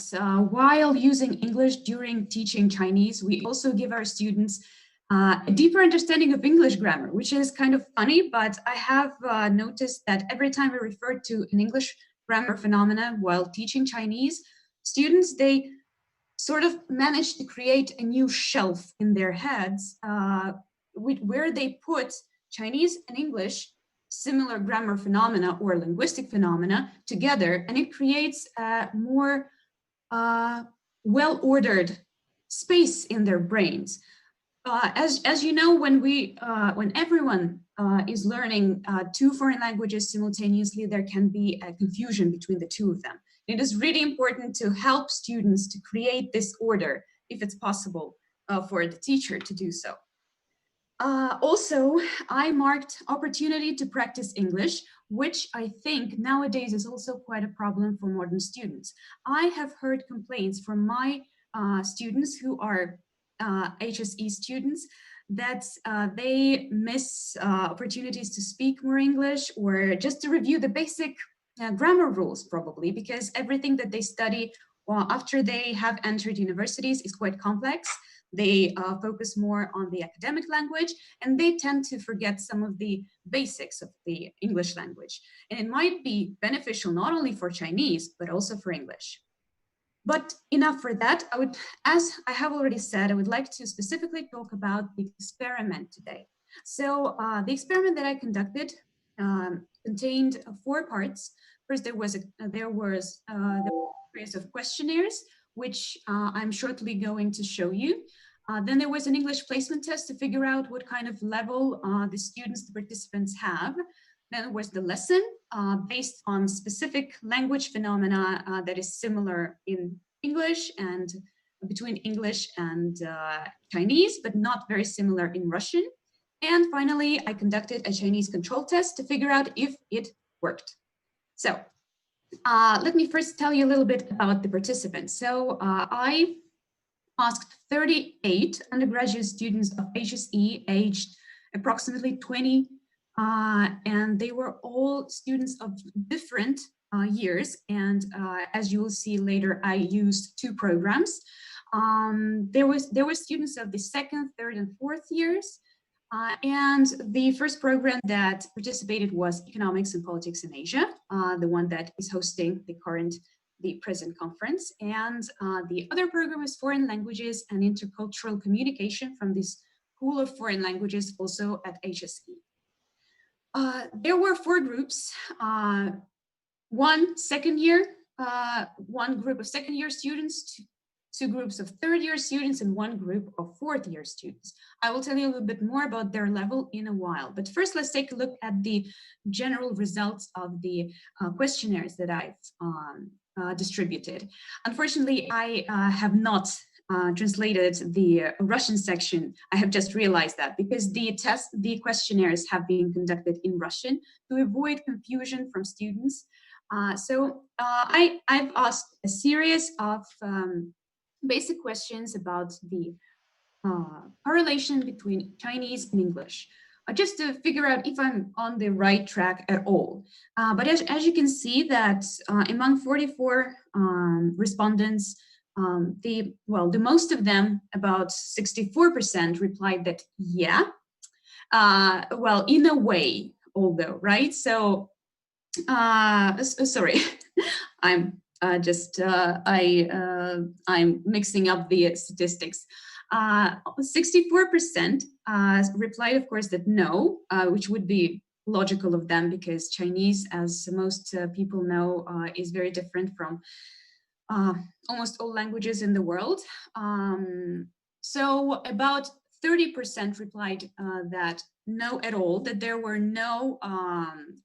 while using English during teaching Chinese, we also give our students a deeper understanding of English grammar, which is kind of funny, but I have noticed that every time I refer to an English grammar phenomena while teaching Chinese, students, they sort of manage to create a new shelf in their heads where they put Chinese and English, similar grammar phenomena or linguistic phenomena together, and it creates a more well-ordered space in their brains. As you know, when everyone is learning two foreign languages simultaneously, there can be a confusion between the two of them. It is really important to help students to create this order, if it's possible for the teacher to do so. Also, I marked opportunity to practice English, which I think nowadays is also quite a problem for modern students. I have heard complaints from my students who are HSE students that they miss opportunities to speak more English or just to review the basic grammar rules, probably, because everything that they study after they have entered universities is quite complex. They focus more on the academic language, and they tend to forget some of the basics of the English language. And it might be beneficial not only for Chinese, but also for English. But enough for that. As I have already said, I would like to specifically talk about the experiment today. So the experiment that I conducted contained 4 parts. First, there was the series of questionnaires, which I'm shortly going to show you. Then there was an English placement test to figure out what kind of level the students, the participants have. Then there was the lesson based on specific language phenomena that is similar in English and between English and Chinese, but not very similar in Russian. And finally, I conducted a Chinese control test to figure out if it worked. So let me first tell you a little bit about the participants. So I asked 38 undergraduate students of HSE aged approximately 20, and they were all students of different years. And as you will see later, I used 2 programs. There were students of the 2nd, 3rd, and 4th years. And the first program that participated was Economics and Politics in Asia, the one that is hosting the present conference. And the other program is Foreign Languages and Intercultural Communication from the School of Foreign Languages, also at HSE. There were 4 groups, one group of 2nd year students, 2 groups of 3rd year students, and 1 group of 4th year students. I will tell you a little bit more about their level in a while, but first let's take a look at the general results of the questionnaires that I've distributed. Unfortunately, I have not translated the Russian section. I have just realized that because the questionnaires have been conducted in Russian to avoid confusion from students. So I've asked a series of basic questions about the correlation between Chinese and English, just to figure out if I'm on the right track at all. But as you can see that among 44 respondents, the most of them, about 64%, replied that yeah, well, in a way, although, right? So, sorry, I'm mixing up the statistics. 64% replied, of course, that no, which would be logical of them because Chinese, as most people know, is very different from almost all languages in the world. So about 30% replied that no at all, that there were no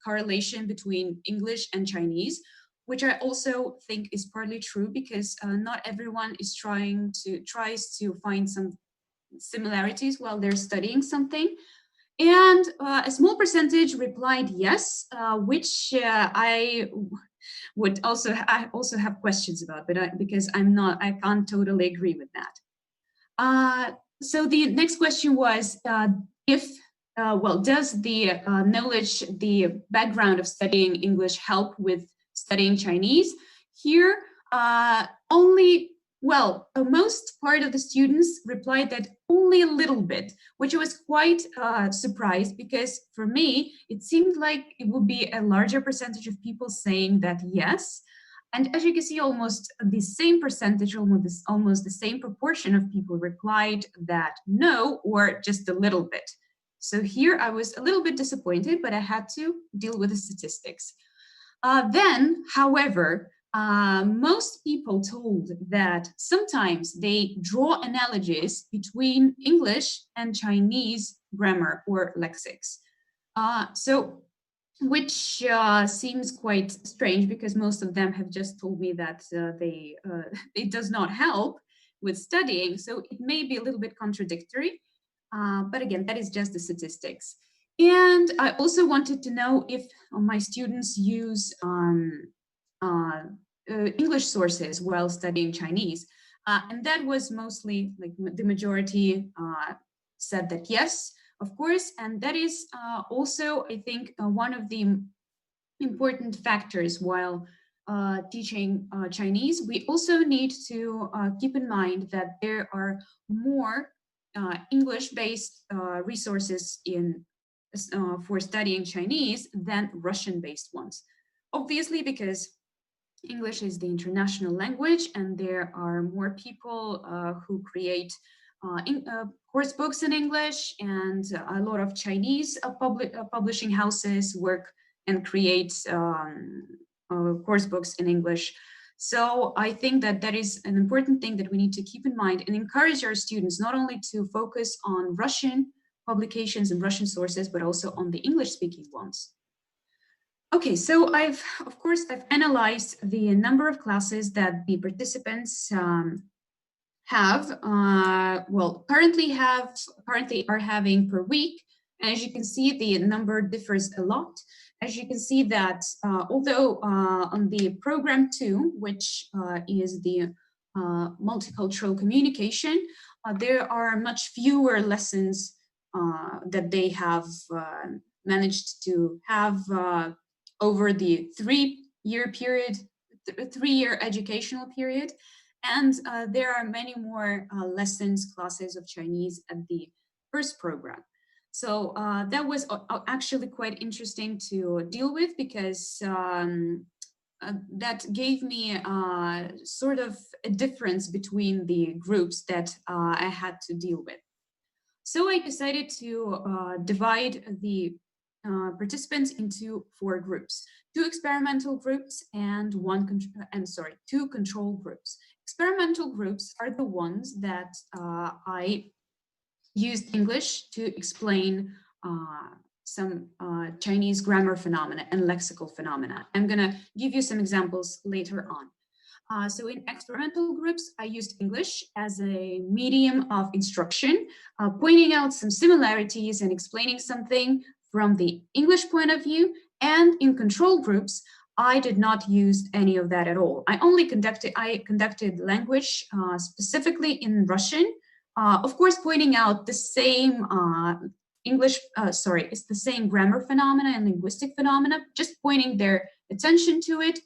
correlation between English and Chinese, which I also think is partly true because not everyone tries to find some similarities while they're studying something. And a small percentage replied yes, which I also have questions about, but because I can't totally agree with that. So the next question was if well, does the knowledge, the background of studying English help with studying Chinese? Here, most part of the students replied that only a little bit, which I was quite surprised, because for me, it seemed like it would be a larger percentage of people saying that yes. And as you can see, almost the same percentage, almost the same proportion of people replied that no, or just a little bit. So here I was a little bit disappointed, but I had to deal with the statistics. Then, however, most people told that sometimes they draw analogies between English and Chinese grammar or lexics. Which seems quite strange, because most of them have just told me that it does not help with studying. So it may be a little bit contradictory, but again, that is just the statistics. And I also wanted to know if my students use English sources while studying Chinese. And that was mostly, like, the majority said that yes, of course. And that is also, I think, one of the important factors while teaching Chinese. We also need to keep in mind that there are more English-based resources for studying Chinese than Russian-based ones. Obviously, because English is the international language, and there are more people who create course books in English, and a lot of Chinese publishing houses work and create course books in English. So I think that that is an important thing that we need to keep in mind and encourage our students not only to focus on Russian publications and Russian sources, but also on the English-speaking ones. Okay, so I've analyzed the number of classes that the participants have. Currently are having per week. And as you can see, the number differs a lot. As you can see that although on the program 2, which is the multicultural communication, there are much fewer lessons that they have managed to have over the 3-year period, 3-year educational period. And there are many more lessons, classes of Chinese at the first program. So that was actually quite interesting to deal with, because that gave me sort of a difference between the groups that I had to deal with. So I decided to divide the participants into 4 groups: 2 experimental groups and 2 control groups. Experimental groups are the ones that I used English to explain some Chinese grammar phenomena and lexical phenomena. I'm going to give you some examples later on. So in experimental groups, I used English as a medium of instruction, pointing out some similarities and explaining something from the English point of view. And in control groups, I did not use any of that at all. I conducted language specifically in Russian, of course, pointing out the same it's the same grammar phenomena and linguistic phenomena, just pointing their attention to it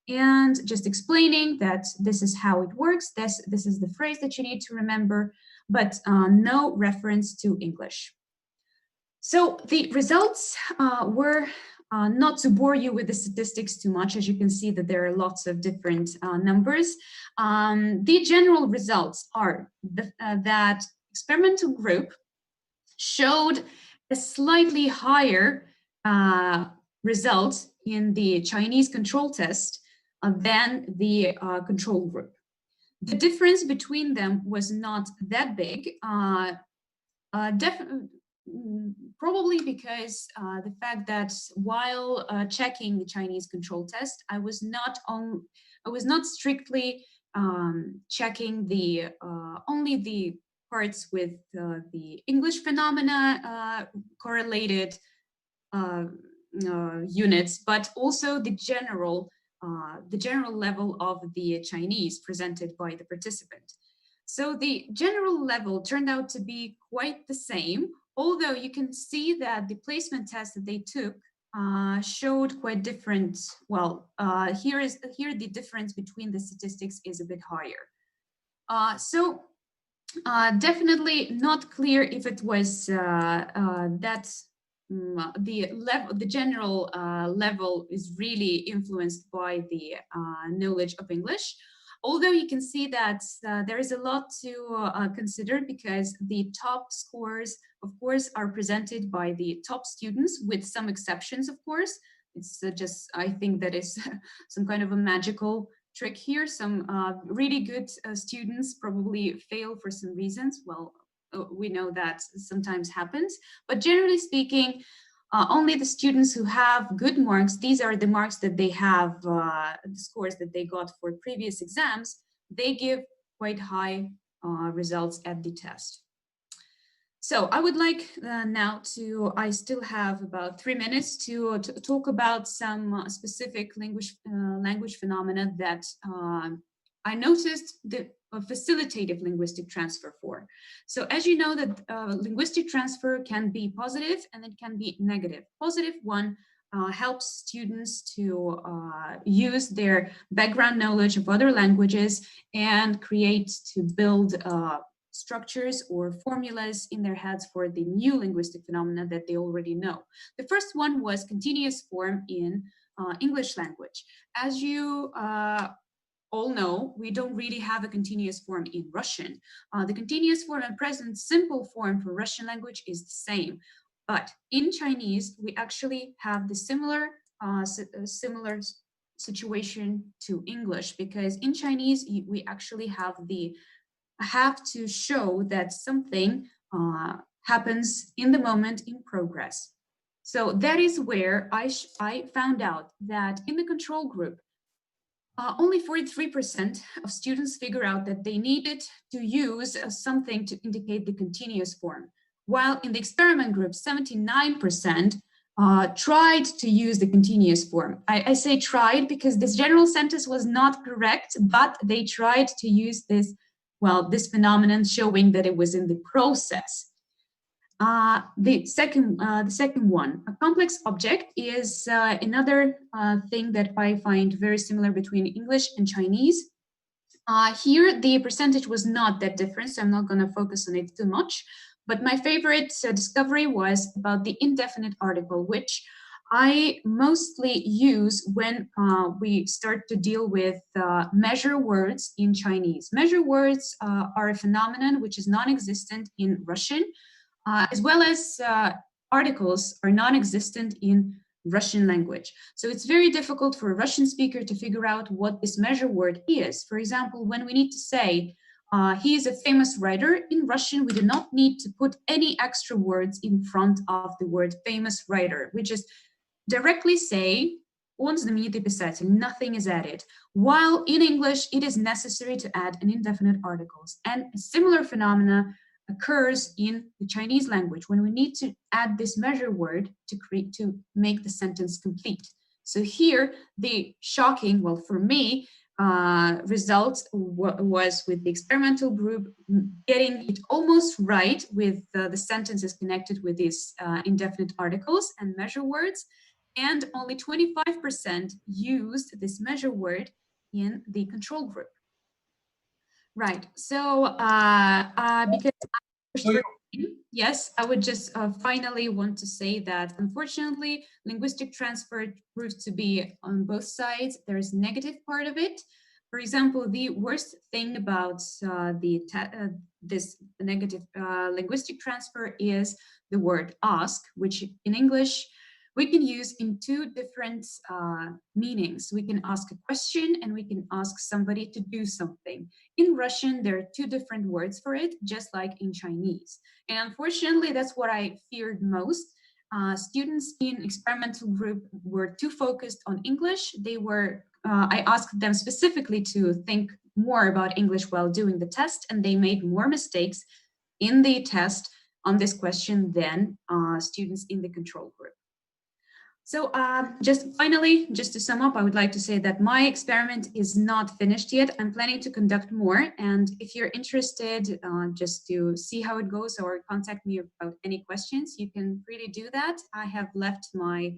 and just explaining that this is how it works, this is the phrase that you need to remember, but no reference to English. So the results were, not to bore you with the statistics too much, as you can see that there are lots of different numbers. The general results are that experimental group showed a slightly higher result in the Chinese control test than the control group. The difference between them was not that big, probably because the fact that while checking the Chinese control test, I was not strictly checking the only the parts with the English phenomena correlated units, but also the general level of the Chinese presented by the participant. So the general level turned out to be quite the same, although you can see that the placement test that they took showed quite different. Well, here the difference between the statistics is a bit higher. So definitely not clear if it was that the general level is really influenced by the knowledge of English. Although you can see that there is a lot to consider, because the top scores, of course, are presented by the top students, with some exceptions, of course. It's just, I think that is some kind of a magical trick here. Some really good students probably fail for some reasons. Well, we know that sometimes happens, but generally speaking, only the students who have good marks, these are the marks that they have, the scores that they got for previous exams, they give quite high results at the test. So I would like now to, I still have about 3 minutes to talk about some specific language phenomena that I noticed the facilitative linguistic transfer for. So as you know, that linguistic transfer can be positive and it can be negative. Positive one helps students to use their background knowledge of other languages and build structures or formulas in their heads for the new linguistic phenomena that they already know. The first one was continuous form in English language. As you all know, we don't really have a continuous form in Russian. The continuous form and present simple form for Russian language is the same, but in Chinese, we actually have the similar situation to English, because in Chinese, we actually have to show that something happens in the moment in progress. So that is where I found out that in the control group, only 43% of students figure out that they needed to use something to indicate the continuous form, while in the experiment group, 79% tried to use the continuous form. I say tried because this general sentence was not correct, but they tried to use this, well, this phenomenon, showing that it was in the process. The second one, a complex object, is another thing that I find very similar between English and Chinese. Here, the percentage was not that different, so I'm not going to focus on it too much. But my favorite discovery was about the indefinite article, which I mostly use when we start to deal with measure words in Chinese. Measure words are a phenomenon which is non-existent in Russian, as well as articles are non-existent in Russian language. So it's very difficult for a Russian speaker to figure out what this measure word is. For example, when we need to say, he is a famous writer, in Russian, we do not need to put any extra words in front of the word famous writer. We just directly say, он знаменитый писатель, nothing is added. While in English, it is necessary to add an indefinite articles. And a similar phenomena occurs in the Chinese language when we need to add this measure word to make the sentence complete. So here, the shocking, well, for me, result was with the experimental group getting it almost right with the sentences connected with these indefinite articles and measure words, and only 25% used this measure word in the control group. Right, so because yes, I would just finally want to say that unfortunately, linguistic transfer proves to be on both sides. There is a negative part of it. For example, the worst thing about this negative linguistic transfer is the word ask, which in English we can use in two different meanings. We can ask a question and we can ask somebody to do something. In Russian, there are two different words for it, just like in Chinese. And unfortunately, that's what I feared most. Students in experimental group were too focused on English. I asked them specifically to think more about English while doing the test, and they made more mistakes in the test on this question than students in the control group. So just finally, just to sum up, I would like to say that my experiment is not finished yet. I'm planning to conduct more. And if you're interested just to see how it goes or contact me about any questions, you can really do that. I have left my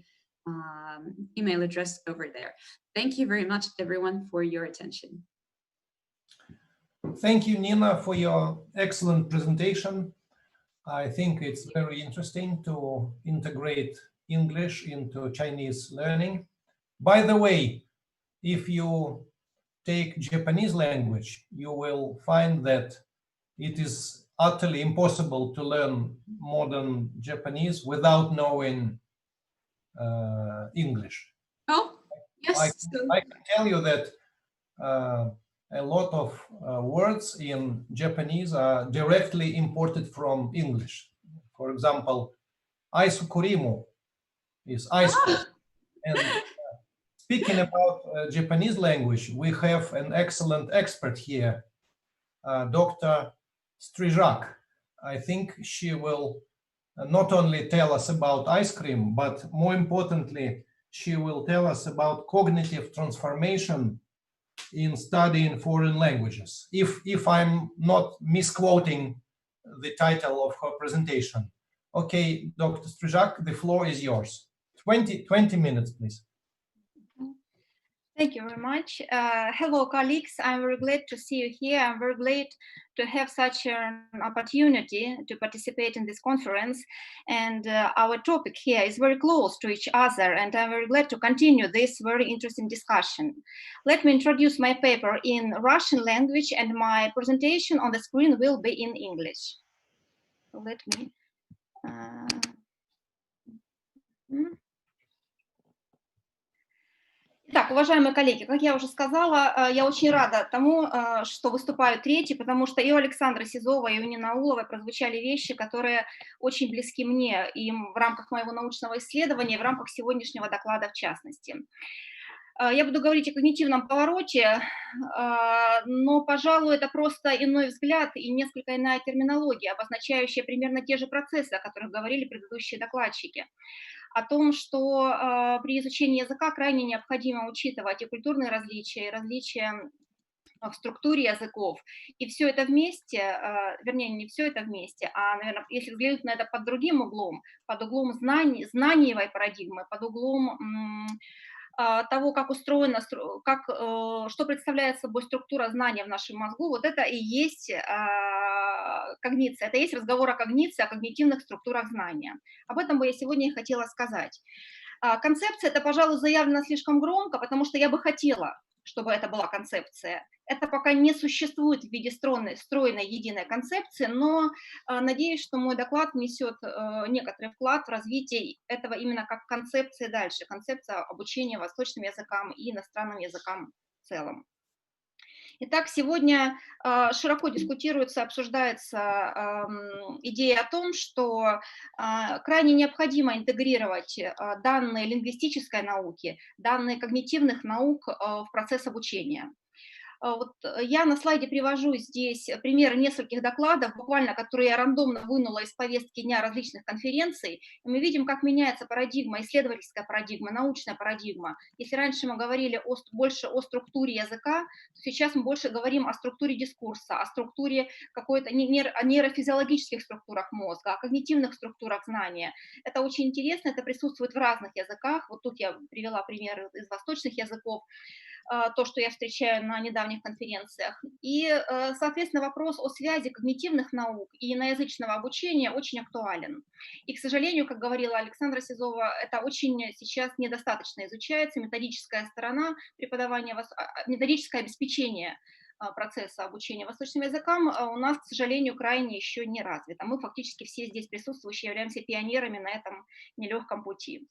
email address over there. Thank you very much, everyone, for your attention. Thank you, Nina, for your excellent presentation. I think it's very interesting to integrate English into Chinese learning. By the way, if you take Japanese language, you will find that it is utterly impossible to learn modern Japanese without knowing English. Oh, yes. I can tell you that a lot of words in Japanese are directly imported from English. For example, aisukurimu is ice cream. And speaking about Japanese language, we have an excellent expert here, Dr. Strizak. I think she will not only tell us about ice cream, but more importantly, she will tell us about cognitive transformation in studying foreign languages, if I'm not misquoting the title of her presentation. Okay, Dr. Strizak, the floor is yours. 20 minutes, please. Thank you very much. Hello, colleagues. I'm very glad to see you here. I'm very glad to have such an opportunity to participate in this conference. And our topic here is very close to each other, and I'm very glad to continue this very interesting discussion. Let me introduce my paper in Russian language, and my presentation on the screen will be in English. Let me... Итак, уважаемые коллеги, как я уже сказала, я очень рада тому, что выступаю третий, потому что и у Александры Сизовой, и у Нины Ауловой прозвучали вещи, которые очень близки мне и в рамках моего научного исследования, и в рамках сегодняшнего доклада в частности. Я буду говорить о когнитивном повороте, но, пожалуй, это просто иной взгляд и несколько иная терминология, обозначающая примерно те же процессы, о которых говорили предыдущие докладчики. О том, что при изучении языка крайне необходимо учитывать и культурные различия, и различия в структуре языков. И все это вместе, вернее, не все это вместе, а, наверное, если взглянуть на это под другим углом, под углом знаниевой парадигмы, под углом того, как устроена, что представляет собой структура знания в нашем мозгу, вот это и есть когниция, это и есть разговор о когниции, о когнитивных структурах знания. Об этом бы я сегодня и хотела сказать. Концепция, это, пожалуй, заявлено слишком громко, потому что я бы хотела, чтобы это была концепция. Это пока не существует в виде стройной единой концепции, но надеюсь, что мой доклад внесет некоторый вклад в развитие этого именно как концепции дальше, концепция обучения восточным языкам и иностранным языкам в целом. Итак, сегодня широко дискутируется, обсуждается идея о том, что крайне необходимо интегрировать данные лингвистической науки, данные когнитивных наук в процесс обучения. Вот я на слайде привожу здесь примеры нескольких докладов, буквально, которые я рандомно вынула из повестки дня различных конференций. И мы видим, как меняется парадигма, исследовательская парадигма, научная парадигма. Если раньше мы говорили больше о структуре языка, то сейчас мы больше говорим о структуре дискурса, о структуре какой-то, о нейрофизиологических структурах мозга, о когнитивных структурах знания. Это очень интересно, это присутствует в разных языках. Вот тут я привела примеры из восточных языков, то, что я встречаю на недавних конференциях. И, соответственно, вопрос о связи когнитивных наук и иноязычного обучения очень актуален. И, к сожалению, как говорила Александра Сизова, это очень сейчас недостаточно изучается, методическая сторона преподавания, методическое обеспечение процесса обучения восточным языкам у нас, к сожалению, крайне еще не развито. Мы фактически все здесь присутствующие являемся пионерами на этом нелегком пути.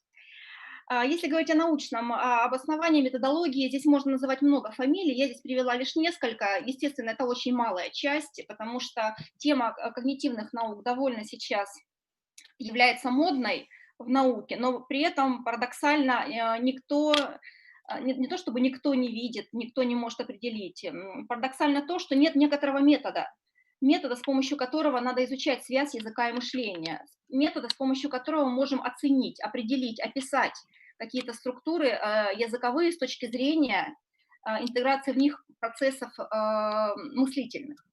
Если говорить о научном обосновании, методологии, здесь можно называть много фамилий, я здесь привела лишь несколько. Естественно, это очень малая часть, потому что тема когнитивных наук довольно сейчас является модной в науке, но при этом парадоксально никто, не то чтобы никто не видит, никто не может определить, парадоксально то, что нет некоторого метода, с помощью которого надо изучать связь языка и мышления, метода, с помощью которого мы можем оценить, определить, описать какие-то структуры языковые с точки зрения интеграции в них процессов мыслительных.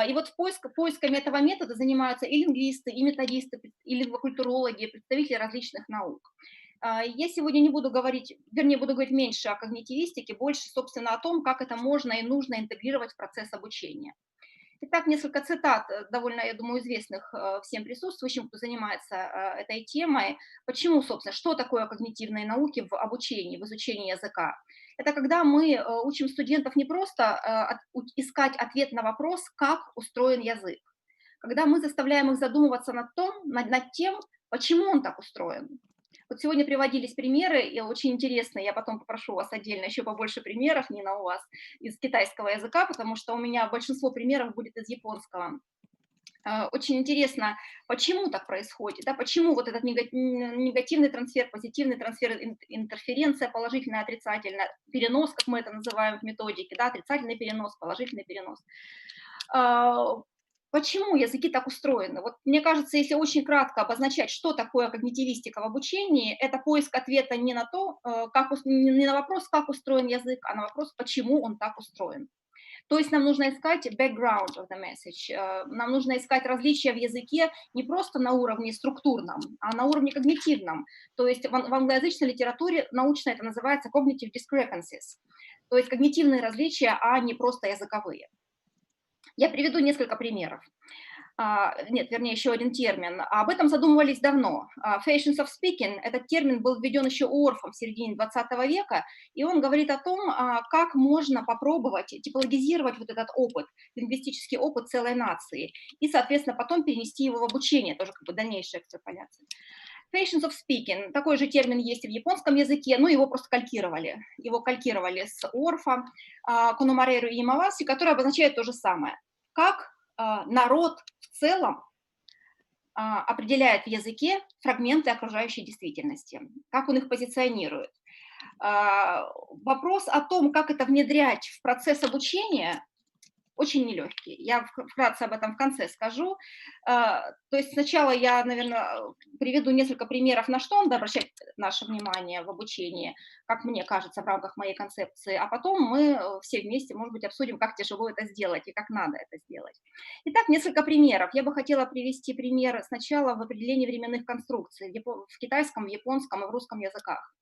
И вот поисками этого метода занимаются и лингвисты, и методисты, и лингвокультурологи, представители различных наук. Я сегодня не буду говорить, вернее, буду говорить меньше о когнитивистике, больше, собственно, о том, как это можно и нужно интегрировать в процесс обучения. Итак, несколько цитат, довольно, я думаю, известных всем присутствующим, кто занимается этой темой. Почему, собственно, что такое когнитивные науки в обучении, в изучении языка? Это когда мы учим студентов не просто искать ответ на вопрос, как устроен язык, когда мы заставляем их задумываться над тем, почему он так устроен. Вот сегодня приводились примеры, и очень интересные, я потом попрошу вас отдельно еще побольше примеров, Нина, у вас, из китайского языка, потому что у меня большинство примеров будет из японского. Очень интересно, почему так происходит, да, почему вот этот негативный трансфер, позитивный трансфер, интерференция, положительная, отрицательная, перенос, как мы это называем в методике, да, отрицательный перенос, положительный перенос. Почему языки так устроены? Вот мне кажется, если очень кратко обозначать, что такое когнитивистика в обучении, это поиск ответа не на вопрос, как устроен язык, а на вопрос, почему он так устроен. То есть нам нужно искать background of the message, нам нужно искать различия в языке не просто на уровне структурном, а на уровне когнитивном. То есть в англоязычной литературе научно это называется cognitive discrepancies, то есть когнитивные различия, а не просто языковые. Я приведу несколько примеров. Еще один термин. Об этом задумывались давно. Fashions of speaking, этот термин был введен еще Орфом в середине 20 века, и он говорит о том, как можно попробовать типологизировать вот этот опыт, лингвистический опыт целой нации, и, соответственно, потом перенести его в обучение, тоже как бы дальнейшая экстраполяция. Fashions of speaking, такой же термин есть и в японском языке, но его просто калькировали. Его калькировали с Орфа, Кономареру и Ямаваси, который обозначает то же самое. Как народ в целом определяет в языке фрагменты окружающей действительности, как он их позиционирует. Вопрос о том, как это внедрять в процесс обучения, очень нелегкий. Я вкратце об этом в конце скажу. То есть сначала я, наверное, приведу несколько примеров, на что надо обращать наше внимание в обучении, как мне кажется, в рамках моей концепции, а потом мы все вместе, может быть, обсудим, как тяжело это сделать и как надо это сделать. Итак, несколько примеров. Я бы хотела привести пример сначала в определении временных конструкций в китайском, в японском и в русском языках.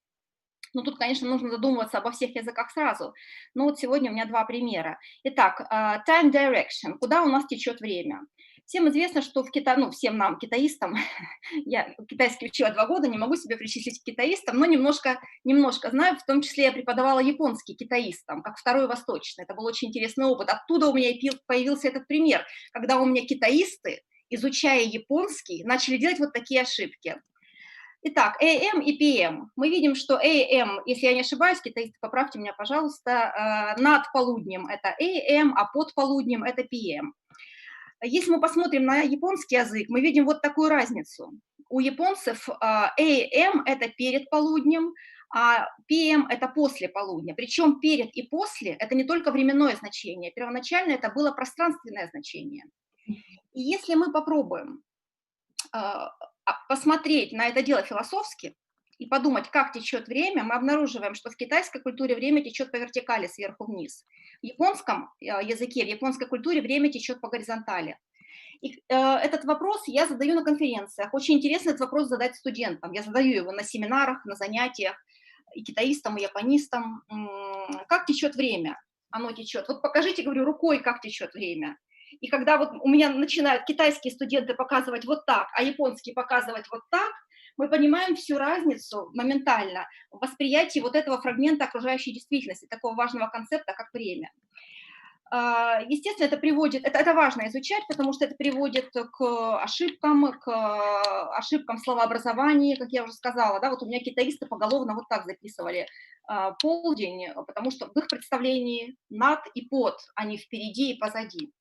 Ну, тут, конечно, нужно задумываться обо всех языках сразу. Но вот сегодня у меня два примера. Итак, time direction, куда у нас течет время. Всем известно, что в Китае, всем нам, китаистам, я китайский учила 2 года, не могу себя причислить к китаистам, но немножко знаю, в том числе я преподавала японский китаистам, как второй восточный. Это был очень интересный опыт. Оттуда у меня появился этот пример, когда у меня китаисты, изучая японский, начали делать вот такие ошибки. Итак, AM и PM. Мы видим, что AM, если я не ошибаюсь, китаисты, поправьте меня, пожалуйста, над полуднем это AM, а под полуднем это PM. Если мы посмотрим на японский язык, мы видим вот такую разницу. У японцев AM это перед полуднем, а PM это после полудня. Причем перед и после это не только временное значение, первоначально это было пространственное значение. И если мы попробуем посмотреть на это дело философски и подумать, как течет время, мы обнаруживаем, что в китайской культуре время течет по вертикали, сверху вниз. В японском языке, в японской культуре время течет по горизонтали. И этот вопрос я задаю на конференциях. Очень интересно этот вопрос задать студентам. Я задаю его на семинарах, на занятиях, и китаистам, и японистам. Как течет время? Оно течет. Вот покажите, говорю, рукой, как течет время. И когда вот у меня начинают китайские студенты показывать вот так, а японские показывать вот так, мы понимаем всю разницу моментально в восприятии вот этого фрагмента окружающей действительности, такого важного концепта, как время. Естественно, это важно изучать, потому что это приводит к ошибкам в словообразовании, как я уже сказала. Да, вот у меня китаисты поголовно вот так записывали полдень, потому что в их представлении над и под, а не впереди и позади.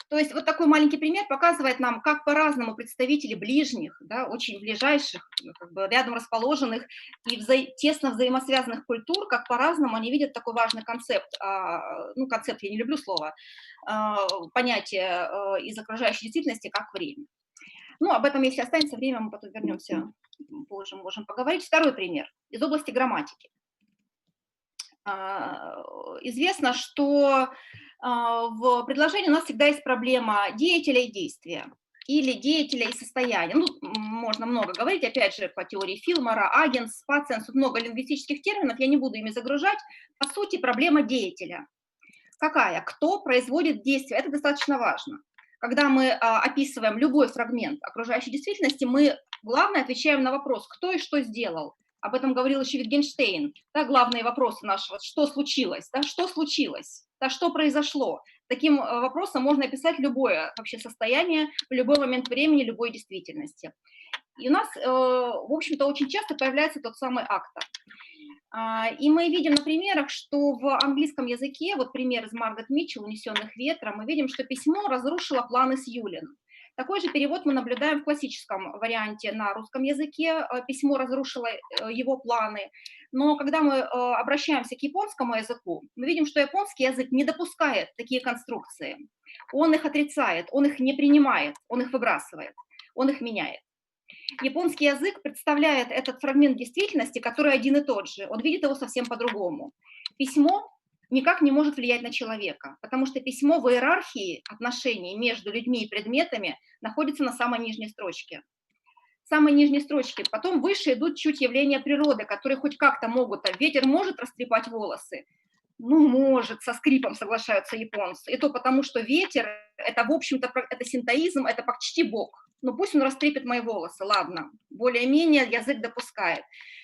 То есть вот такой маленький пример показывает нам, как по-разному представители ближних, да, очень ближайших, как бы рядом расположенных и тесно взаимосвязанных культур, как по-разному они видят такой важный концепт, концепт, я не люблю слово, понятие из окружающей действительности, как время. Ну, об этом, если останется время, мы потом вернемся позже можем поговорить. Второй пример из области грамматики. Известно, что в предложении у нас всегда есть проблема деятеля и действия, или деятеля и состояния. Ну, можно много говорить, опять же, по теории Филмора, агент, спациенс, тут много лингвистических терминов, я не буду ими загружать. По сути, проблема деятеля. Какая? Кто производит действие? Это достаточно важно. Когда мы описываем любой фрагмент окружающей действительности, мы, главное, отвечаем на вопрос, кто и что сделал. Об этом говорил еще Wittgenstein. Да, главные вопросы нашего, что случилось, да, что случилось, да, что произошло. Таким вопросом можно описать любое вообще состояние, в любой момент времени, любой действительности. И у нас, в общем-то, очень часто появляется тот самый актор. И мы видим на примерах, что в английском языке, вот пример из Маргарет Митчелл «Унесенных ветром», мы видим, что письмо разрушило планы Сьюлин. Такой же перевод мы наблюдаем в классическом варианте на русском языке. Письмо разрушило его планы. Но когда мы обращаемся к японскому языку, мы видим, что японский язык не допускает такие конструкции. Он их отрицает, он их не принимает, он их выбрасывает, он их меняет. Японский язык представляет этот фрагмент действительности, который один и тот же. Он видит его совсем по-другому. Письмо никак не может влиять на человека, потому что письмо в иерархии отношений между людьми и предметами находится на самой нижней строчке. Самой нижней строчке. Потом выше идут чуть явления природы, которые хоть как-то могут. Ветер может растрепать волосы? Ну, может, со скрипом соглашаются японцы. И то потому, что ветер, это, в общем-то, это синтоизм, это почти Бог. Ну, пусть он растрепит мои волосы, ладно. Более-менее язык допускает.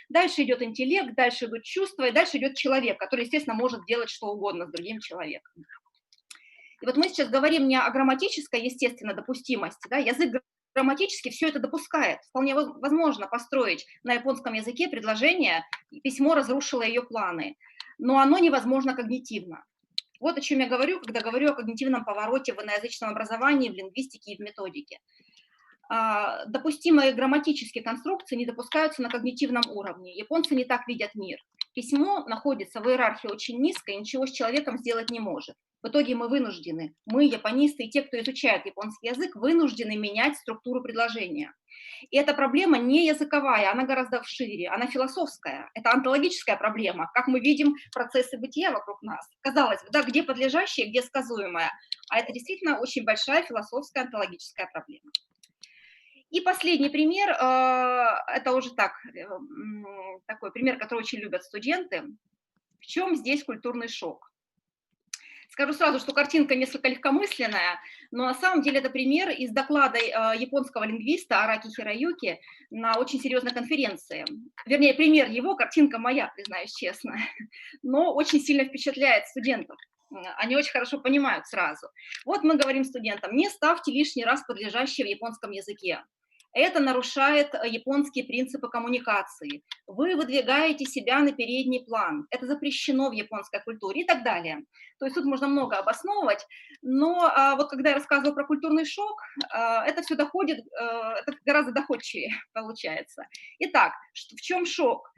Дальше идет интеллект, дальше идут чувства, и дальше идет человек, который, естественно, может делать что угодно с другим человеком. И вот мы сейчас говорим не о грамматической, естественно, допустимости. Да? Язык грамматически все это допускает. Вполне возможно построить на японском языке предложение, письмо разрушило ее планы. Но оно невозможно когнитивно. Вот о чем я говорю, когда говорю о когнитивном повороте в иноязычном образовании, в лингвистике и в методике. Допустимые грамматические конструкции не допускаются на когнитивном уровне. Японцы не так видят мир. Письмо находится в иерархии очень низко и ничего с человеком сделать не может. В итоге мы вынуждены, мы, японисты и те, кто изучает японский язык, вынуждены менять структуру предложения. И эта проблема не языковая, она гораздо шире, она философская, это онтологическая проблема, как мы видим процессы бытия вокруг нас. Казалось бы, да, где подлежащее, где сказуемое, а это действительно очень большая философская онтологическая проблема. И последний пример, это уже такой пример, который очень любят студенты. В чем здесь культурный шок? Скажу сразу, что картинка несколько легкомысленная, но на самом деле это пример из доклада японского лингвиста Араки Хироюки на очень серьезной конференции. Вернее, пример его, картинка моя, признаюсь честно, но очень сильно впечатляет студентов. Они очень хорошо понимают сразу. Вот мы говорим студентам, не ставьте лишний раз подлежащее в японском языке. Это нарушает японские принципы коммуникации. Вы выдвигаете себя на передний план. Это запрещено в японской культуре и так далее. То есть тут можно много обосновывать, но вот когда я рассказываю про культурный шок, это все доходит, это гораздо доходчивее получается. Итак, в чем шок?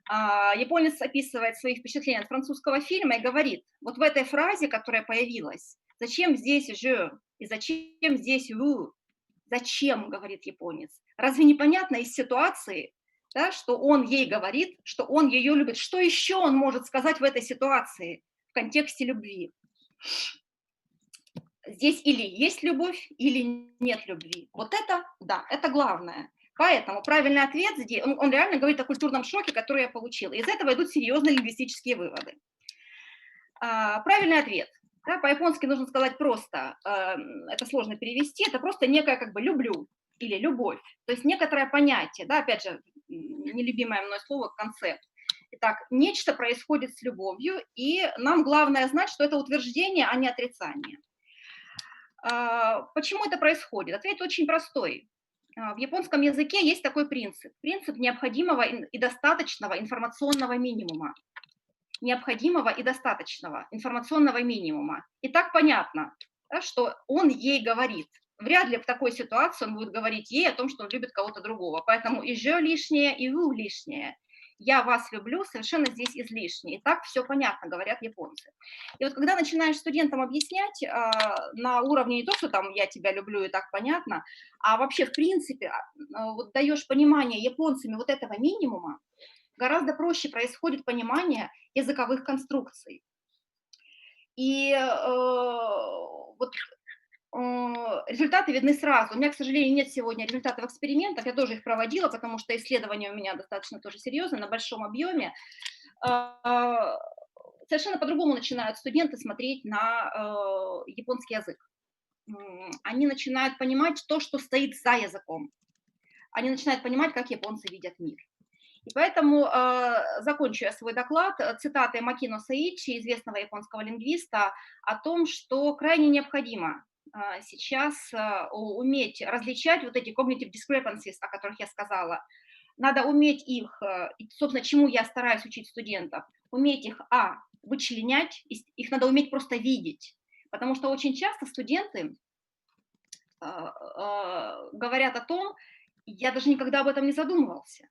Японец описывает свои впечатления от французского фильма и говорит, вот в этой фразе, которая появилась, зачем здесь «je» и зачем здесь «vous»? Зачем, говорит японец? Разве непонятно из ситуации, да, что он ей говорит, что он ее любит? Что еще он может сказать в этой ситуации в контексте любви? Здесь или есть любовь, или нет любви. Вот это, да, это главное. Поэтому правильный ответ здесь, он реально говорит о культурном шоке, который я получила. Из этого идут серьезные лингвистические выводы. Правильный ответ. Да, по-японски нужно сказать просто, это сложно перевести, это просто некое как бы «люблю» или «любовь», то есть некоторое понятие, да, опять же, нелюбимое мной слово «концепт». Итак, нечто происходит с любовью, и нам главное знать, что это утверждение, а не отрицание. Почему это происходит? Ответ очень простой. В японском языке есть такой принцип необходимого и достаточного информационного минимума. Необходимого и достаточного информационного минимума. И так понятно, да, что он ей говорит. Вряд ли в такой ситуации он будет говорить ей о том, что он любит кого-то другого. Поэтому и «je» лишнее, и «vous» лишнее. «я вас люблю» совершенно здесь излишне. И так все понятно, говорят японцы. И вот когда начинаешь студентам объяснять на уровне не то, что там «я тебя люблю» и так понятно, а вообще в принципе вот даешь понимание японцами вот этого минимума, гораздо проще происходит понимание языковых конструкций. И вот результаты видны сразу. У меня, к сожалению, нет сегодня результатов экспериментов, я тоже их проводила, потому что исследования у меня достаточно тоже серьезные, на большом объеме. Совершенно по-другому начинают студенты смотреть на японский язык. Они начинают понимать то, что стоит за языком. Они начинают понимать, как японцы видят мир. И поэтому закончу я свой доклад цитатой Макино Саичи, известного японского лингвиста, о том, что крайне необходимо сейчас уметь различать вот эти cognitive discrepancies, о которых я сказала. Надо уметь их, собственно, чему я стараюсь учить студентов, уметь их, вычленять, их надо уметь просто видеть. Потому что очень часто студенты говорят о том, я даже никогда об этом не задумывался.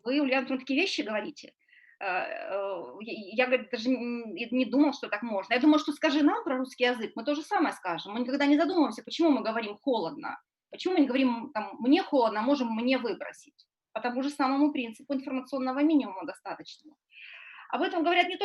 Вы, Ульяна, такие вещи говорите. Я говорит, даже не думал, что так можно. Я думаю, что скажи нам про русский язык, мы то же самое скажем. Мы никогда не задумываемся, почему мы говорим холодно. Почему мы не говорим, там, мне холодно, можем мне выбросить. По тому же самому принципу информационного минимума достаточно. Об этом говорят не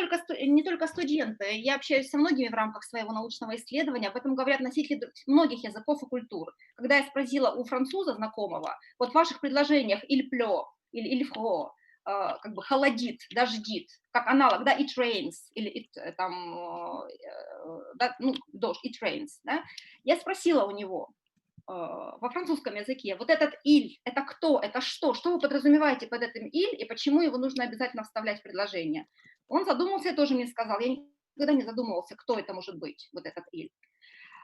только студенты. Я общаюсь со многими в рамках своего научного исследования. Об этом говорят носители многих языков и культур. Когда я спросила у француза знакомого, вот в ваших предложениях «il pleut» или «il froid», как бы холодит, дождит, как аналог, да, it rains, или дождь, it rains, да? Я спросила у него во французском языке, вот этот «il» — это кто, это что вы подразумеваете под этим «il» и почему его нужно обязательно вставлять в предложение? Он задумался и тоже мне сказал, я никогда не задумывался, кто это может быть, вот этот «il».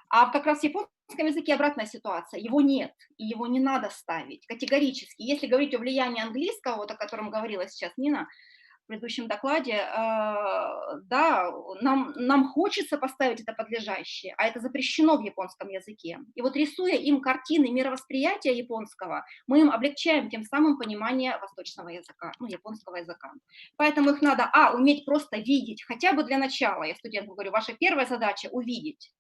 А как раз в японском языке обратная ситуация. Его нет, и его не надо ставить категорически. Если говорить о влиянии английского, вот о котором говорила сейчас Нина в предыдущем докладе, да, нам хочется поставить это подлежащее, а это запрещено в японском языке. И вот рисуя им картины мировосприятия японского, мы им облегчаем тем самым понимание восточного языка, японского языка. Поэтому их надо, уметь просто видеть, хотя бы для начала. Я студентам говорю, ваша первая задача — увидеть.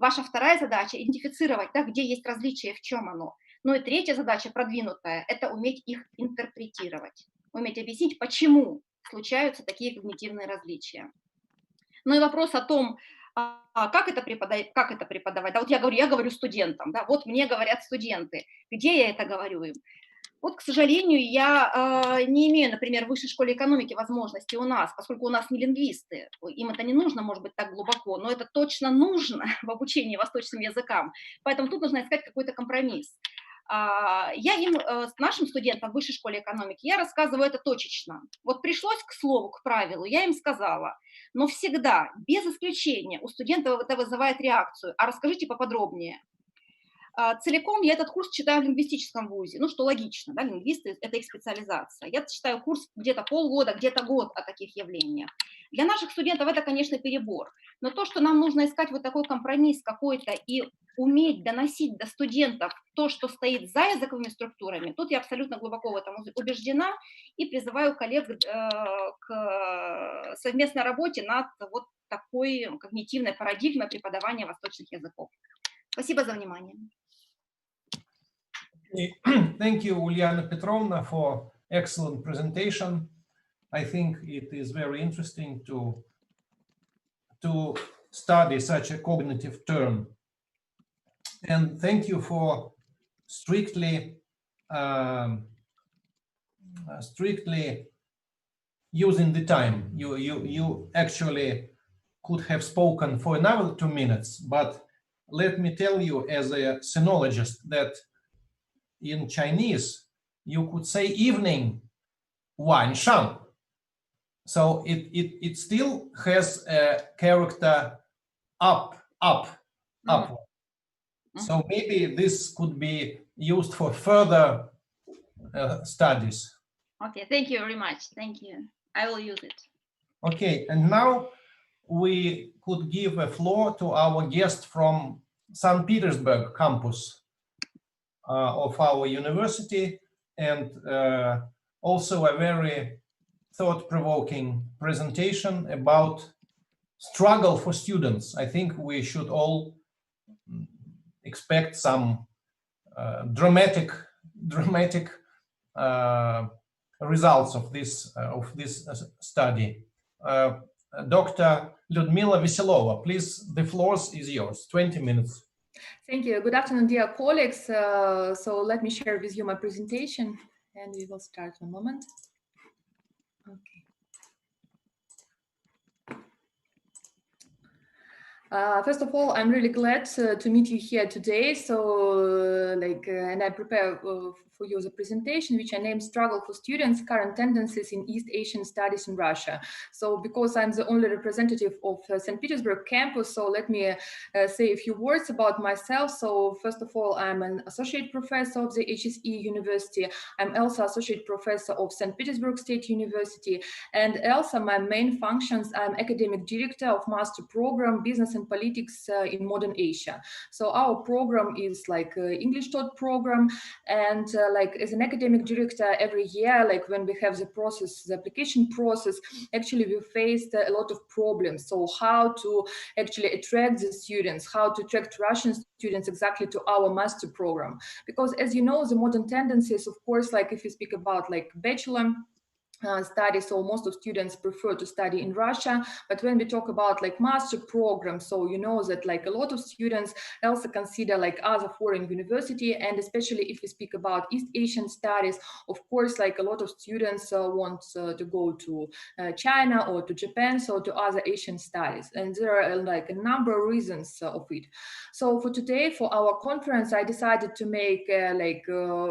Ваша вторая задача — идентифицировать, да, где есть различие, в чем оно. Ну и третья задача, продвинутая, это уметь их интерпретировать, уметь объяснить, почему случаются такие когнитивные различия. Ну и вопрос о том, как это преподавать. Да, вот я говорю студентам, да, вот мне говорят студенты, где я это говорю им. Вот, к сожалению, я не имею, например, в высшей школе экономики возможности у нас, поскольку у нас не лингвисты, им это не нужно, может быть, так глубоко, но это точно нужно в обучении восточным языкам, поэтому тут нужно искать какой-то компромисс. Я нашим студентам в высшей школе экономики, я рассказываю это точечно. Вот пришлось к слову, к правилу, я им сказала, но всегда, без исключения, у студентов это вызывает реакцию, а расскажите поподробнее. Целиком я этот курс читаю в лингвистическом вузе, что логично, да, лингвисты — это их специализация. Я читаю курс где-то полгода, где-то год о таких явлениях. Для наших студентов это, конечно, перебор, но то, что нам нужно искать вот такой компромисс какой-то и уметь доносить до студентов то, что стоит за языковыми структурами, тут я абсолютно глубоко в этом убеждена и призываю коллег к совместной работе над вот такой когнитивной парадигмой преподавания восточных языков. Спасибо за внимание. Thank you, Uliana Petrovna, for excellent presentation. I think it is very interesting to study such a cognitive term. And thank you for strictly using the time. You actually could have spoken for another 2 minutes, but let me tell you as a sinologist that in Chinese, you could say evening, 晚上. So it still has a character up. So maybe this could be used for further studies. Okay, thank you very much. Thank you. I will use it. Okay, and now we could give a floor to our guest from St. Petersburg campus of our university, and also a very thought-provoking presentation about struggle for students. I think we should all expect some dramatic results of this study. Dr. Lyudmila Veselova, please, the floor is yours. 20 minutes. Thank you. Good afternoon, dear colleagues. So let me share with you my presentation, and we will start in a moment. Okay. First of all, I'm really glad to meet you here today. So, and I prepare for you the presentation, which I named "Struggle for Students: Current Tendencies in East Asian Studies in Russia." So, because I'm the only representative of St. Petersburg campus, so let me say a few words about myself. So, first of all, I'm an associate professor of the HSE University. I'm also associate professor of St. Petersburg State University, and also my main functions, I'm academic director of master program Business and Politics in Modern Asia. So our program is like English taught program, and like as an academic director every year, like when we have the process, the application process, actually we faced a lot of problems. So how to actually attract the students, how to attract Russian students exactly to our master program. Because as you know, the modern tendencies, of course, like if you speak about like bachelor studies, so most of students prefer to study in Russia. But when we talk about like master programs, so you know that like a lot of students also consider like other foreign university, and especially if we speak about East Asian studies, of course, like a lot of students want to go to China or to Japan, so to other Asian studies, and there are like a number of reasons of it. So for today, for our conference, I decided to make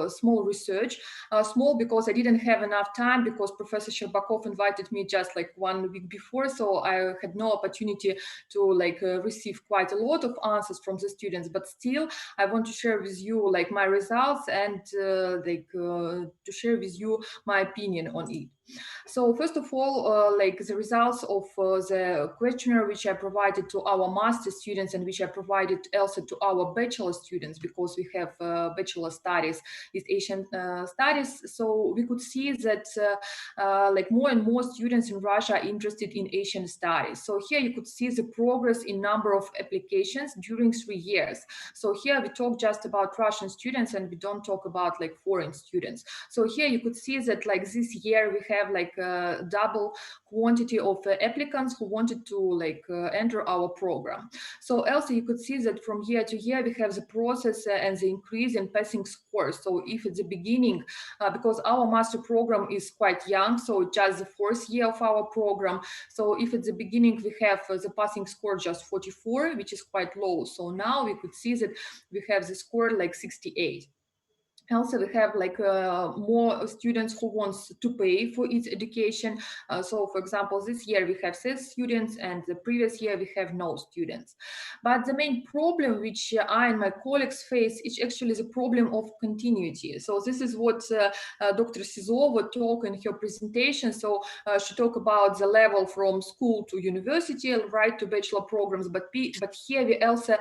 small research, small because I didn't have enough time, because Professor Sherbakov invited me just like 1 week before, so I had no opportunity to receive quite a lot of answers from the students. But still, I want to share with you like my results and to share with you my opinion on it. So first of all, like the results of the questionnaire which I provided to our master students and which I provided also to our bachelor students, because we have bachelor studies, East Asian studies. So we could see that like more and more students in Russia are interested in Asian studies. So here you could see the progress in number of applications during 3 years. So here we talk just about Russian students and we don't talk about like foreign students. So here you could see that like this year we have like a double quantity of applicants who wanted to enter our program. So also you could see that from year to year we have the process and the increase in passing scores. So if at the beginning, because our master program is quite young, so just the 4th year of our program. So if at the beginning we have the passing score just 44, which is quite low. So now we could see that we have the score like 68. Also, we have like more students who wants to pay for its education. So, for example, this year we have 6 students, and the previous year we have no students. But the main problem which I and my colleagues face is actually the problem of continuity. So this is what Dr. Schizola talked in her presentation. So she talked about the level from school to university, right, to bachelor programs. But here we also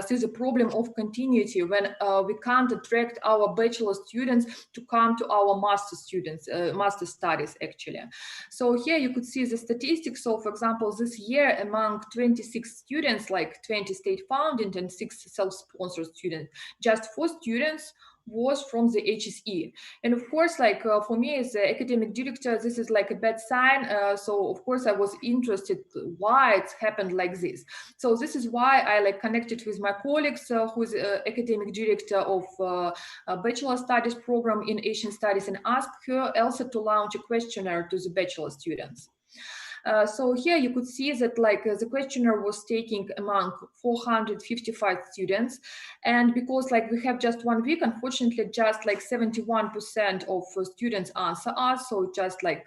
see the problem of continuity when we can't attract our bachelor students to come to our master students, master studies actually. So here you could see the statistics. So for example, this year among 26 students, like 20 state-funded and 6 self-sponsored students, just 4 students was from the HSE. And of course, like for me as the academic director, this is like a bad sign. So of course I was interested why it's happened like this. So this is why I like connected with my colleagues who's academic director of a bachelor studies program in Asian studies, and asked her also to launch a questionnaire to the bachelor students. So here you could see that like the questionnaire was taking among 455 students, and because like we have just 1 week, unfortunately just like 71% of students answer us, so just like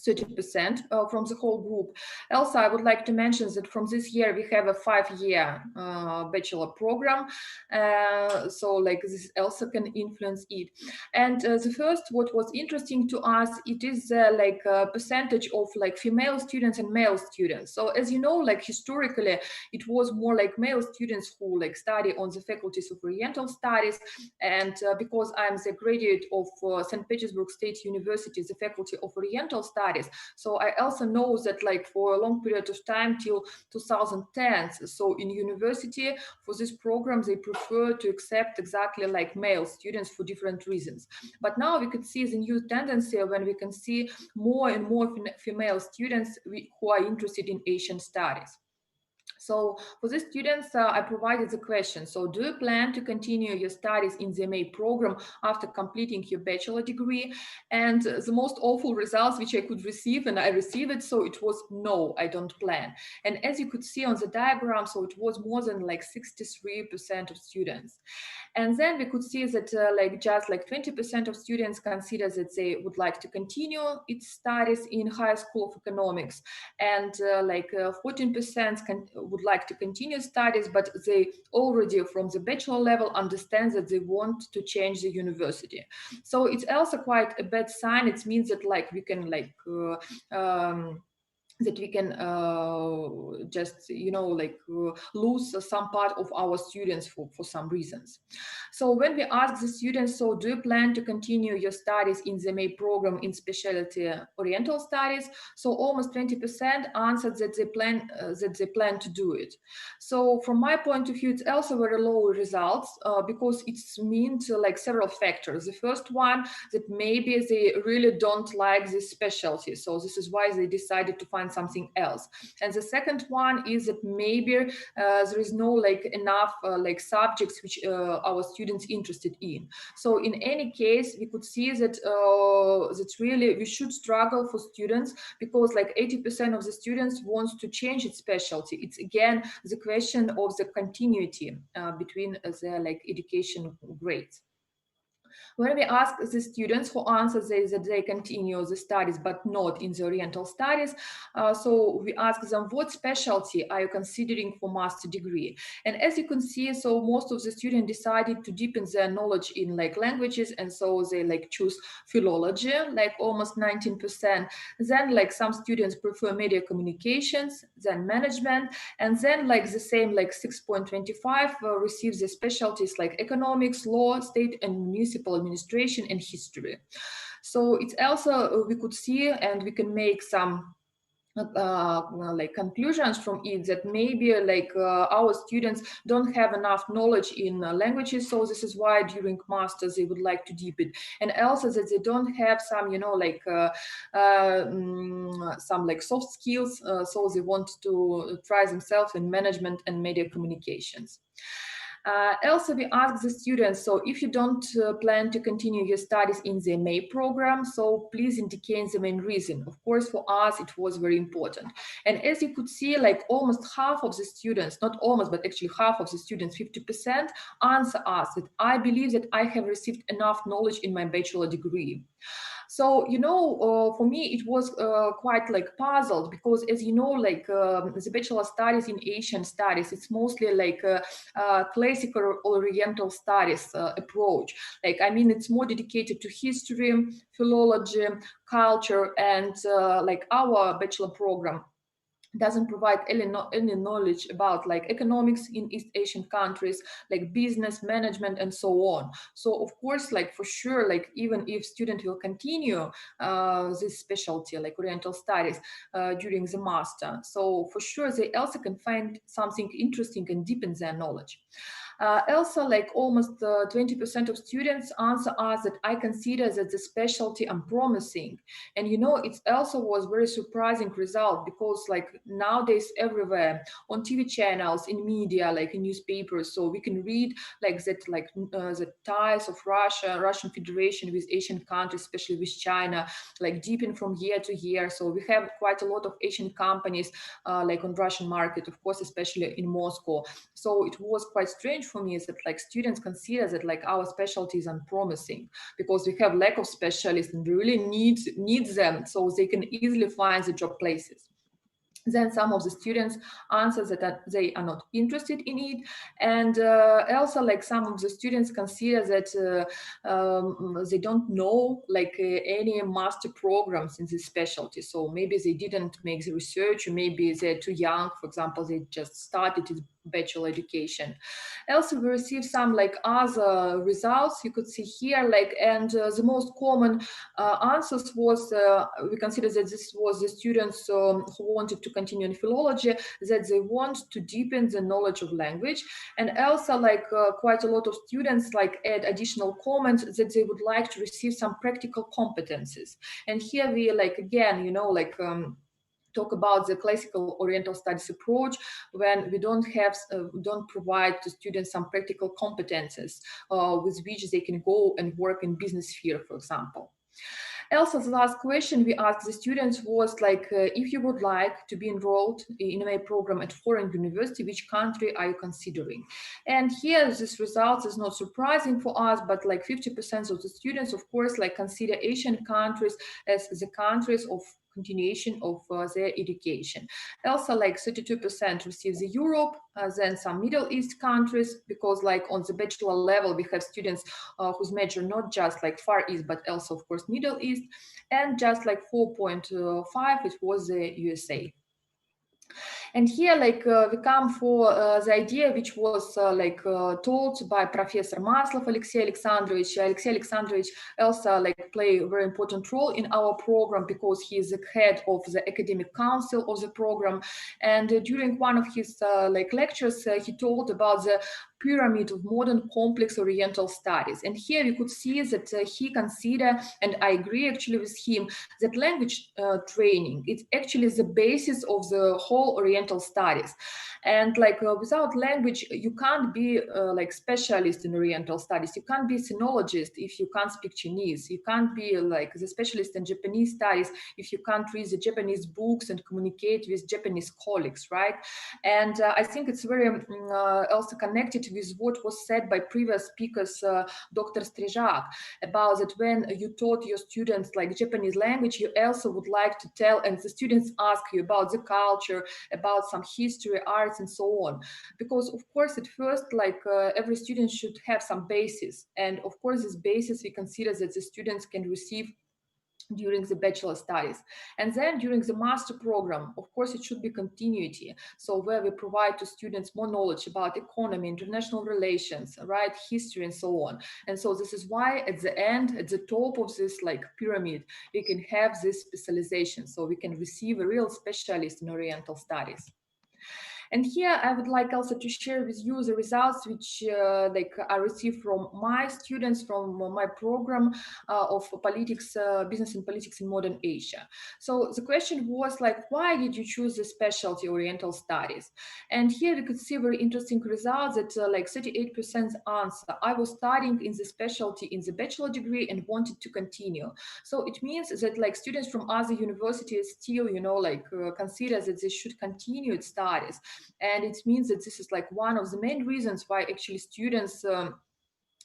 30% from the whole group. Also, I would like to mention that from this year we have a 5-year bachelor program, so like this also can influence it. And the first, what was interesting to us, it is like a percentage of like female students and male students. So as you know, like historically, it was more like male students who like study on the faculties of Oriental Studies, and because I'm the graduate of St. Petersburg State University, the faculty of Oriental Studies, so I also know that like for a long period of time till 2010, so in university for this program they prefer to accept exactly like male students for different reasons. But now we could see the new tendency when we can see more and more female students who are interested in Asian studies. So for the students, I provided the question. So do you plan to continue your studies in the MA program after completing your bachelor degree? And the most awful results which I could receive, and I received it, so it was no, I don't plan. And as you could see on the diagram, so it was more than like 63% of students. And then we could see that like just like 20% of students consider that they would like to continue its studies in High School of Economics, and like 14% would like to continue studies, but they already from the bachelor level understand that they want to change the university. So it's also quite a bad sign. It means that like we can like just, you know, like lose some part of our students for some reasons. So when we ask the students, so do you plan to continue your studies in the MA program in specialty Oriental Studies? So almost 20% answered that they plan to do it. So from my point of view, it's also very low results because it's means like several factors. The first one, that maybe they really don't like this specialty, so this is why they decided to find something else. And the second one is that maybe there is no like enough like subjects which our students interested in. So in any case, we could see that that really we should struggle for students, because like 80% of the students wants to change its specialty. It's again the question of the continuity between their like education grades. When we ask the students who answer that they continue the studies but not in the Oriental Studies, so we ask them, what specialty are you considering for master degree? And as you can see, so most of the students decided to deepen their knowledge in like languages, and so they like choose philology, like almost 19%. Then like some students prefer media communications, then management, and then like the same like 6.25 receive the specialties like economics, law, state and municipal administration, and history. So it's also we could see, and we can make some like conclusions from it, that maybe like our students don't have enough knowledge in languages, so this is why during masters they would like to deepen, and also that they don't have some, you know, like some like soft skills, so they want to try themselves in management and media communications. Also, we ask the students, so if you don't plan to continue your studies in the MA program, so please indicate the main reason. Of course, for us, it was very important. And as you could see, like almost half of the students, not almost, but actually half of the students, 50%, answer us that I believe that I have received enough knowledge in my bachelor degree. So, you know, for me, it was quite like puzzled, because as you know, like the bachelor studies in Asian studies, it's mostly like classical Oriental studies approach. Like, I mean, it's more dedicated to history, philology, culture, and like our bachelor program doesn't provide any knowledge about like economics in East Asian countries, like business management and so on. So of course, like for sure, like even if student will continue this specialty like Oriental Studies during the master, so for sure they also can find something interesting and deepen their knowledge. Also, like almost 20% of students answer us that I consider that the specialty unpromising. And you know, it also was very surprising result, because like nowadays everywhere on TV channels, in media, like in newspapers, so we can read like that, like the ties of Russian Federation with Asian countries, especially with China, like deepen from year to year. So we have quite a lot of Asian companies like on Russian market, of course, especially in Moscow. So it was quite strange strange for me is that like students consider that like our specialty is unpromising because we have lack of specialists and we really need them so they can easily find the job places. Then some of the students answer that they are not interested in it, and also like some of the students consider that they don't know like any master programs in this specialty, so maybe they didn't make the research, or maybe they're too young, for example, they just started his bachelor education. Also, we received some like other results you could see here, like, and the most common answers was we consider that this was the students who wanted to continue in philology, that they want to deepen the knowledge of language, and also like quite a lot of students like add additional comments that they would like to receive some practical competencies. And here we like again, you know, like talk about the classical Oriental studies approach when we don't provide to students some practical competences with which they can go and work in business sphere, for example. Also, the last question we asked the students was like, if you would like to be enrolled in a program at foreign university, which country are you considering? And here, this result is not surprising for us, but like 50% of the students, of course, like consider Asian countries as the countries of continuation of their education. Also, like 32% receive the Europe, then some Middle East countries, because like on the bachelor level, we have students whose major not just like Far East, but also of course Middle East, and just like 4.5, it was the USA. And here, like, we come for the idea which was told by Professor Maslov, Alexey Alexandrovich. Alexey Alexandrovich also like play a very important role in our program because he is the head of the academic council of the program. And during one of his lectures, he told about the pyramid of modern complex Oriental studies. And here we could see that he considered, and I agree actually with him, that language training, it's actually the basis of the whole Oriental studies. And like without language, you can't be like specialist in Oriental studies. You can't be sinologist if you can't speak Chinese. You can't be like the specialist in Japanese studies if you can't read the Japanese books and communicate with Japanese colleagues, right? And I think it's very also connected with what was said by previous speakers, Dr. Strizak, about that when you taught your students like Japanese language, you also would like to tell, and the students ask you about the culture, about some history, arts, and so on. Because of course, at first, like every student should have some basis. And of course, this basis, we consider that the students can receive during the bachelor studies. And then during the master program, of course, it should be continuity. So where we provide to students more knowledge about economy, international relations, right, history, and so on. And so this is why at the end, at the top of this like pyramid, we can have this specialization. So we can receive a real specialist in Oriental studies. And here I would like also to share with you the results which I received from my students from my program of politics, business and politics in modern Asia. So the question was like, why did you choose the specialty Oriental studies? And here we could see very interesting results that like 38% answer, I was studying in the specialty in the bachelor degree and wanted to continue. So it means that like students from other universities still, you know, like consider that they should continue its studies. And it means that this is like one of the main reasons why actually students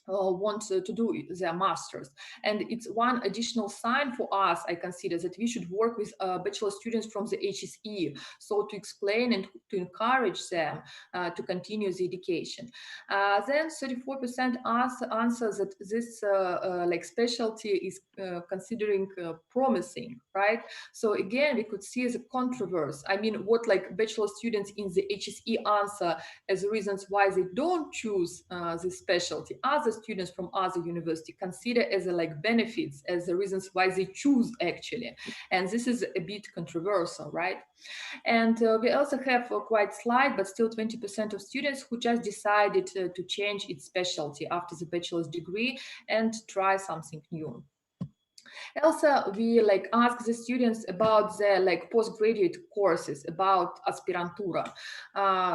want to do their masters. And it's one additional sign for us, I consider, that we should work with bachelor students from the HSE, so to explain and to encourage them to continue the education. Then 34% answer that this like specialty is considering promising, right? So again, we could see the controversy. I mean, what like bachelor students in the HSE answer as reasons why they don't choose this specialty. Other students from other university consider as a, like benefits, as the reasons why they choose actually. And this is a bit controversial, right? And we also have a quite slight, but still 20% of students who just decided to change its specialty after the bachelor's degree and try something new. Also, we like ask the students about their like postgraduate courses, about aspirantura.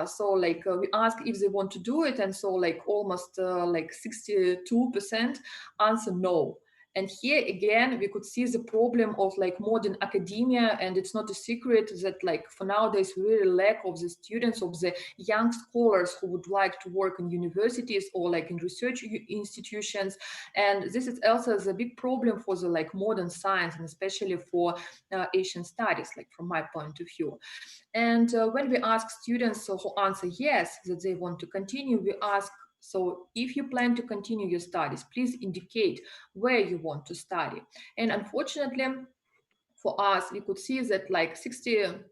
So like we ask if they want to do it, and so like almost like 62% answer no. And here again, we could see the problem of like modern academia, and it's not a secret that like for now there's really lack of the students, of the young scholars who would like to work in universities or like in research institutions. And this is also the big problem for the like modern science, and especially for Asian studies, like from my point of view. And when we ask students who answer yes, that they want to continue, we ask, so if you plan to continue your studies, please indicate where you want to study. And unfortunately, for us, we could see that like 64%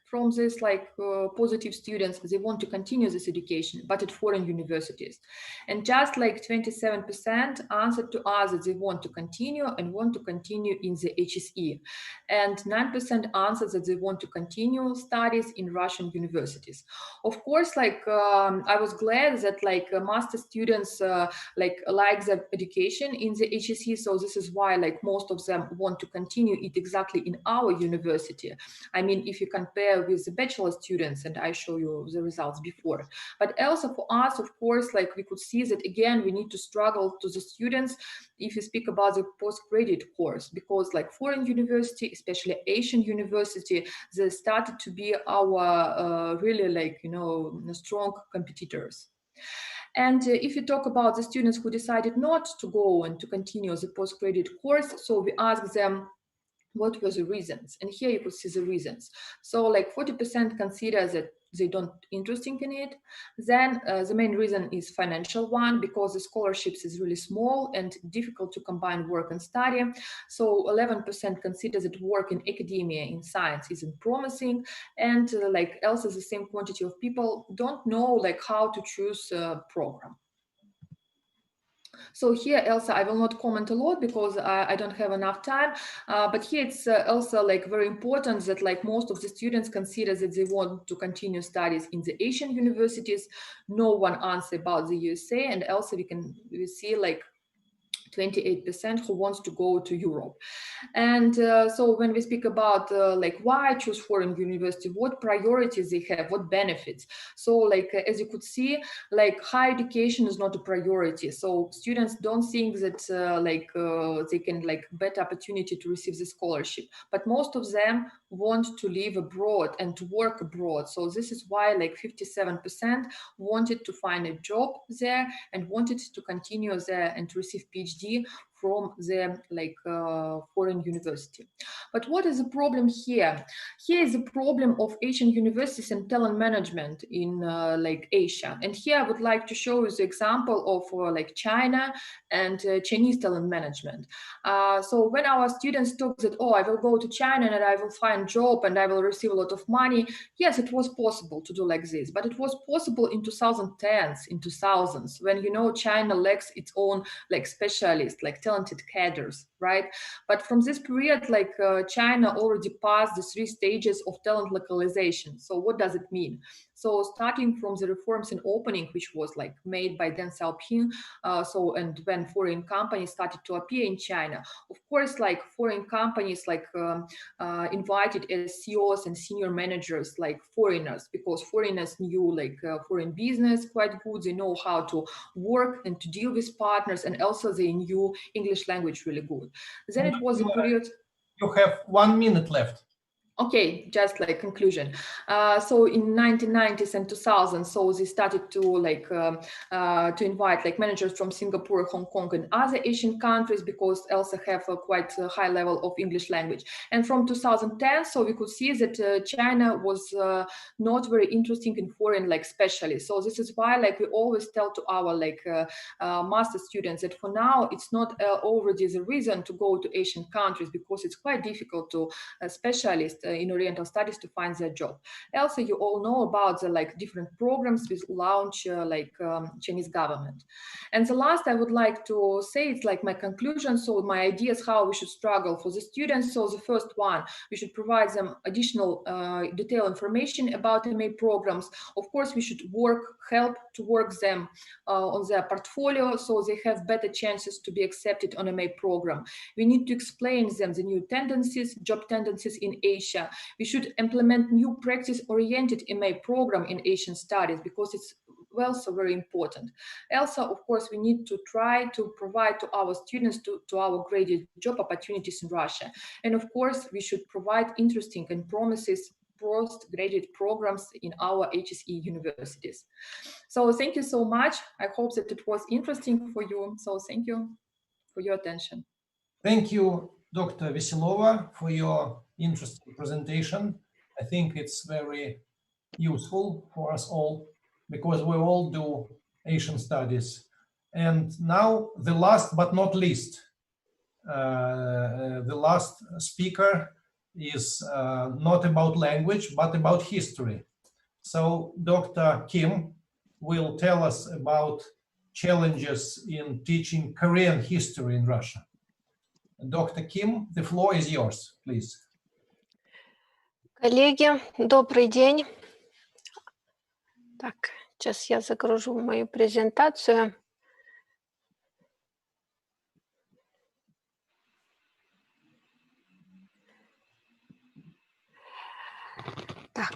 from this like positive students, they want to continue this education, but at foreign universities. And just like 27% answered to us that they want to continue and want to continue in the HSE. And 9% answered that they want to continue studies in Russian universities. Of course, like I was glad that like master students like the education in the HSE. So this is why like most of them want to continue it exactly in our university. I mean, if you compare with the bachelor students, and I show you the results before. But also for us, of course, like we could see that again, we need to struggle to the students if you speak about the postgraduate course, because like foreign university, especially Asian university, they started to be our really like, you know, strong competitors. And if you talk about the students who decided not to go and to continue the postgraduate course, so we ask them, what were the reasons? And here you could see the reasons. So like 40% consider that they don't interested in it. Then the main reason is financial one, because the scholarships is really small and difficult to combine work and study. So 11% consider that work in academia in science isn't promising. And like also the same quantity of people don't know like how to choose a program. So here, Elsa, I will not comment a lot because I don't have enough time, but here it's also like very important that like most of the students consider that they want to continue studies in the Asian universities. No one answer about the USA, and also we see like 28% who wants to go to Europe. And so when we speak about like why choose foreign university, what priorities they have, what benefits. So like as you could see, like higher education is not a priority. So students don't think that they can like better opportunity to receive the scholarship, but most of them want to live abroad and to work abroad. So this is why like 57% wanted to find a job there and wanted to continue there and to receive PhD from the like foreign university. But what is the problem here? Here is the problem of Asian universities and talent management in like Asia. And here I would like to show you the example of like China and Chinese talent management. So when our students talk that, oh, I will go to China and I will find a job and I will receive a lot of money. Yes, it was possible to do like this, but it was possible in 2010s, in 2000s, when, you know, China lacks its own like specialists, like talented cadres, right? But from this period, like China already passed the 3 stages of talent localization. So what does it mean? So starting from the reforms and opening, which was like made by Deng Xiaoping, and when foreign companies started to appear in China, of course, like foreign companies like invited as CEOs and senior managers like foreigners, because foreigners knew like foreign business quite good. They know how to work and to deal with partners, and also they knew English language really good. Then it was a period. You have 1 minute left. Okay, just like conclusion. So in 1990s and 2000s, so they started to like to invite like managers from Singapore, Hong Kong, and other Asian countries, because also have a quite high level of English language. And from 2010, so we could see that China was not very interesting in foreign like specialists. So this is why like we always tell to our like master students that for now it's not already the reason to go to Asian countries, because it's quite difficult to specialists in Oriental Studies to find their job. Also, you all know about the like different programs with launch Chinese government. And the last I would like to say, it's like my conclusion. So my ideas how we should struggle for the students. So the first one, we should provide them additional detailed information about MA programs. Of course, we should help to work them on their portfolio, so they have better chances to be accepted on a MA program. We need to explain them the new tendencies, job tendencies in Asia. We should implement new practice-oriented MA program in Asian studies, because it's well, so very important. Also, of course, we need to try to provide to our students, to our graduate job opportunities in Russia. And of course, we should provide interesting and promises postgraduate programs in our HSE universities. So thank you so much. I hope that it was interesting for you. So thank you for your attention. Thank you, Dr. Veselova, for your interesting presentation. I think it's very useful for us all because we all do Asian studies. And now the last but not least, the last speaker is not about language, but about history. So Dr. Kim will tell us about challenges in teaching Korean history in Russia. Dr. Kim, the floor is yours, please. Коллеги, добрый день. Так, сейчас я загружу мою презентацию. Так.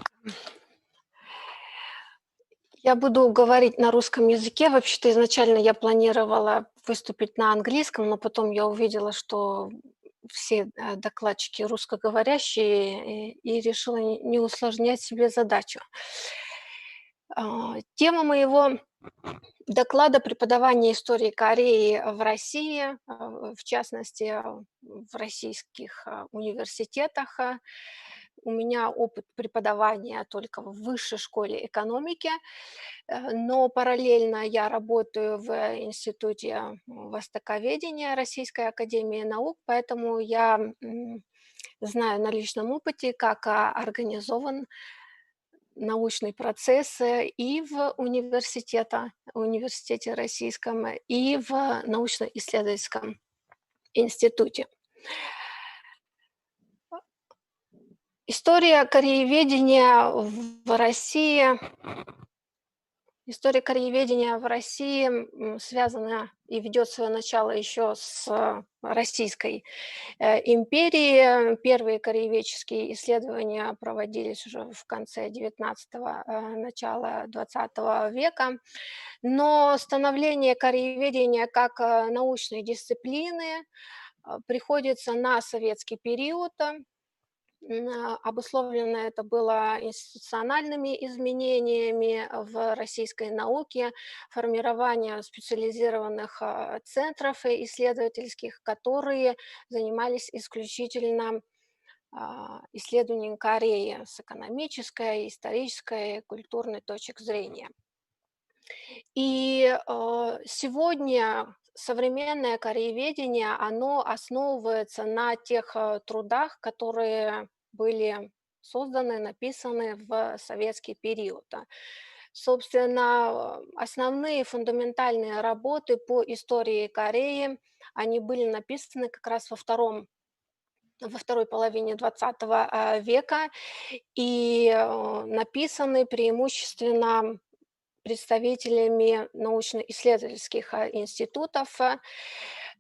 Я буду говорить на русском языке. Вообще-то изначально я планировала выступить на английском, но потом я увидела, что все докладчики русскоговорящие, и решила не усложнять себе задачу. Тема моего доклада — преподавание истории Кореи в России, в частности, в российских университетах. У меня опыт преподавания только в высшей школе экономики, но параллельно я работаю в Институте востоковедения Российской академии наук, поэтому я знаю на личном опыте, как организован научный процесс и в университете российском, и в научно-исследовательском институте. История корееведения в России связана и ведет свое начало еще с Российской империи. Первые корееведческие исследования проводились уже в конце XIX, начала XX века. Но становление корееведения как научной дисциплины приходится на советский период. Обусловлено это было институциональными изменениями в российской науке, формированием специализированных центров исследовательских, которые занимались исключительно исследованием Кореи с экономической, исторической, культурной точек зрения. И сегодня современное корееведение, оно основывается на тех трудах, которые были созданы, написаны в советский период. Собственно, основные фундаментальные работы по истории Кореи, они были написаны как раз во второй половине XX века и написаны преимущественно представителями научно-исследовательских институтов.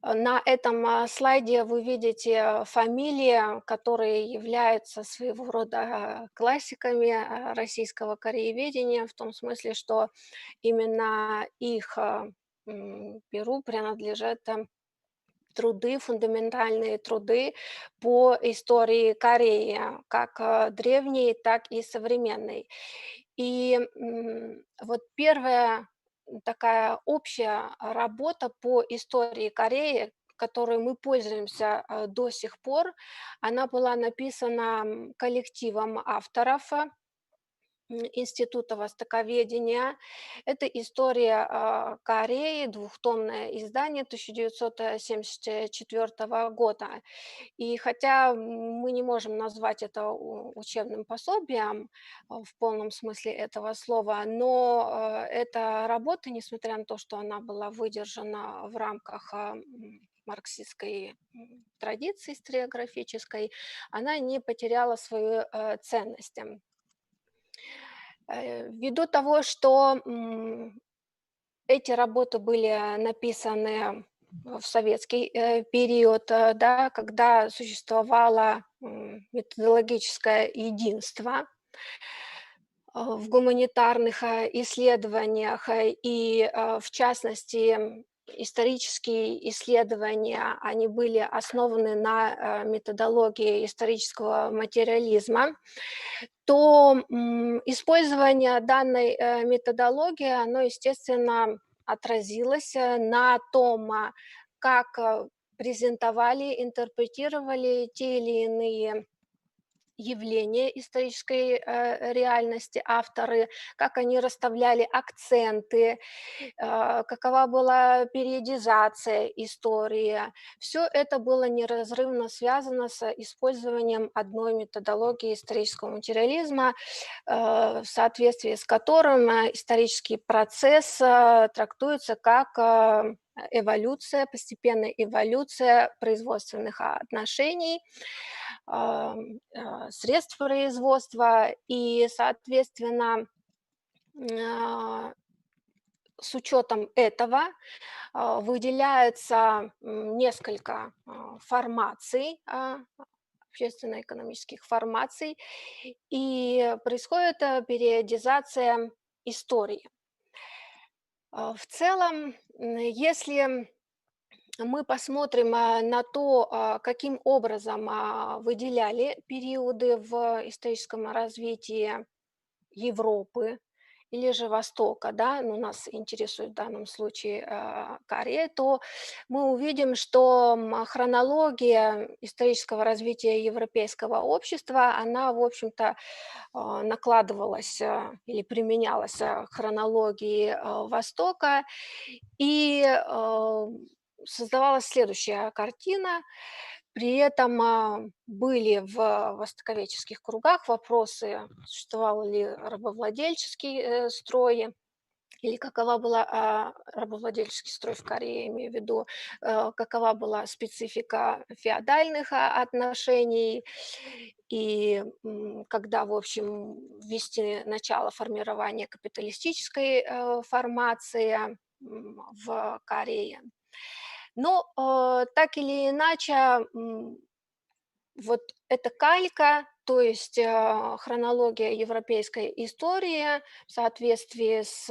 На этом слайде вы видите фамилии, которые являются своего рода классиками российского корееведения, в том смысле, что именно их перу принадлежат труды, фундаментальные труды по истории Кореи, как древней, так и современной. И вот первая такая общая работа по истории Кореи, которой мы пользуемся до сих пор, она была написана коллективом авторов Института востоковедения. Это история Кореи, двухтомное издание 1974 года. И хотя мы не можем назвать это учебным пособием в полном смысле этого слова, но эта работа, несмотря на то, что она была выдержана в рамках марксистской традиции историографической, она не потеряла свою ценность. Ввиду того, что эти работы были написаны в советский период, да, когда существовало методологическое единство, в гуманитарных исследованиях, и в частности исторические исследования, они были основаны на методологии исторического материализма, то использование данной методологии, оно, естественно, отразилось на том, как презентовали, интерпретировали те или иные явления исторической реальности авторы, как они расставляли акценты, какова была периодизация истории. Все это было неразрывно связано с использованием одной методологии исторического материализма, в соответствии с которым исторический процесс трактуется как эволюция, постепенная эволюция производственных отношений, средств производства, и, соответственно, с учетом этого выделяется несколько формаций, общественно-экономических формаций, и происходит периодизация истории. В целом, если мы посмотрим на то, каким образом выделяли периоды в историческом развитии Европы или же Востока, да, ну, нас интересует в данном случае Корея, то мы увидим, что хронология исторического развития европейского общества, она, в общем-то, накладывалась или применялась к хронологии Востока, и создавалась следующая картина. При этом были в востоковедческих кругах вопросы, существовал ли рабовладельческий строй, или какова была рабовладельческий строй в Корее, имею в виду, какова была специфика феодальных отношений, и когда, в общем, ввести начало формирования капиталистической формации в Корее. Но так или иначе, вот эта калька, то есть хронология европейской истории в соответствии с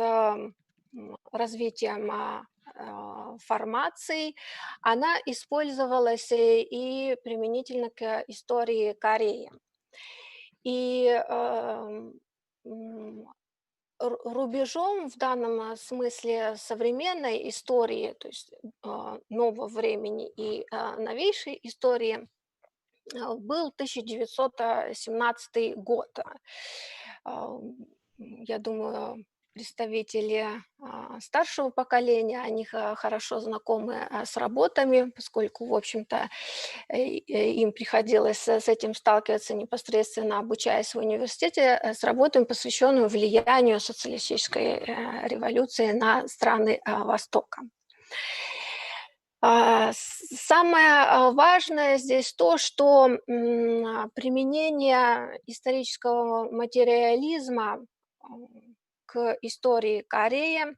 развитием формаций, она использовалась и применительно к истории Кореи. И рубежом в данном смысле современной истории, то есть нового времени и новейшей истории, был 1917 год. Я думаю, представители старшего поколения, они хорошо знакомы с работами, поскольку, в общем-то, им приходилось с этим сталкиваться непосредственно, обучаясь в университете, с работами, посвященными влиянию социалистической революции на страны Востока. Самое важное здесь то, что применение исторического материализма к истории Кореи,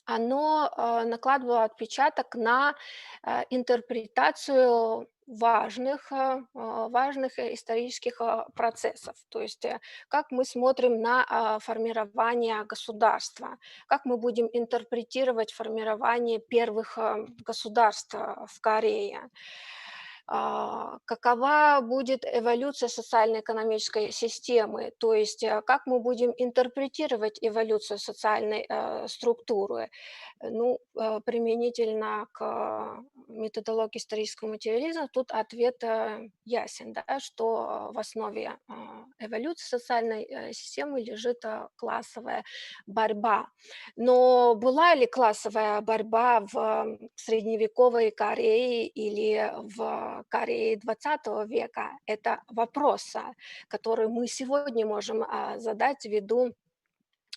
оно накладывало отпечаток на интерпретацию важных исторических процессов. То есть как мы смотрим на формирование государства, как мы будем интерпретировать формирование первых государств в Корее, какова будет эволюция социально-экономической системы, то есть как мы будем интерпретировать эволюцию социальной структуры. Ну, применительно к методологии исторического материализма тут ответ ясен, да, что в основе эволюции социальной системы лежит классовая борьба. Но была ли классовая борьба в средневековой Корее или в Корее XX века? Это вопрос, который мы сегодня можем задать ввиду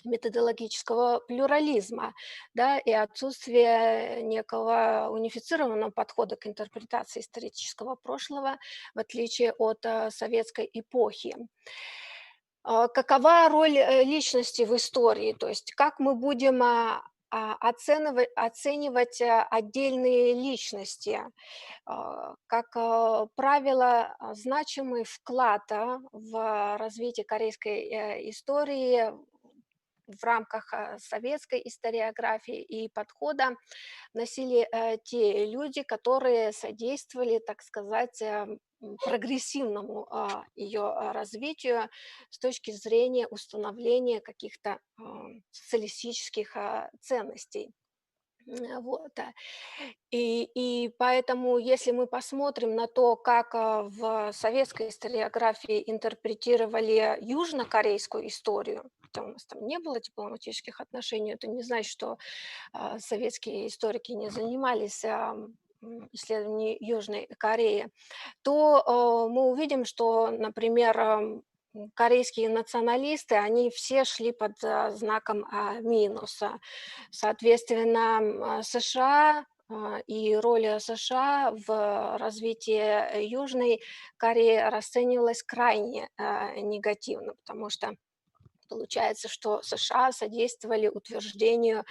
методологического плюрализма, да, и отсутствия некого унифицированного подхода к интерпретации исторического прошлого, в отличие от советской эпохи. Какова роль личности в истории, то есть как мы будем оценивать отдельные личности, как правило, значимый вклад в развитие корейской истории в рамках советской историографии и подхода носили те люди, которые содействовали, так сказать, прогрессивному ее развитию с точки зрения установления каких-то социалистических ценностей. Вот. И поэтому, если мы посмотрим на то, как в советской историографии интерпретировали южнокорейскую историю, хотя у нас там не было дипломатических отношений, это не значит, что советские историки не занимались исследованием Южной Кореи, то мы увидим, что, например, корейские националисты, они все шли под знаком минуса. Соответственно, США и роль США в развитии Южной Кореи расценивалась крайне негативно, потому что получается, что США содействовали утверждению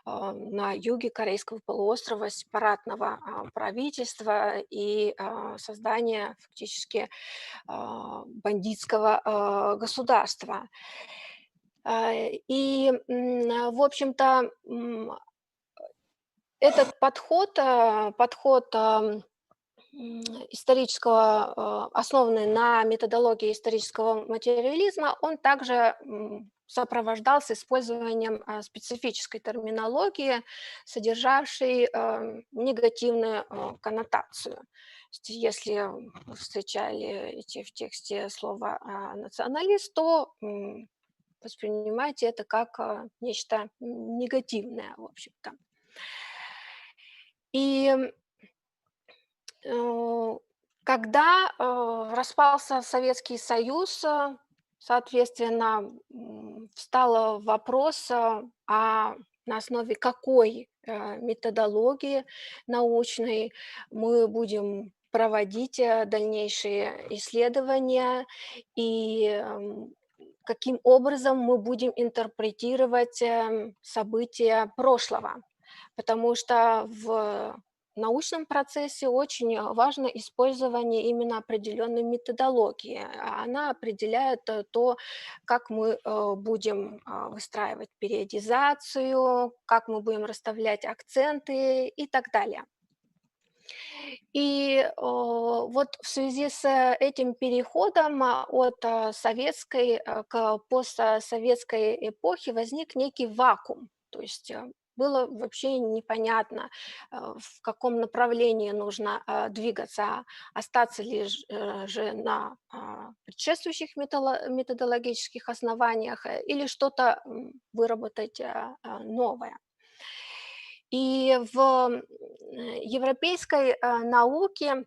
на юге Корейского полуострова сепаратного правительства и создания фактически бандитского государства. И, в общем-то, этот подход исторического, основанный на методологии исторического материализма, он также сопровождался использованием специфической терминологии, содержавшей негативную коннотацию. Если вы встречали в тексте слово «националист», то воспринимайте это как нечто негативное, в общем-то. И когда распался Советский Союз, соответственно, встал вопрос, на основе какой методологии научной мы будем проводить дальнейшие исследования и каким образом мы будем интерпретировать события прошлого. Потому что в научном процессе очень важно использование именно определенной методологии. Она определяет то, как мы будем выстраивать периодизацию, как мы будем расставлять акценты и так далее. И вот в связи с этим переходом от советской к постсоветской эпохе возник некий вакуум. То есть было вообще непонятно, в каком направлении нужно двигаться, остаться ли же на предшествующих методологических основаниях или что-то выработать новое. И в европейской науке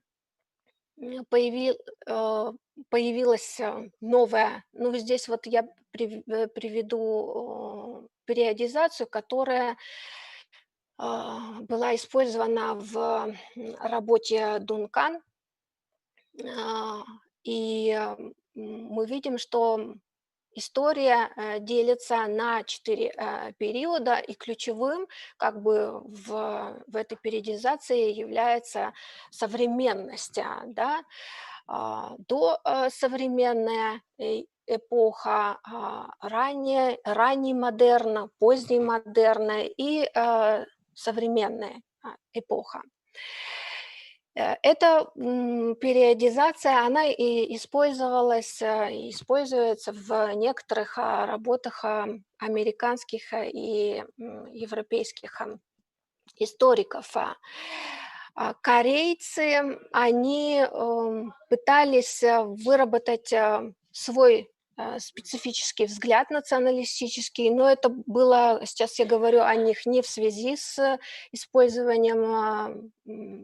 появилась новая, ну здесь вот я приведу периодизацию, которая была использована в работе Дункан, и мы видим, что история делится на 4 периода, и ключевым как бы в этой периодизации является современность, да? Досовременная эпоха, ранний модерн, поздний модерн и современная эпоха. Эта периодизация, она и используется в некоторых работах американских и европейских историков. Корейцы, они пытались выработать свой специфический взгляд националистический, но это было, сейчас я говорю о них не в связи с использованием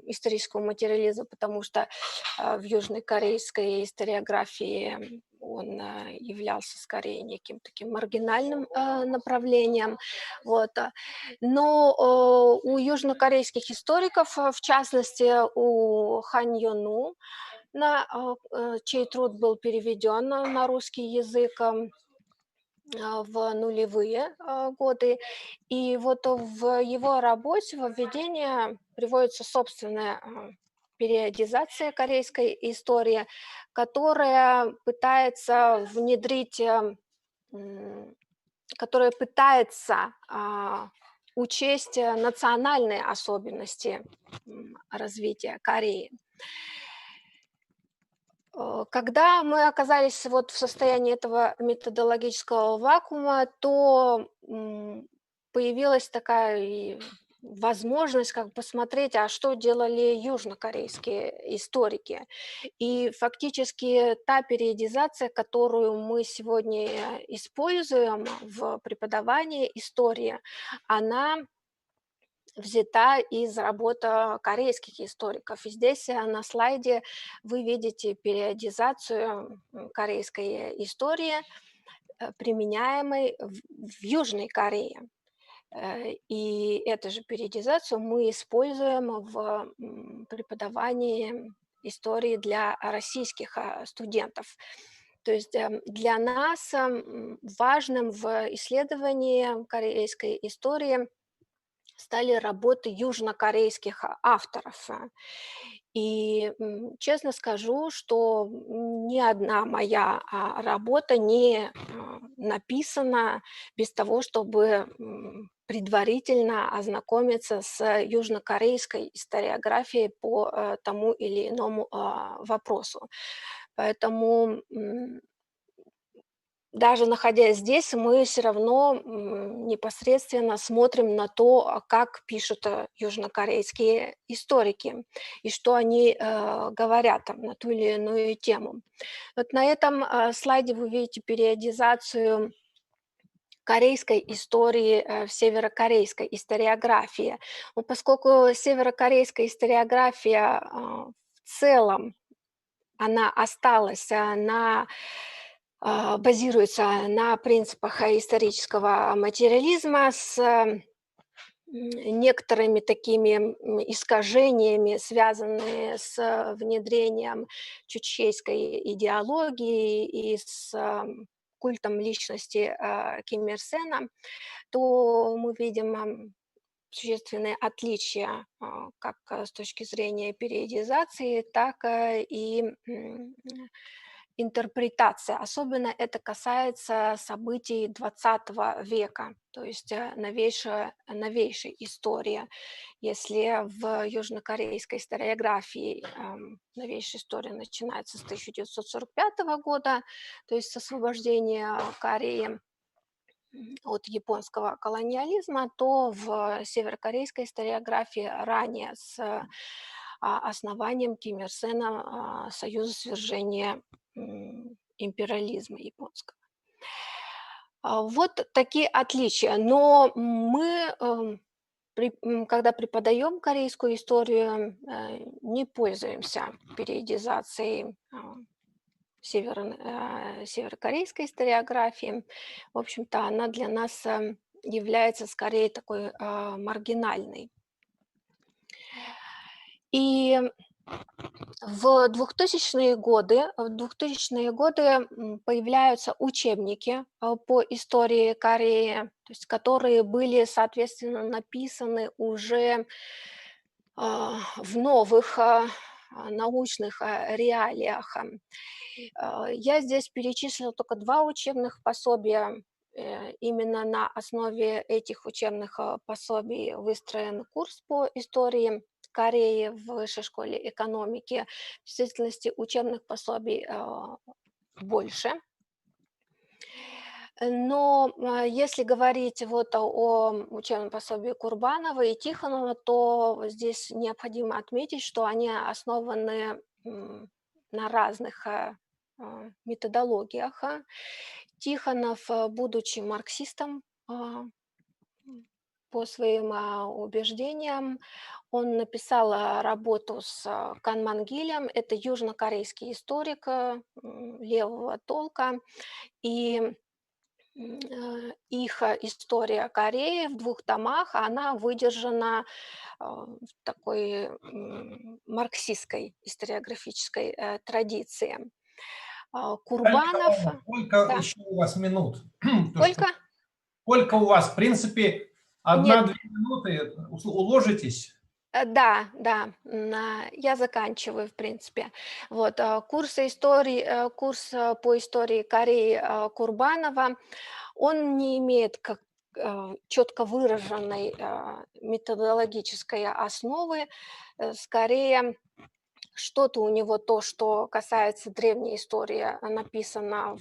исторического материализма, потому что в южнокорейской историографии он являлся скорее неким таким маргинальным направлением. Вот. Но у южнокорейских историков, в частности у Хан Йону, чей труд был переведен на русский язык, в нулевые годы. И вот в его работе, в введении приводится собственная периодизация корейской истории, которая пытается внедрить, которая пытается учесть национальные особенности развития Кореи. Когда мы оказались вот в состоянии этого методологического вакуума, то появилась такая возможность как бы посмотреть, а что делали южнокорейские историки. И фактически та периодизация, которую мы сегодня используем в преподавании истории, она взята из работы корейских историков. И здесь на слайде вы видите периодизацию корейской истории, применяемой в Южной Корее. И эту же периодизацию мы используем в преподавании истории для российских студентов. То есть для нас важным в исследовании корейской истории стали работы южнокорейских авторов. И честно скажу, что ни одна моя работа не написана без того, чтобы предварительно ознакомиться с южнокорейской историографией по тому или иному вопросу. Поэтому даже находясь здесь, мы все равно непосредственно смотрим на то, как пишут южнокорейские историки и что они говорят там на ту или иную тему. Вот на этом слайде вы видите периодизацию корейской истории в северокорейской историографии. Но поскольку северокорейская историография в целом, она осталась базируется на принципах исторического материализма с некоторыми такими искажениями, связанными с внедрением чучхейской идеологии и с культом личности Ким Ир Сена, то мы видим существенные отличия как с точки зрения периодизации, так и интерпретация. Особенно это касается событий 20 века, то есть новейшей истории. Если в южнокорейской историографии новейшая история начинается с 1945 года, то есть с освобождения Кореи от японского колониализма, то в северокорейской историографии ранее с основанием Ким Ир Сена Союза свержения империализма японского. Вот такие отличия. Но мы, когда преподаем корейскую историю, не пользуемся периодизацией северокорейской историографии. В общем-то, она для нас является скорее такой маргинальной. И в 2000-е годы появляются учебники по истории Кореи, то есть, которые были, соответственно, написаны уже в новых научных реалиях. Я здесь перечислила только 2 учебных пособия. Именно на основе этих учебных пособий выстроен курс по истории Кореи в Высшей школе экономики. В действительности учебных пособий больше. Но если говорить вот о учебном пособии Курбанова и Тихонова, то здесь необходимо отметить, что они основаны на разных методологиях. Тихонов, будучи марксистом по своим убеждениям, он написал работу с Кан Мангилем, это южнокорейский историк левого толка, и их история Кореи в 2 томах, она выдержана в такой марксистской историографической традиции. Курбанов. Сколько Да. еще у вас минут? Сколько? Сколько у вас? В принципе, 1-2 минуты уложитесь? Да, я заканчиваю, в принципе. Вот, курс по истории Кореи Курбанова, он не имеет как четко выраженной методологической основы, скорее что-то у него то, что касается древней истории, написано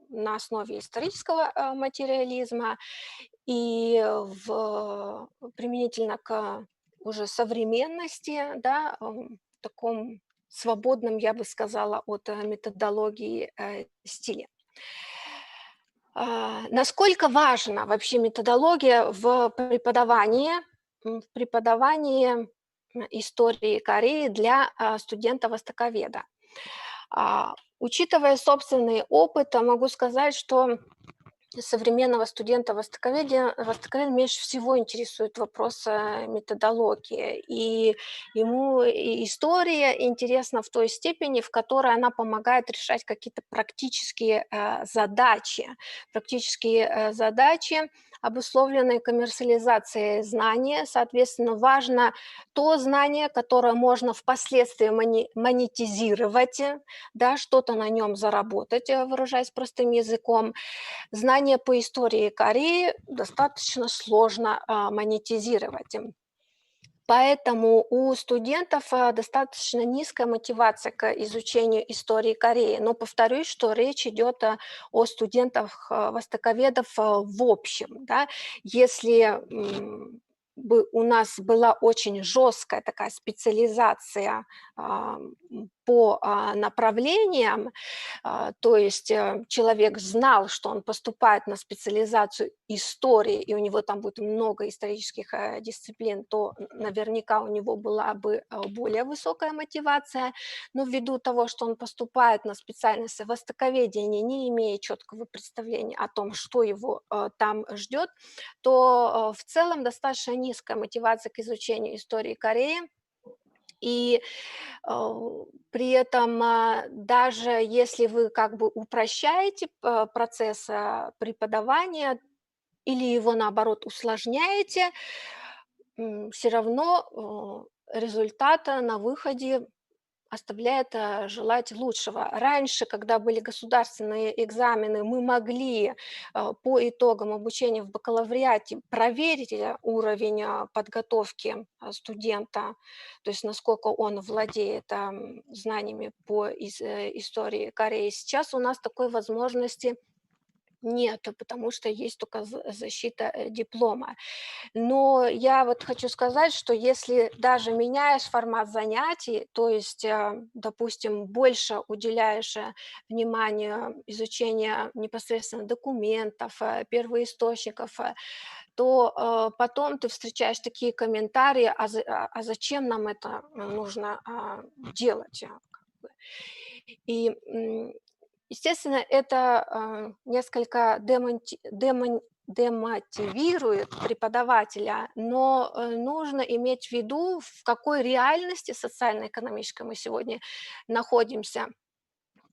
на основе исторического материализма, и применительно к уже современности, да, в таком свободном, я бы сказала, от методологии стиле. Насколько важна вообще методология в преподавании истории Кореи для студента-востоковеда? Учитывая собственный опыт, могу сказать, что современного студента-востоковеда меньше всего интересует вопрос методологии. И ему история интересна в той степени, в которой она помогает решать какие-то практические задачи. Обусловленные коммерциализацией знания. Соответственно, важно то знание, которое можно впоследствии монетизировать, да, что-то на нем заработать, выражаясь простым языком. Знания по истории Кореи достаточно сложно монетизировать. Поэтому у студентов достаточно низкая мотивация к изучению истории Кореи. Но повторюсь, что речь идет о студентах-востоковедов в общем. Да? Если бы у нас была очень жесткая такая специализация по направлениям, то есть человек знал, что он поступает на специализацию истории, и у него там будет много исторических дисциплин, то наверняка у него была бы более высокая мотивация, но ввиду того, что он поступает на специальность востоковедения, не имея четкого представления о том, что его там ждет, то в целом достаточно низкая мотивация к изучению истории Кореи. И при этом даже если вы как бы упрощаете процесс преподавания или его наоборот усложняете, все равно результат на выходе оставляет желать лучшего. Раньше, когда были государственные экзамены, мы могли по итогам обучения в бакалавриате проверить уровень подготовки студента, то есть насколько он владеет знаниями по истории Кореи. Сейчас у нас такой возможности нет, потому что есть только защита диплома. Но я вот хочу сказать, что если даже меняешь формат занятий, то есть, допустим, больше уделяешь вниманию изучению непосредственно документов, первоисточников, то потом ты встречаешь такие комментарии, а зачем нам это нужно делать? И естественно, это несколько демотивирует преподавателя, но нужно иметь в виду, в какой реальности социально-экономической мы сегодня находимся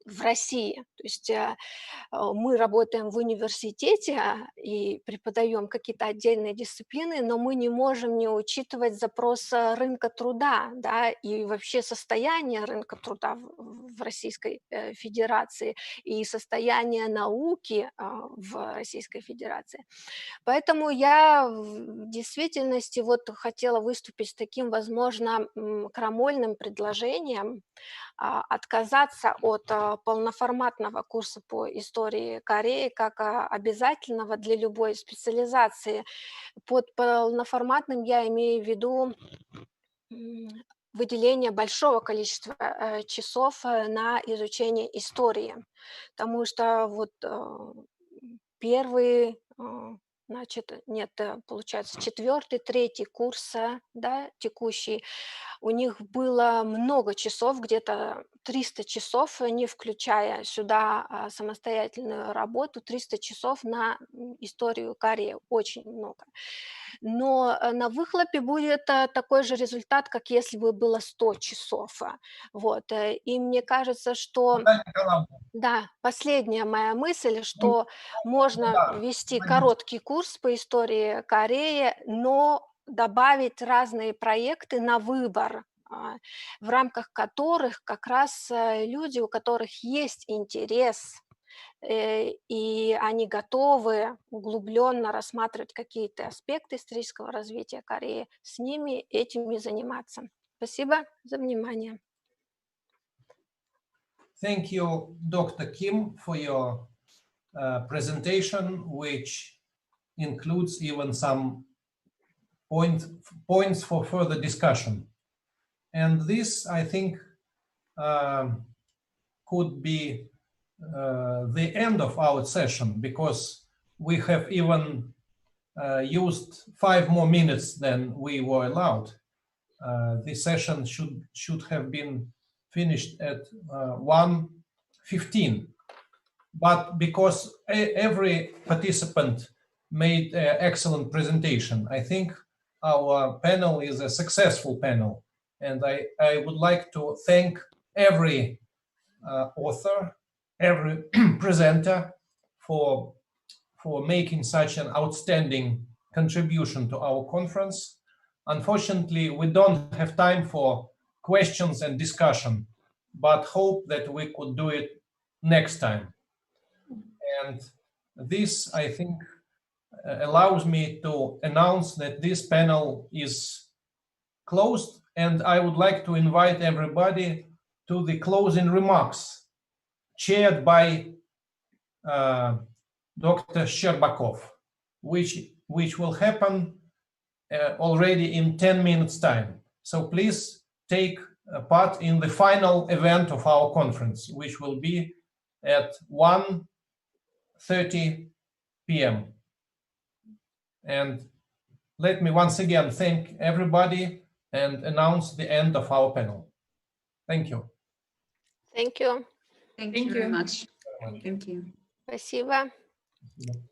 в России. То есть мы работаем в университете и преподаем какие-то отдельные дисциплины, но мы не можем не учитывать запрос рынка труда, да, и вообще состояние рынка труда в Российской Федерации и состояние науки в Российской Федерации. Поэтому я в действительности вот хотела выступить с таким, возможно, крамольным предложением отказаться от полноформатного курса по истории Кореи как обязательного для любой специализации. Под полноформатным я имею в виду выделение большого количества часов на изучение истории, потому что вот первый значит, нет, получается, 4-й, 3-й курса, да, текущий, у них было много часов, где-то 300 часов, не включая сюда самостоятельную работу, 300 часов на историю Кореи, очень много. Но на выхлопе будет такой же результат, как если бы было 100 часов. Вот. И мне кажется, что... Да, последняя моя мысль, что можно вести короткий курс по истории Кореи, но добавить разные проекты на выбор, в рамках которых как раз люди, у которых есть интерес, и они готовы углубленно рассматривать какие-то аспекты исторического развития Кореи, с ними этим и заниматься. Спасибо за внимание. Thank you, Dr. Kim, for your presentation, which includes even some points for further discussion. And this, I think, could be the end of our session, because we have even used 5 more minutes than we were allowed. This session should have been finished at 1:15, but because every participant made an excellent presentation, I think our panel is a successful panel, and I would like to thank every author, every presenter for making such an outstanding contribution to our conference. Unfortunately, we don't have time for questions and discussion, but hope that we could do it next time. And this, I think, allows me to announce that this panel is closed, and I would like to invite everybody to the closing remarks chaired by Dr. Sherbakov, which will happen already in 10 minutes time. So please take part in the final event of our conference, which will be at 1:30 p.m. And let me once again thank everybody and announce the end of our panel. Thank you. Thank you. Thank you very much. Thank you. Спасибо. Спасибо.